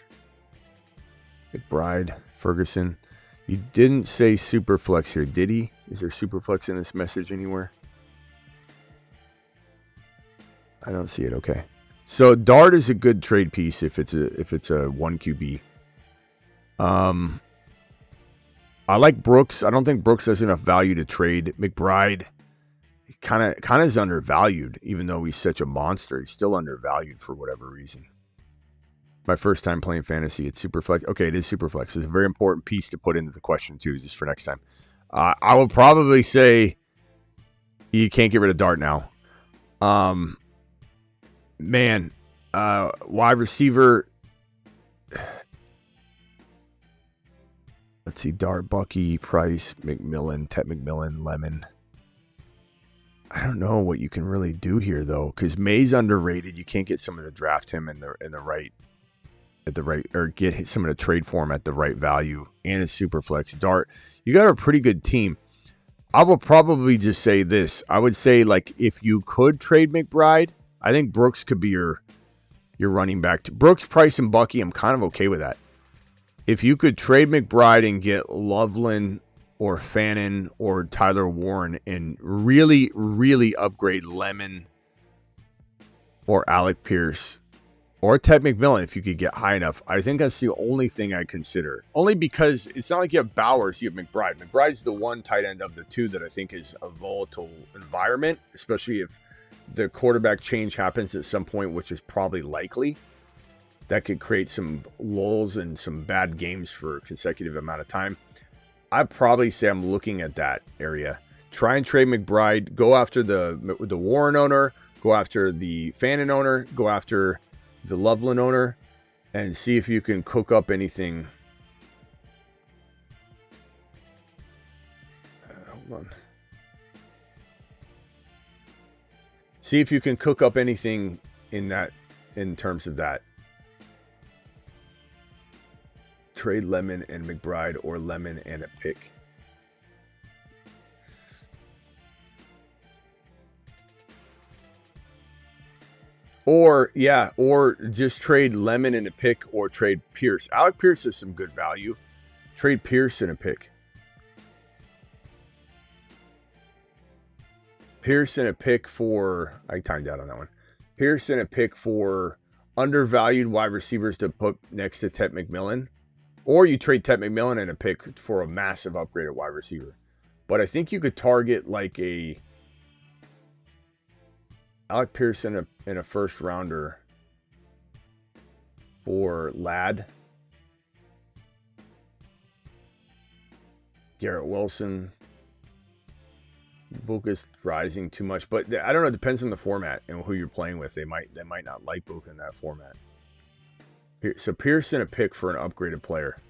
McBride, Ferguson. You didn't say Superflex here, did he? Is there Superflex in this message anywhere? I don't see it. Okay. So Dart is a good trade piece if it's a 1 QB. I like Brooks. I don't think Brooks has enough value to trade. McBride kind of is undervalued, even though he's such a monster. He's still undervalued for whatever reason. My first time playing fantasy, it's Superflex. Okay, it is Superflex. It's a very important piece to put into the question too, just for next time. I will probably say you can't get rid of Dart now. Wide receiver. Let's see, Dart, Bucky, Price, McMillan, Ted McMillan, Lemon. I don't know what you can really do here though, because May's underrated. You can't get someone to draft him or get someone to trade for him at the right value, and a super flex. Dart, you got a pretty good team. I will probably just say this. I would say, like, if you could trade McBride, I think Brooks could be your running back. Brooks, Price, and Bucky, I'm kind of okay with that. If you could trade McBride and get Loveland or Fannin or Tyler Warren and really, really upgrade Lemon or Alec Pierce or Ted McMillan, if you could get high enough, I think that's the only thing I consider. Only because it's not like you have Bowers, you have McBride. McBride's the one tight end of the two that I think is a volatile environment, especially if the quarterback change happens at some point, which is probably likely. That could create some lulls and some bad games for a consecutive amount of time. I'd probably say I'm looking at that area. Try and trade McBride. Go after the Warren owner. Go after the Fannin owner. Go after the Loveland owner. And see if you can cook up anything. Hold on. See if you can cook up anything in terms of that. Trade Lemon and McBride or Lemon and a pick. Or just trade Lemon and a pick or trade Pierce. Alec Pierce has some good value. Trade Pierce and a pick. Pierce and a pick for, I timed out on that one. Pierce and a pick for undervalued wide receivers to put next to Ted McMillan. Or you trade Ted McMillan and a pick for a massive upgraded wide receiver. But I think you could target like a Alec Pierce in a first rounder for Ladd. Garrett Wilson. Buka's rising too much. But I don't know. It depends on the format and who you're playing with. They might not like Buka in that format. So Pierce and a pick for an upgraded player,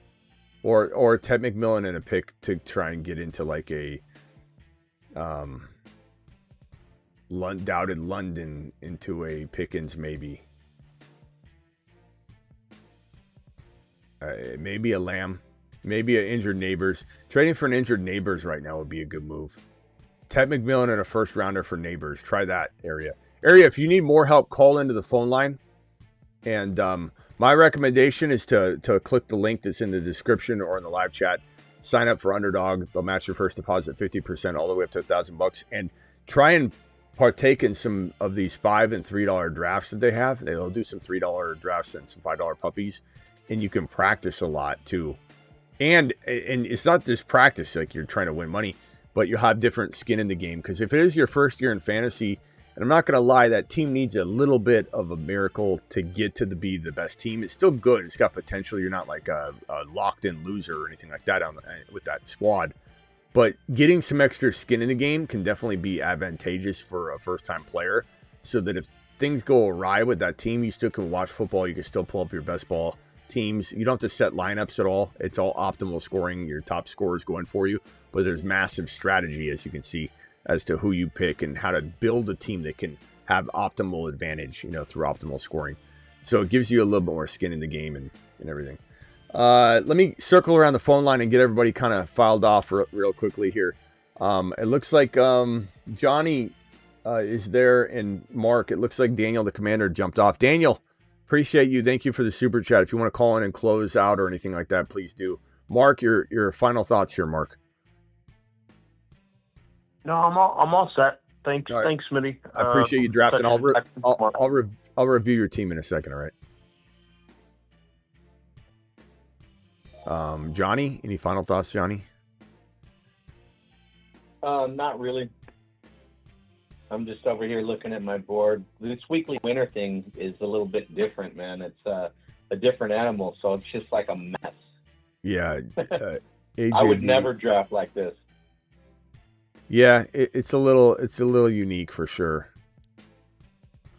or Ted McMillan and a pick to try and get into like a doubted London into a Pickens maybe, maybe a Lamb, maybe an injured Neighbors. Trading for an injured Neighbors right now would be a good move. Ted McMillan and a first rounder for Neighbors. Try that area. If you need more help, call into the phone line. And my recommendation is to click the link that's in the description or in the live chat. Sign up for Underdog. They'll match your first deposit 50% all the way up to $1,000. And try and partake in some of these $5 and $3 drafts that they have. They'll do some $3 drafts and some $5 puppies. And you can practice a lot too. And it's not just practice like you're trying to win money, but you have different skin in the game. Because if it is your first year in fantasy, and I'm not going to lie, that team needs a little bit of a miracle to get to be the best team. It's still good. It's got potential. You're not like a locked-in loser or anything like that with that squad. But getting some extra skin in the game can definitely be advantageous for a first-time player, so that if things go awry with that team, you still can watch football. You can still pull up your best ball teams. You don't have to set lineups at all. It's all optimal scoring. Your top scorers going for you. But there's massive strategy, as you can see, as to who you pick and how to build a team that can have optimal advantage, through optimal scoring. So it gives you a little bit more skin in the game and everything. Let me circle around the phone line and get everybody kind of filed off real quickly here. It looks like Johnny is there, and Mark. It looks like Daniel, the commander, jumped off. Daniel, appreciate you. Thank you for the super chat. If you want to call in and close out or anything like that, please do. Mark, your final thoughts here, Mark. No, I'm all set. Thanks, All right. thanks, Smitty. I appreciate you drafting. I'll review your team in a second. All right. Johnny, any final thoughts, Johnny? Not really. I'm just over here looking at my board. This weekly winner thing is a little bit different, man. It's a different animal, so it's just like a mess. Yeah. I would never draft like this. Yeah, it's a little unique for sure.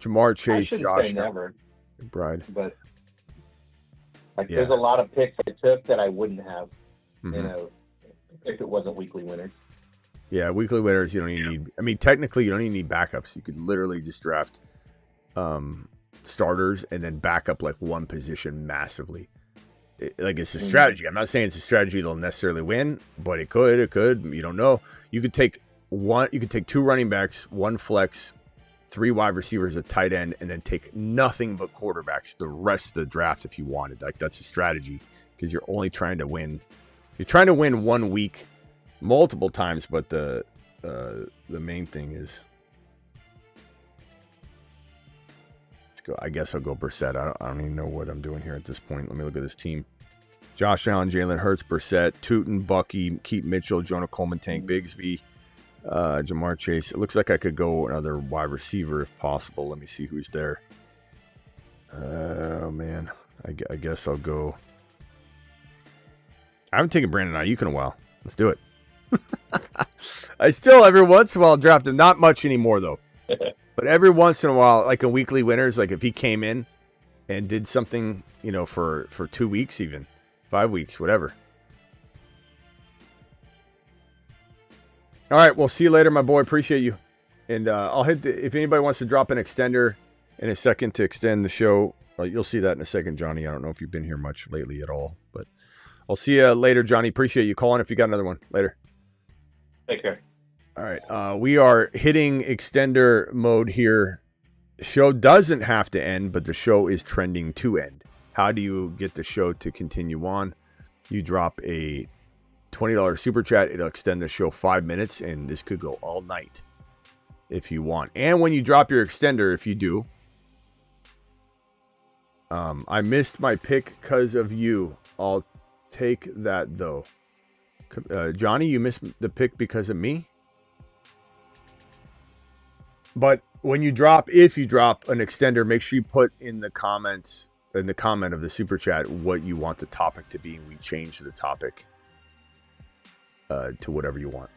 Jamar Chase, Josh, never, Bride, but there's a lot of picks I took that I wouldn't have, if it wasn't weekly winners. Yeah, weekly winners, you don't even need. I mean, technically, you don't even need backups. You could literally just draft starters and then back up like one position massively. It's a strategy. I'm not saying it's a strategy that'll necessarily win, but it could. It could. You don't know. You could take one. You could take 2 running backs, 1 flex, 3 wide receivers, a tight end, and then take nothing but quarterbacks the rest of the draft if you wanted. That's a strategy because you're only trying to win. You're trying to win 1 week multiple times, but the main thing is. I guess I'll go Brissett. I don't even know what I'm doing here at this point. Let me look at this team. Josh Allen, Jalen Hurts, Brissett, Tootin, Bucky, Keaton Mitchell, Jonah Coleman, Tank Bigsby, Jamar Chase. It looks like I could go another wide receiver if possible. Let me see who's there. Oh, man. I guess I'll go. I haven't taken Brandon Ayuk in a while. Let's do it. I still, every once in a while, draft him. Not much anymore, though. But every once in a while, like in weekly winners, like if he came in and did something, for 2 weeks, even 5 weeks, whatever. All right, we'll see you later, my boy. Appreciate you. And I'll hit if anybody wants to drop an extender in a second to extend the show, you'll see that in a second, Johnny. I don't know if you've been here much lately at all, but I'll see you later, Johnny. Appreciate you calling. If you got another one, later. Take care. All right, we are hitting extender mode here. The show doesn't have to end, but the show is trending to end. How do you get the show to continue on? You drop a $20 super chat. It'll extend the show 5 minutes, and this could go all night if you want. And when you drop your extender, if you do, I missed my pick because of you. I'll take that, though. Johnny, you missed the pick because of me? But if you drop an extender, make sure you put in the comments, in the comment of the super chat, what you want the topic to be. And we change the topic to whatever you want.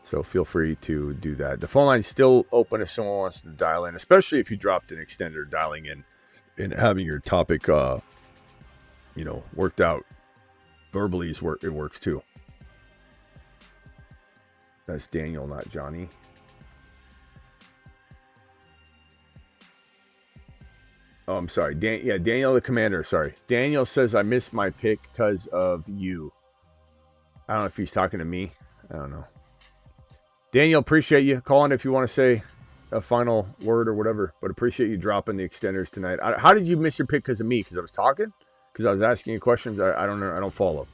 So feel free to do that. The phone line's still open if someone wants to dial in, especially if you dropped an extender, dialing in and having your topic, worked out verbally. It works too. That's Daniel, not Johnny. Oh, I'm sorry. Daniel the commander. Sorry. Daniel says I missed my pick because of you. I don't know if he's talking to me. I don't know. Daniel, appreciate you calling if you want to say a final word or whatever, but appreciate you dropping the extenders tonight. How did you miss your pick because of me? Because I was talking? Because I was asking you questions? I don't know. I don't follow.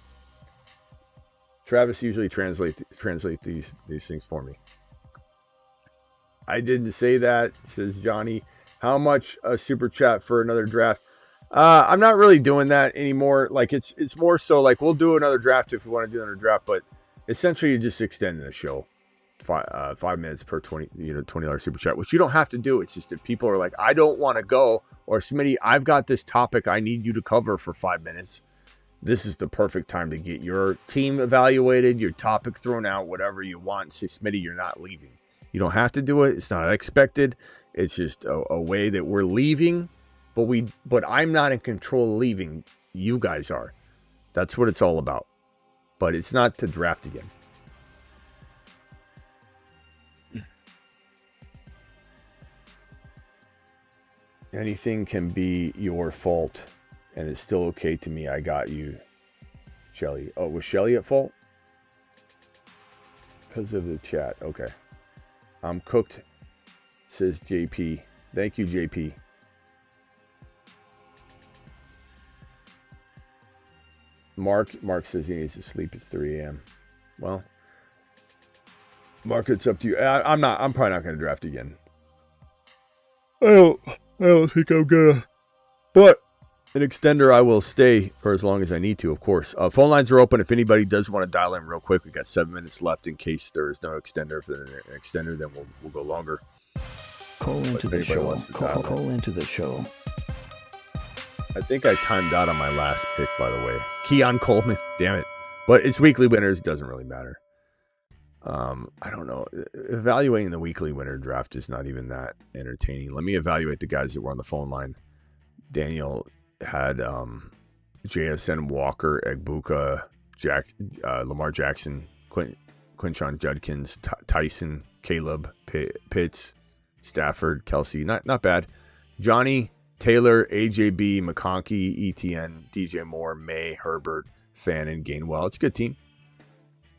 Travis usually translate these things for me. I didn't say that, says Johnny. How much a super chat for another draft? I'm not really doing that anymore. Like it's more so like we'll do another draft if we want to do another draft, but essentially you just extend the show 5 minutes per $20 super chat, which you don't have to do. It's just if people are like, I don't want to go, or Smitty, I've got this topic I need you to cover for 5 minutes. this is the perfect time to get your team evaluated, your topic thrown out, whatever you want. Say, Smitty, you're not leaving. You don't have to do it. It's not expected. It's just a way that we're leaving, but I'm not in control of leaving. You guys are. That's what it's all about. But it's not to draft again. Anything can be your fault, and it's still okay to me. I got you, Shelly. Oh, was Shelly at fault? Because of the chat. Okay. I'm cooked, says JP. Thank you, JP. Mark says he needs to sleep. It's 3 a.m. Well, Mark, it's up to you. I'm probably not going to draft again. I don't think I'm gonna. But an extender, I will stay for as long as I need to, of course. Phone lines are open. If anybody does want to dial in real quick, we got 7 minutes left in case there is no extender. If there's an extender, then we'll go longer. Call into the show. Call into the show. I think I timed out on my last pick, by the way. Keon Coleman. Damn it. But it's weekly winners. It doesn't really matter. I don't know. Evaluating the weekly winner draft is not even that entertaining. Let me evaluate the guys that were on the phone line. Daniel had JSN Walker, Egbuka, Lamar Jackson, Quinshon Judkins, Tyson, Caleb, Pitts, Stafford, Kelsey. Not bad. Johnny, Taylor, AJB, McConkey, ETN, DJ Moore, May, Herbert, Fannin, Gainwell. It's a good team.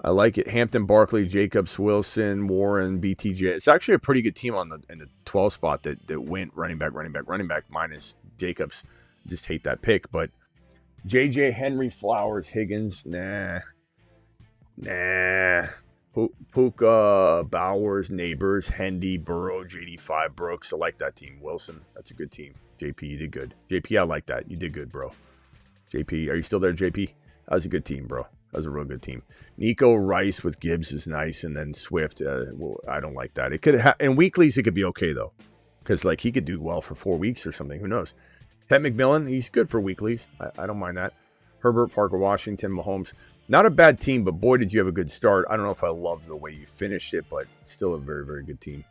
I like it. Hampton, Barkley, Jacobs, Wilson, Warren, BTJ. It's actually a pretty good team in the 12 spot that went running back minus Jacobs. Just hate that pick. But JJ, Henry, Flowers, Higgins, nah. Puka, Bowers, Neighbors, Hendy, Burrow, JD5, Brooks. I like that team. Wilson, that's a good team. JP, you did good. JP, I like that. You did good, bro. JP, are you still there, JP? That was a good team, bro. That was a real good team. Nico Rice with Gibbs is nice, and then Swift. I don't like that. It could in weeklies it could be okay though, because like he could do well for 4 weeks or something. Who knows? Ted McMillan, he's good for weeklies. I don't mind that. Herbert, Parker, Washington, Mahomes. Not a bad team, but boy, did you have a good start. I don't know if I love the way you finished it, but still a very, very good team.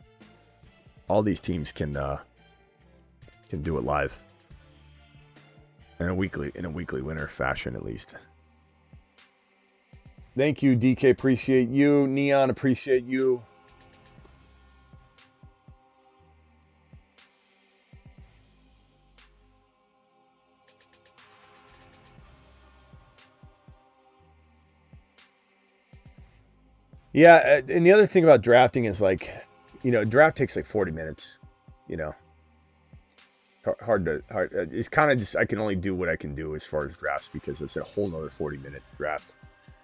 All these teams can do it live in a weekly winner fashion at least. Thank you, DK. Appreciate you. Neon, appreciate you. Yeah, and the other thing about drafting is like, draft takes like 40 minutes, Hard. It's kind of just, I can only do what I can do as far as drafts because it's a whole nother 40-minute draft.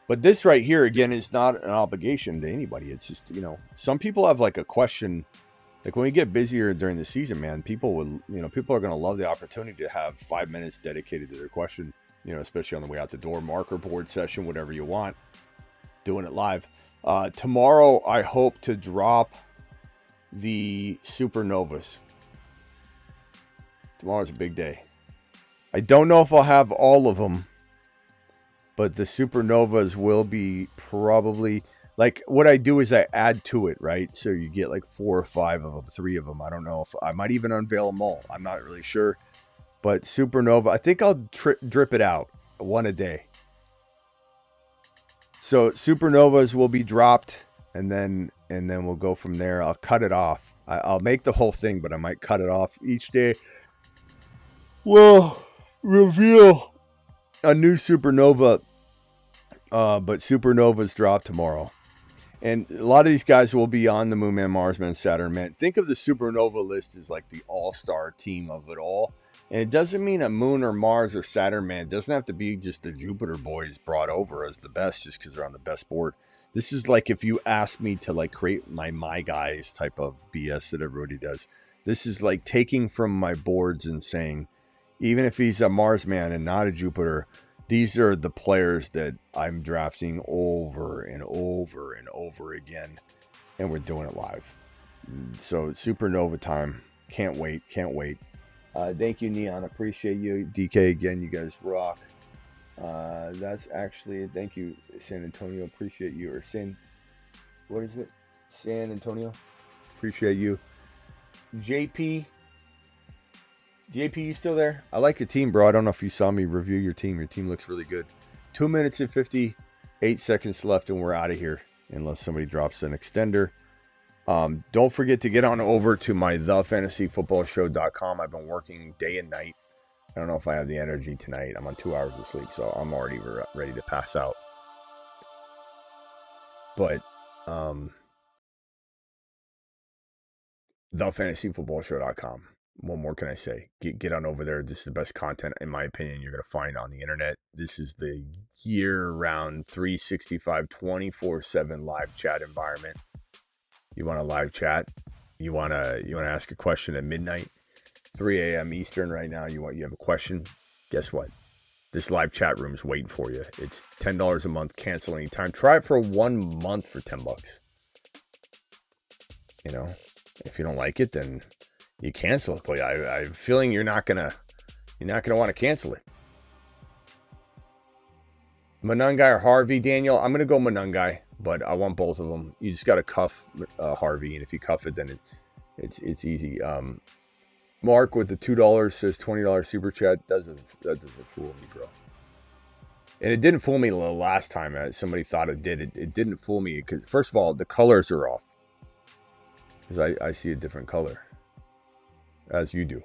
But this right here, again, is not an obligation to anybody. It's just, some people have like a question. Like when we get busier during the season, man, people are going to love the opportunity to have 5 minutes dedicated to their question, especially on the way out the door, marker board session, whatever you want, doing it live. Tomorrow, I hope to drop the Supernovas. Tomorrow's a big day. I don't know if I'll have all of them. But the Supernovas will be probably, like, what I do is I add to it, right? So you get like 4 or 5 of them, 3 of them. I don't know if I might even unveil them all. I'm not really sure. But Supernova, I think I'll drip it out one a day. So Supernovas will be dropped, and then we'll go from there. I'll cut it off. I'll make the whole thing, but I might cut it off each day. Well, reveal a new Supernova, but Supernovas drop tomorrow. And a lot of these guys will be on the Moon Man, Mars Man, Saturn Man. Think of the Supernova list as like the all-star team of it all. And it doesn't mean a Moon or Mars or Saturn Man. It doesn't have to be just the Jupiter boys brought over as the best just because they're on the best board. This is like if you asked me to like create my guys type of BS that everybody does. This is like taking from my boards and saying, even if he's a Mars man and not a Jupiter, these are the players that I'm drafting over and over and over again. And we're doing it live. So Supernova time. Can't wait. Thank you, Neon. Appreciate you. DK, again, you guys rock. That's actually, thank you, San Antonio. Appreciate you. Or what is it? San Antonio. Appreciate you. JP, you still there? I like your team, bro. I don't know if you saw me review your team. Your team looks really good. 2 minutes and 58 seconds left, and we're out of here unless somebody drops an extender. Don't forget to get on over to my thefantasyfootballshow.com. I've been working day and night. I don't know if I have the energy tonight. I'm on 2 hours of sleep, so I'm already ready to pass out. But thefantasyfootballshow.com. What more can I say? Get on over there. This is the best content, in my opinion, you're going to find on the internet. This is the year-round 365, 24/7 live chat environment. You want a live chat? You want to ask a question at midnight, 3 a.m. Eastern right now? You have a question? Guess what? This live chat room is waiting for you. It's $10 a month. Cancel anytime. Try it for 1 month for $10. You know, if you don't like it, then you cancel it. But I have a feeling you're not gonna want to cancel it. Manungai or Harvey, Daniel? I'm gonna go Manungai, but I want both of them. You just gotta cuff Harvey, and if you cuff it, then it's easy. Mark with the $2 says $20 super chat. That doesn't fool me, bro. And it didn't fool me the last time. Somebody thought it did. It didn't fool me because, first of all, the colors are off. Because I see a different color, as you do.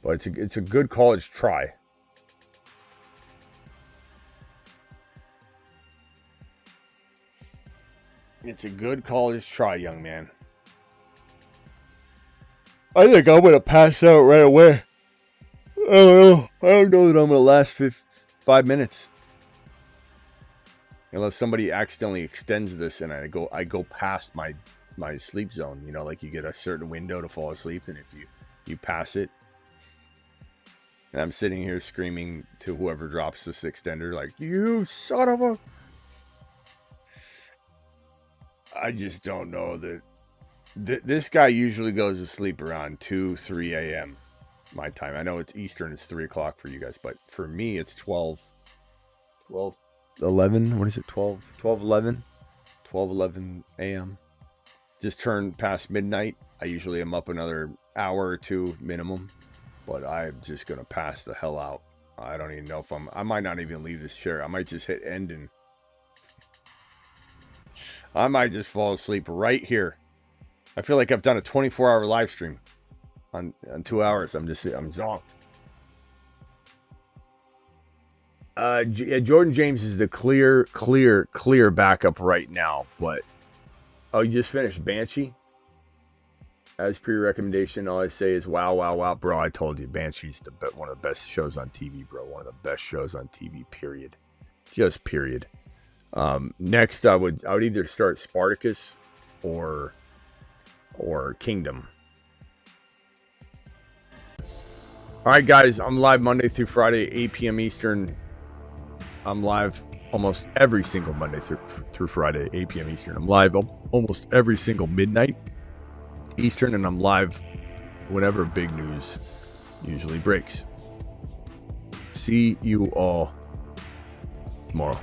But it's a good college try. It's a good college try, young man. I think I'm going to pass out right away. I don't know that I'm going to last 5 minutes. Unless somebody accidentally extends this and I go past my sleep zone. You know, like you get a certain window to fall asleep, and if you pass it. And I'm sitting here screaming to whoever drops this extender, like, you son of a... I just don't know that... This guy usually goes to sleep around 2, 3 a.m. my time. I know it's Eastern, it's 3 o'clock for you guys, but for me, it's 11. What is it? 11 a.m. Just turned past midnight. I usually am up another hour or two minimum, but I'm just going to pass the hell out. I don't even know if I might not even leave this chair. I might just hit end and I might just fall asleep right here. I feel like I've done a 24-hour live stream on 2 hours. I'm zonked. Jordan James is the clear backup right now. But you just finished Banshee as pre-recommendation. All I say is wow, bro. I told you, Banshee's one of the best shows on TV, bro. One of the best shows on TV. Period. Just period. Next, I would either start Spartacus or Kingdom. All right, guys, I'm live Monday through Friday, 8 p.m. Eastern. I'm live almost every single Monday through Friday, 8 p.m. Eastern. I'm live almost every single midnight Eastern, and I'm live whenever big news usually breaks. See you all tomorrow.